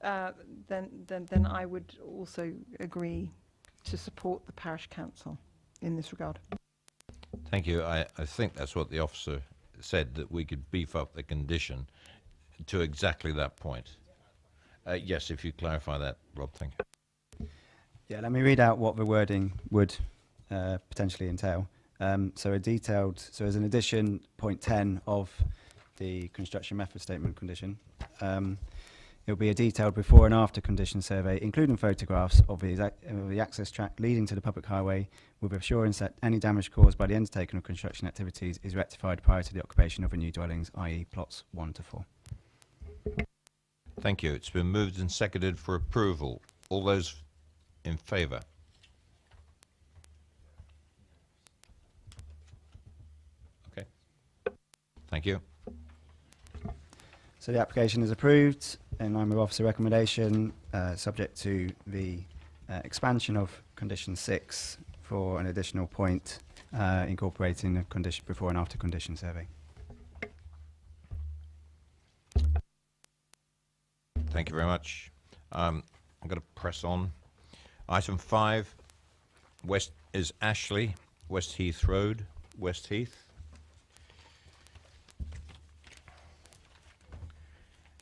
Speaker 2: Then I would also agree to support the parish council in this regard.
Speaker 1: Thank you. I think that's what the officer said, that we could beef up the condition to exactly that point. Yes, if you clarify that, Rob, thank you.
Speaker 17: Yeah, let me read out what the wording would potentially entail. So as an addition, point 10 of the construction method statement condition, it will be a detailed before and after condition survey, including photographs of the access track leading to the public highway, with assurance that any damage caused by the undertaking of construction activities is rectified prior to the occupation of the new dwellings, i.e. plots 1 to 4.
Speaker 1: Thank you. It's been moved and seconded for approval. All those in favour? Okay. Thank you.
Speaker 17: So the application is approved in line with officer recommendation, subject to the expansion of condition 6 for an additional point incorporating the condition before and after condition survey.
Speaker 1: Thank you very much. I'm going to press on. Item 5, West is Ashley, West Heath Road, West Heath.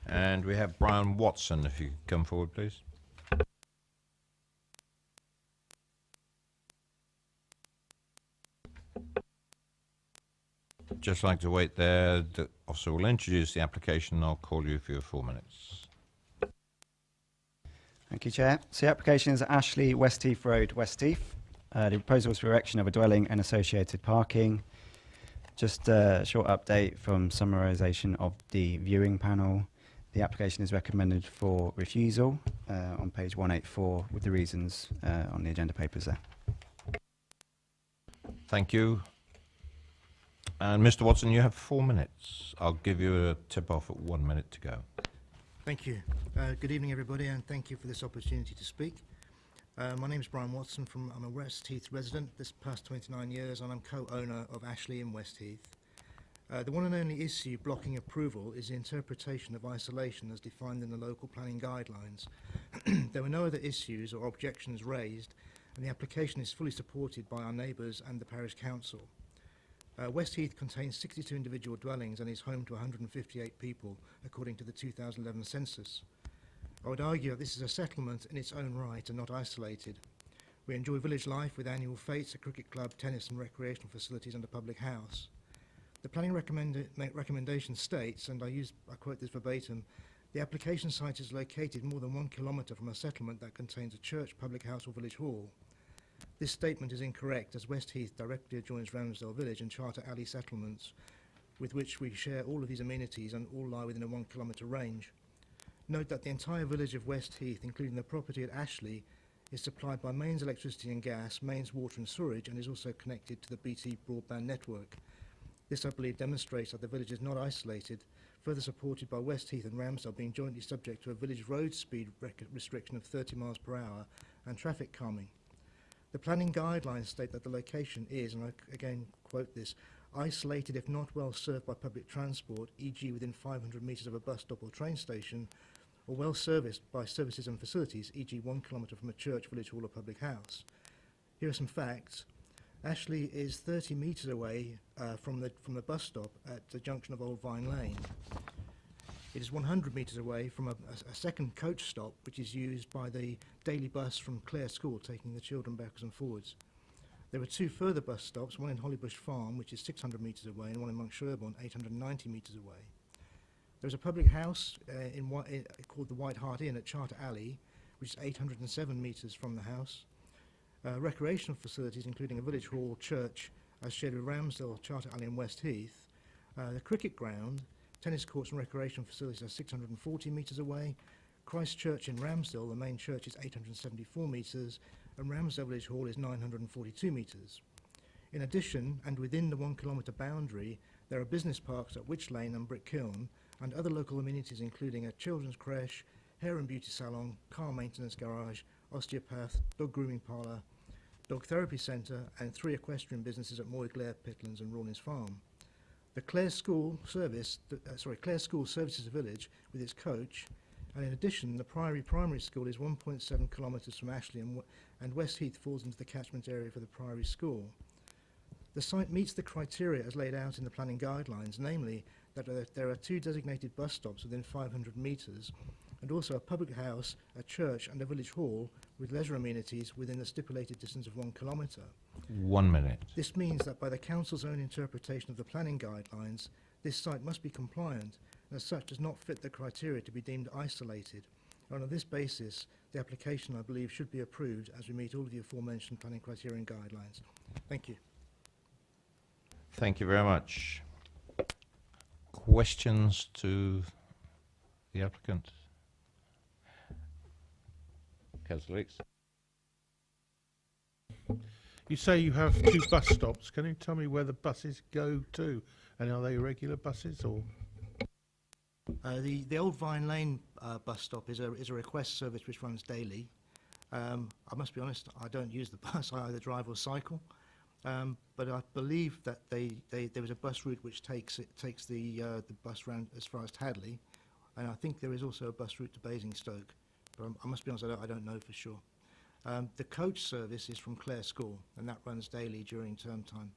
Speaker 1: And we have Brian Watson, if you could come forward, please. Just like to wait there. The officer will introduce the application and I'll call you for your 4 minutes.
Speaker 17: Thank you, Chair. So the application is Ashley Westheath Road, Westheath. The proposal is for erection of a dwelling and associated parking. Just a short update from summarisation of the viewing panel. The application is recommended for refusal on page 184 with the reasons on the agenda papers there.
Speaker 1: Thank you. And Mr. Watson, you have 4 minutes. I'll give you a tip-off at 1 minute to go.
Speaker 4: Thank you. Good evening, everybody, and thank you for this opportunity to speak. My name is Brian Watson. I'm a Westheath resident this past 29 years, and I'm co-owner of Ashley in Westheath. The one and only issue blocking approval is the interpretation of isolation as defined in the local planning guidelines. There were no other issues or objections raised, and the application is fully supported by our neighbours and the parish council. Westheath contains 62 individual dwellings and is home to 158 people, according to the 2011 census. I would argue that this is a settlement in its own right and not isolated. We enjoy village life with annual fetes, a cricket club, tennis and recreational facilities and a public house. The planning recommendation states, and I quote this verbatim, the application site is located more than 1 kilometre from a settlement that contains a church, public house or village hall. This statement is incorrect, as Westheath directly adjoins Ramsdale Village and Charter Alley settlements, with which we share all of these amenities and all lie within a 1 kilometre range. Note that the entire village of Westheath, including the property at Ashley, is supplied by mains electricity and gas, mains water and sewerage, and is also connected to the BT broadband network. This, I believe, demonstrates that the village is not isolated, further supported by Westheath and Ramsdale being jointly subject to a village road speed restriction of 30 miles per hour and traffic calming. The planning guidelines state that the location is, and I again quote this, isolated if not well served by public transport, e.g. within 500 metres of a bus stop or train station, or well serviced by services and facilities, e.g. 1 kilometre from a church, village hall or public house. Here are some facts. Ashley is 30 metres away from the bus stop at the junction of Old Vine Lane. It is 100 metres away from a second coach stop, which is used by the daily bus from Clare School, taking the children backwards and forwards. There are 2 further bus stops, one in Hollybush Farm, which is 600 metres away, and one in Monk Sherborne, 890 metres away. There is a public house called the White Hart Inn at Charter Alley, which is 807 metres from the house. Recreational facilities, including a village hall, church, as shared with Ramsdale, Charter Alley and Westheath. The cricket ground, tennis courts and recreation facilities are 640 metres away. Christ Church in Ramsdale, the main church, is 874 metres, and Ramsdale Village Hall is 942 metres. In addition, and within the 1 kilometre boundary, there are business parks at Witch Lane and Brick Kiln, and other local amenities including a children's creche, hair and beauty salon, car maintenance garage, osteopath, dog grooming parlour, dog therapy centre, and 3 equestrian businesses at Moy-Glare, Pitlands and Rawlins Farm. The Clare School services the village with its coach, and in addition, the Priory Primary School is 1.7 kilometres from Ashley, and Westheath falls into the catchment area for the Priory School. The site meets the criteria as laid out in the planning guidelines, namely that there are 2 designated bus stops within 500 metres, and also a public house, a church and a village hall with leisure amenities within the stipulated distance of 1 kilometre.
Speaker 1: 1 minute.
Speaker 4: This means that by the Council's own interpretation of the planning guidelines, this site must be compliant and as such does not fit the criteria to be deemed isolated. And on this basis, the application, I believe, should be approved as we meet all of the aforementioned planning criteria and guidelines. Thank you.
Speaker 1: Thank you very much. Questions to the applicant? Councillor Hicks.
Speaker 22: You say you have 2 bus stops. Can you tell me where the buses go to? And are they regular buses or?
Speaker 4: The Old Vine Lane bus stop is a request service which runs daily. I must be honest, I don't use the bus. I either drive or cycle. But I believe that there is a bus route which takes the bus round as far as Tadley, and I think there is also a bus route to Basingstoke. But I must be honest, I don't know for sure. The coach service is from Clare School, and that runs daily during term time.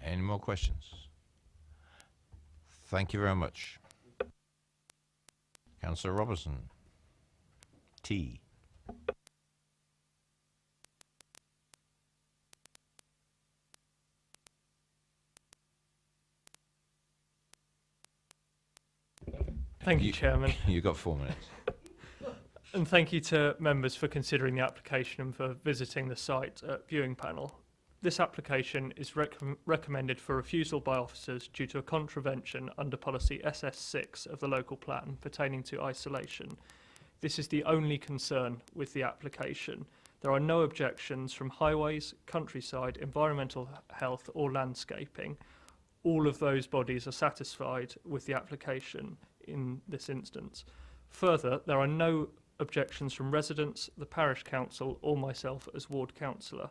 Speaker 1: Any more questions? Thank you very much. Councillor Robertson. T.
Speaker 5: Thank you, Chairman.
Speaker 1: You've got 4 minutes.
Speaker 5: And thank you to members for considering the application and for visiting the site viewing panel. This application is recommended for refusal by officers due to a contravention under policy SS6 of the local plan pertaining to isolation. This is the only concern with the application. There are no objections from highways, countryside, environmental health or landscaping. All of those bodies are satisfied with the application in this instance. Further, there are no objections from residents, the parish council or myself as ward councillor.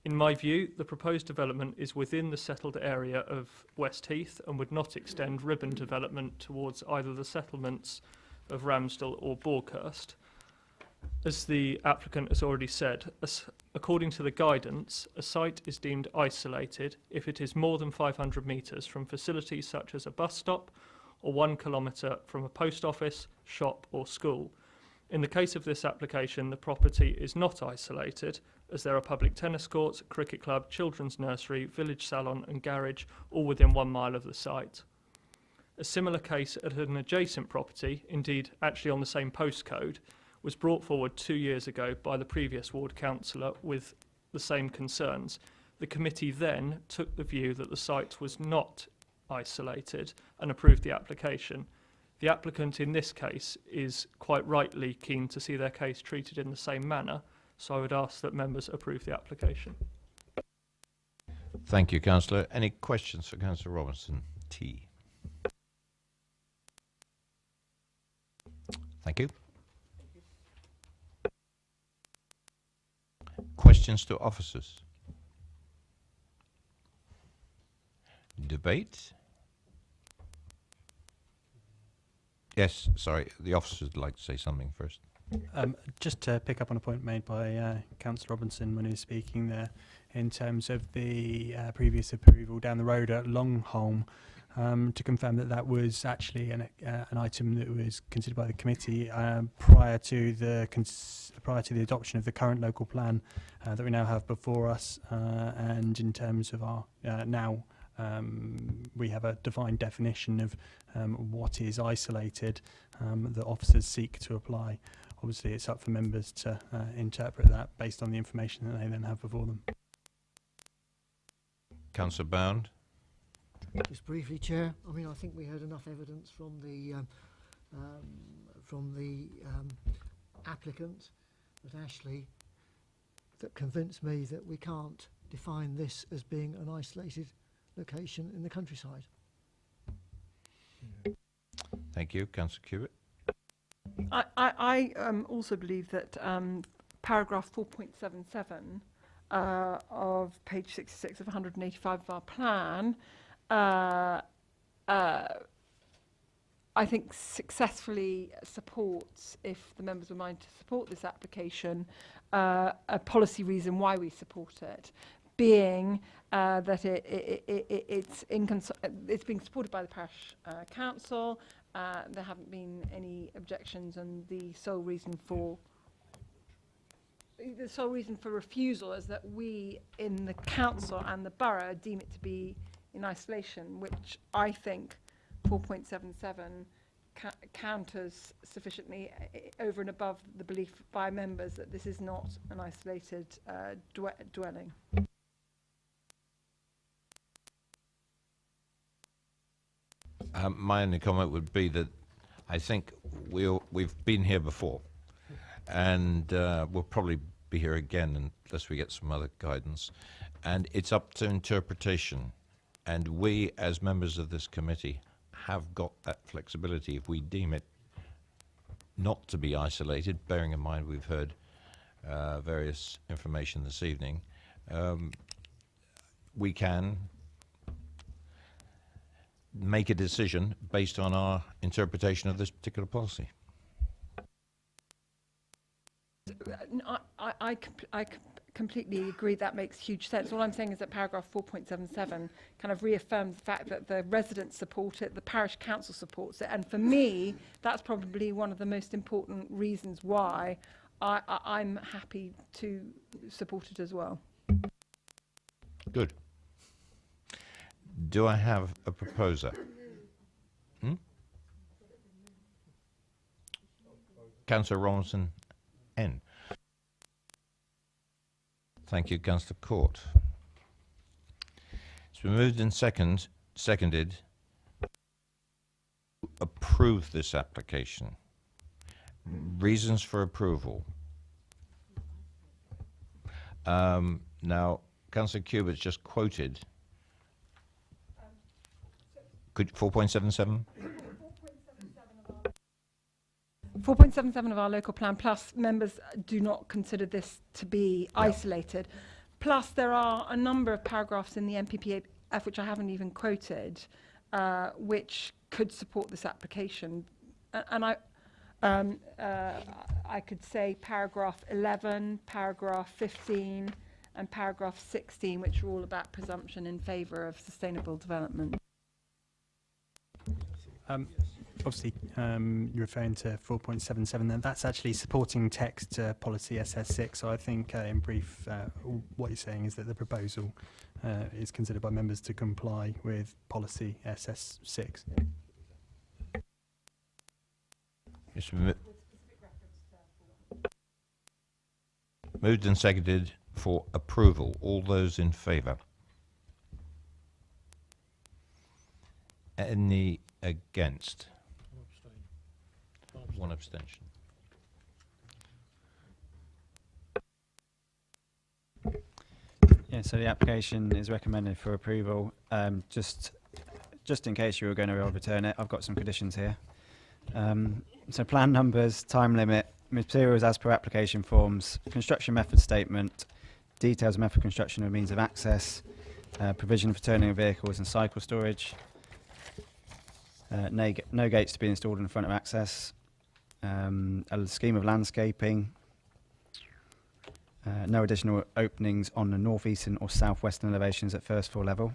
Speaker 5: In my view, the proposed development is within the settled area of West Heath and would not extend ribbon development towards either the settlements of Ramsdale or Borkhurst. As the applicant has already said, according to the guidance, a site is deemed isolated if it is more than 500 metres from facilities such as a bus stop or 1 kilometre from a post office, shop or school. In the case of this application, the property is not isolated, as there are public tennis courts, cricket club, children's nursery, village salon and garage, all within 1 mile of the site. A similar case at an adjacent property, indeed actually on the same postcode, was brought forward 2 years ago by the previous ward councillor with the same concerns. The committee then took the view that the site was not isolated and approved the application. The applicant in this case is quite rightly keen to see their case treated in the same manner, so I would ask that members approve the application.
Speaker 1: Thank you, Councillor. Any questions for Councillor Robinson? T. Thank you. Questions to officers? Debate? Yes, sorry, the officers would like to say something first.
Speaker 20: Just to pick up on a point made by Councillor Robinson when he was speaking there, in terms of the previous approval down the road at Longholm, to confirm that that was actually an item that was considered by the committee prior to the adoption of the current local plan that we now have before us, and in terms of our now. We have a defined definition of what is isolated that officers seek to apply. Obviously, it's up for members to interpret that based on the information that they then have before them.
Speaker 1: Councillor Bound.
Speaker 7: Just briefly, Chair. I mean, I think we heard enough evidence from the applicant at Ashley that convinced me that we can't define this as being an isolated location in the countryside.
Speaker 1: Thank you, Councillor Cubitt.
Speaker 2: I also believe that paragraph 4.77 of page 66 of 185 of our plan, I think successfully supports, if the members were mind to support this application, a policy reason why we support it, being that it's being supported by the parish council. There haven't been any objections, and the sole reason for refusal is that we in the council and the borough deem it to be in isolation, which I think 4.77 counters sufficiently over and above the belief by members that this is not an isolated dwelling.
Speaker 1: My only comment would be that I think we've been here before, and we'll probably be here again unless we get some other guidance. And it's up to interpretation. And we, as members of this committee, have got that flexibility. If we deem it not to be isolated, bearing in mind we've heard various information this evening, we can make a decision based on our interpretation of this particular policy.
Speaker 2: I completely agree. That makes huge sense. All I'm saying is that paragraph 4.77 kind of reaffirms the fact that the residents support it, the parish council supports it, and for me, that's probably one of the most important reasons why I'm happy to support it as well.
Speaker 1: Good. Do I have a proposer? Councillor Robinson N. Thank you, Councillor Court. It's been moved and seconded to approve this application. Reasons for approval. Now, Councillor Cubert's just quoted. Could 4.77?
Speaker 2: 4.77 of our local plan, plus members do not consider this to be isolated. Plus, there are a number of paragraphs in the NPPF, which I haven't even quoted, which could support this application. And I could say paragraph 11, paragraph 15, and paragraph 16, which are all about presumption in favour of sustainable development.
Speaker 20: Obviously, you're referring to 4.77, and that's actually supporting text to policy SS6. So I think, in brief, what you're saying is that the proposal is considered by members to comply with policy SS6.
Speaker 1: Yes, moved and seconded for approval. All those in favour? Any against? One abstention.
Speaker 17: Yeah, so the application is recommended for approval. Just in case you were going to overturn it, I've got some conditions here. So plan numbers, time limit, materials as per application forms, construction method statement, details of method construction and means of access, provision for turning of vehicles and cycle storage, no gates to be installed in front of access, a scheme of landscaping, no additional openings on the northeastern or southwestern elevations at first floor level,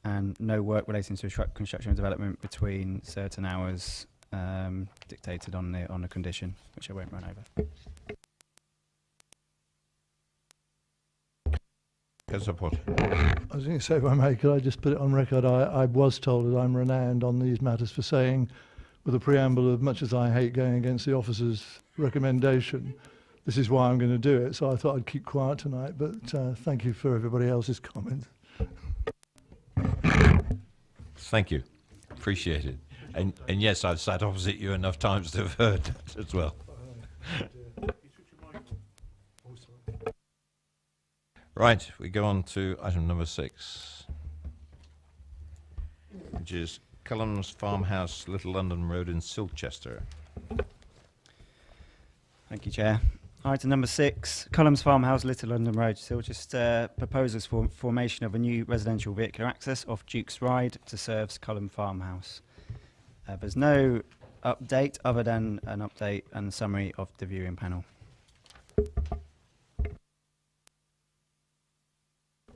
Speaker 17: and no work relating to construction and development between certain hours dictated on the condition, which I won't run over.
Speaker 9: I was going to say, if I may, could I just put it on record? I was told that I'm renowned on these matters for saying, with a preamble of much as I hate going against the officer's recommendation, this is why I'm going to do it. So I thought I'd keep quiet tonight, but thank you for everybody else's comments.
Speaker 1: Thank you. Appreciate it. And yes, I've sat opposite you enough times to have heard that as well. Right, we go on to item number 6, which is Cullum's Farmhouse, Little London Road in Silchester.
Speaker 17: Thank you, Chair. Item number 6, Cullum's Farmhouse, Little London Road, Silchester, proposes for formation of a new residential vehicular access off Duke's Ride to serve Cullum Farmhouse. There's no update other than an update and summary of the viewing panel.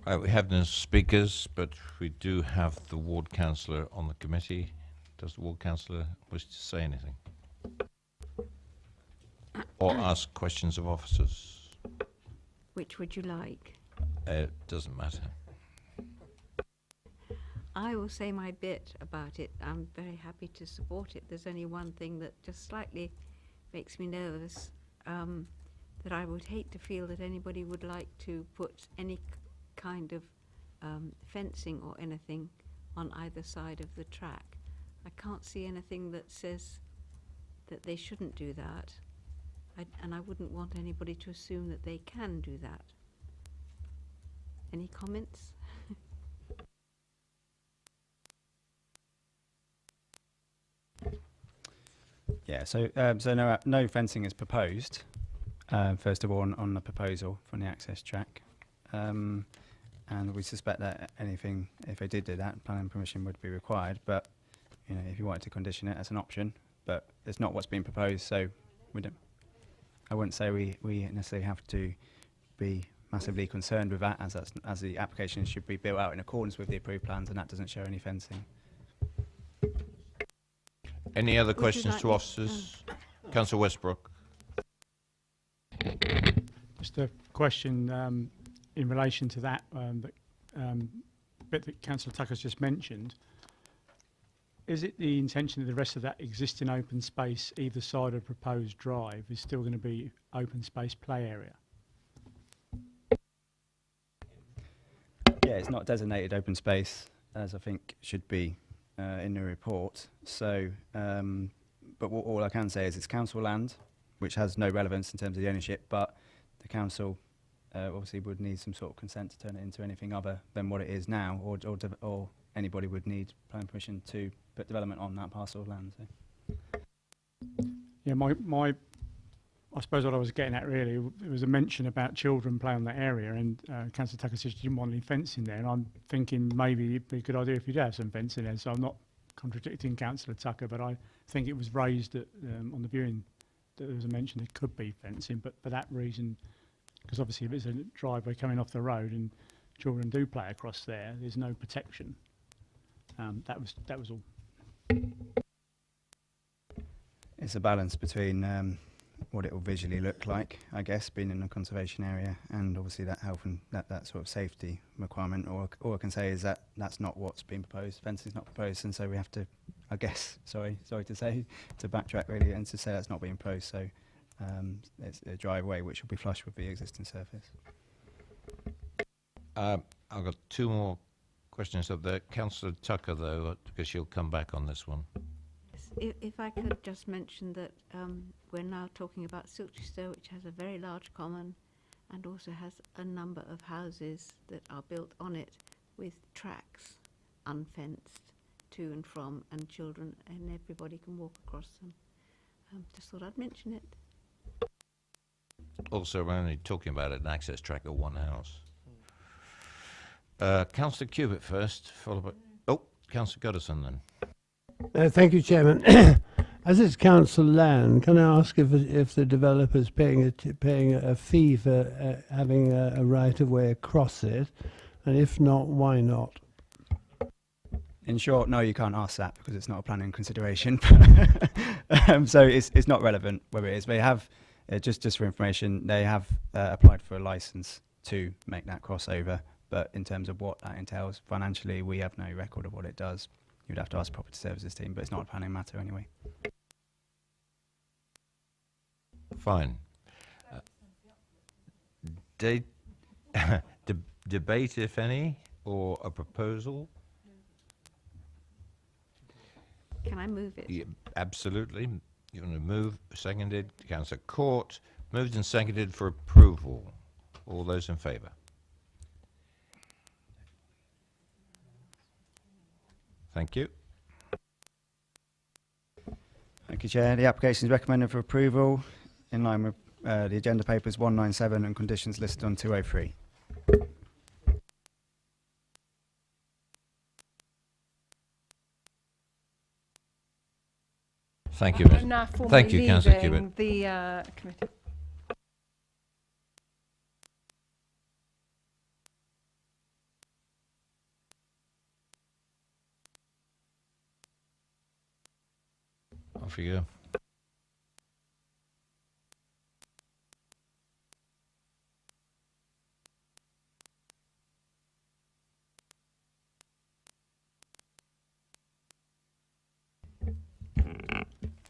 Speaker 1: Right, we have no speakers, but we do have the ward councillor on the committee. Does the ward councillor wish to say anything? Or ask questions of officers?
Speaker 8: Which would you like?
Speaker 1: It doesn't matter.
Speaker 8: I will say my bit about it. I'm very happy to support it. There's only one thing that just slightly makes me nervous, that I would hate to feel that anybody would like to put any kind of fencing or anything on either side of the track. I can't see anything that says that they shouldn't do that, and I wouldn't want anybody to assume that they can do that. Any comments?
Speaker 17: Yeah, so no fencing is proposed, first of all, on the proposal from the access track. And we suspect that anything, if they did do that, planning permission would be required. But you know, if you wanted to condition it, that's an option. But it's not what's been proposed, so we don't. I wouldn't say we necessarily have to be massively concerned with that, as the application should be built out in accordance with the approved plans, and that doesn't show any fencing.
Speaker 1: Any other questions to officers? Councillor Westbrook.
Speaker 6: Just a question in relation to that bit that Councillor Tucker's just mentioned. Is it the intention that the rest of that existing open space either side of proposed drive is still going to be open space play area?
Speaker 17: Yeah, it's not designated open space, as I think should be in the report. So, but all I can say is it's council land, which has no relevance in terms of the ownership, but the council obviously would need some sort of consent to turn it into anything other than what it is now, or anybody would need planning permission to put development on that parcel of land. So.
Speaker 6: Yeah, I suppose what I was getting at really, there was a mention about children playing on that area, and Councillor Tucker said she didn't want any fencing there, and I'm thinking maybe it'd be a good idea if you'd have some fencing there. So I'm not contradicting Councillor Tucker, but I think it was raised at, on the viewing that there was a mention there could be fencing, but for that reason, because obviously if it's a driveway coming off the road and children do play across there, there's no protection. That was all.
Speaker 17: It's a balance between what it will visually look like, I guess, being in a conservation area, and obviously that health and that sort of safety requirement. Or all I can say is that that's not what's been proposed. Fencing is not proposed, and so we have to, I guess, sorry to say, to backtrack really and to say that's not being proposed. So it's a driveway which will be flush with the existing surface.
Speaker 1: I've got two more questions of the Councillor Tucker, though, because she'll come back on this one.
Speaker 8: If I could just mention that we're now talking about Silchester, which has a very large common and also has a number of houses that are built on it with tracks, unfenced, to and from, and children and everybody can walk across them. Just thought I'd mention it.
Speaker 1: Also, we're only talking about an access track of one house. Councillor Cubitt first, followed by... Oh, Councillor Goodison then.
Speaker 15: Thank you, Chairman. As it's council land, can I ask if the developer's paying a fee for having a right of way across it, and if not, why not?
Speaker 17: In short, no, you can't ask that because it's not a planning consideration. So it's not relevant whether it is. They have, just for information, they have applied for a license to make that crossover. But in terms of what that entails financially, we have no record of what it does. You'd have to ask the property services team, but it's not a planning matter anyway.
Speaker 1: Fine. Debate, if any, or a proposal?
Speaker 8: Can I move it?
Speaker 1: Yeah, absolutely. You're going to move, seconded. Councillor Court, moved and seconded for approval. All those in favour? Thank you.
Speaker 17: Thank you, Chair. The application is recommended for approval in line with the agenda papers 197 and conditions listed on 203.
Speaker 1: Thank you, Ms.
Speaker 2: I'm now
Speaker 1: Thank you,
Speaker 2: formally
Speaker 1: Councillor
Speaker 2: leaving
Speaker 1: Cubitt.
Speaker 2: the committee.
Speaker 1: Off you go.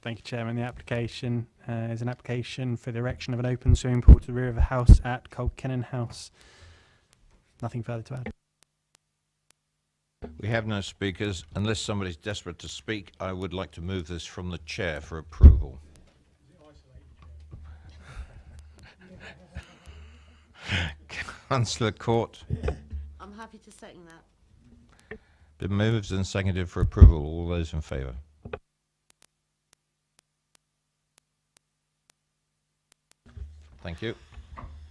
Speaker 20: Thank you, Chairman. The application is an application for the erection of an open swimming pool to the rear of a house at Colkennon House. Nothing further to add.
Speaker 1: We have no speakers. Unless somebody's desperate to speak, I would like to move this from the chair for approval. Councillor Court.
Speaker 10: I'm happy to second that.
Speaker 1: Been moved and seconded for approval. All those in favour? Thank you.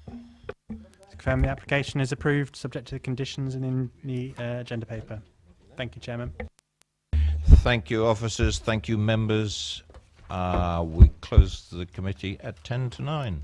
Speaker 20: To confirm the application is approved, subject to the conditions and in the agenda paper. Thank you, Chairman.
Speaker 1: Thank you, officers. Thank you, members. We close the committee at 10 to 9.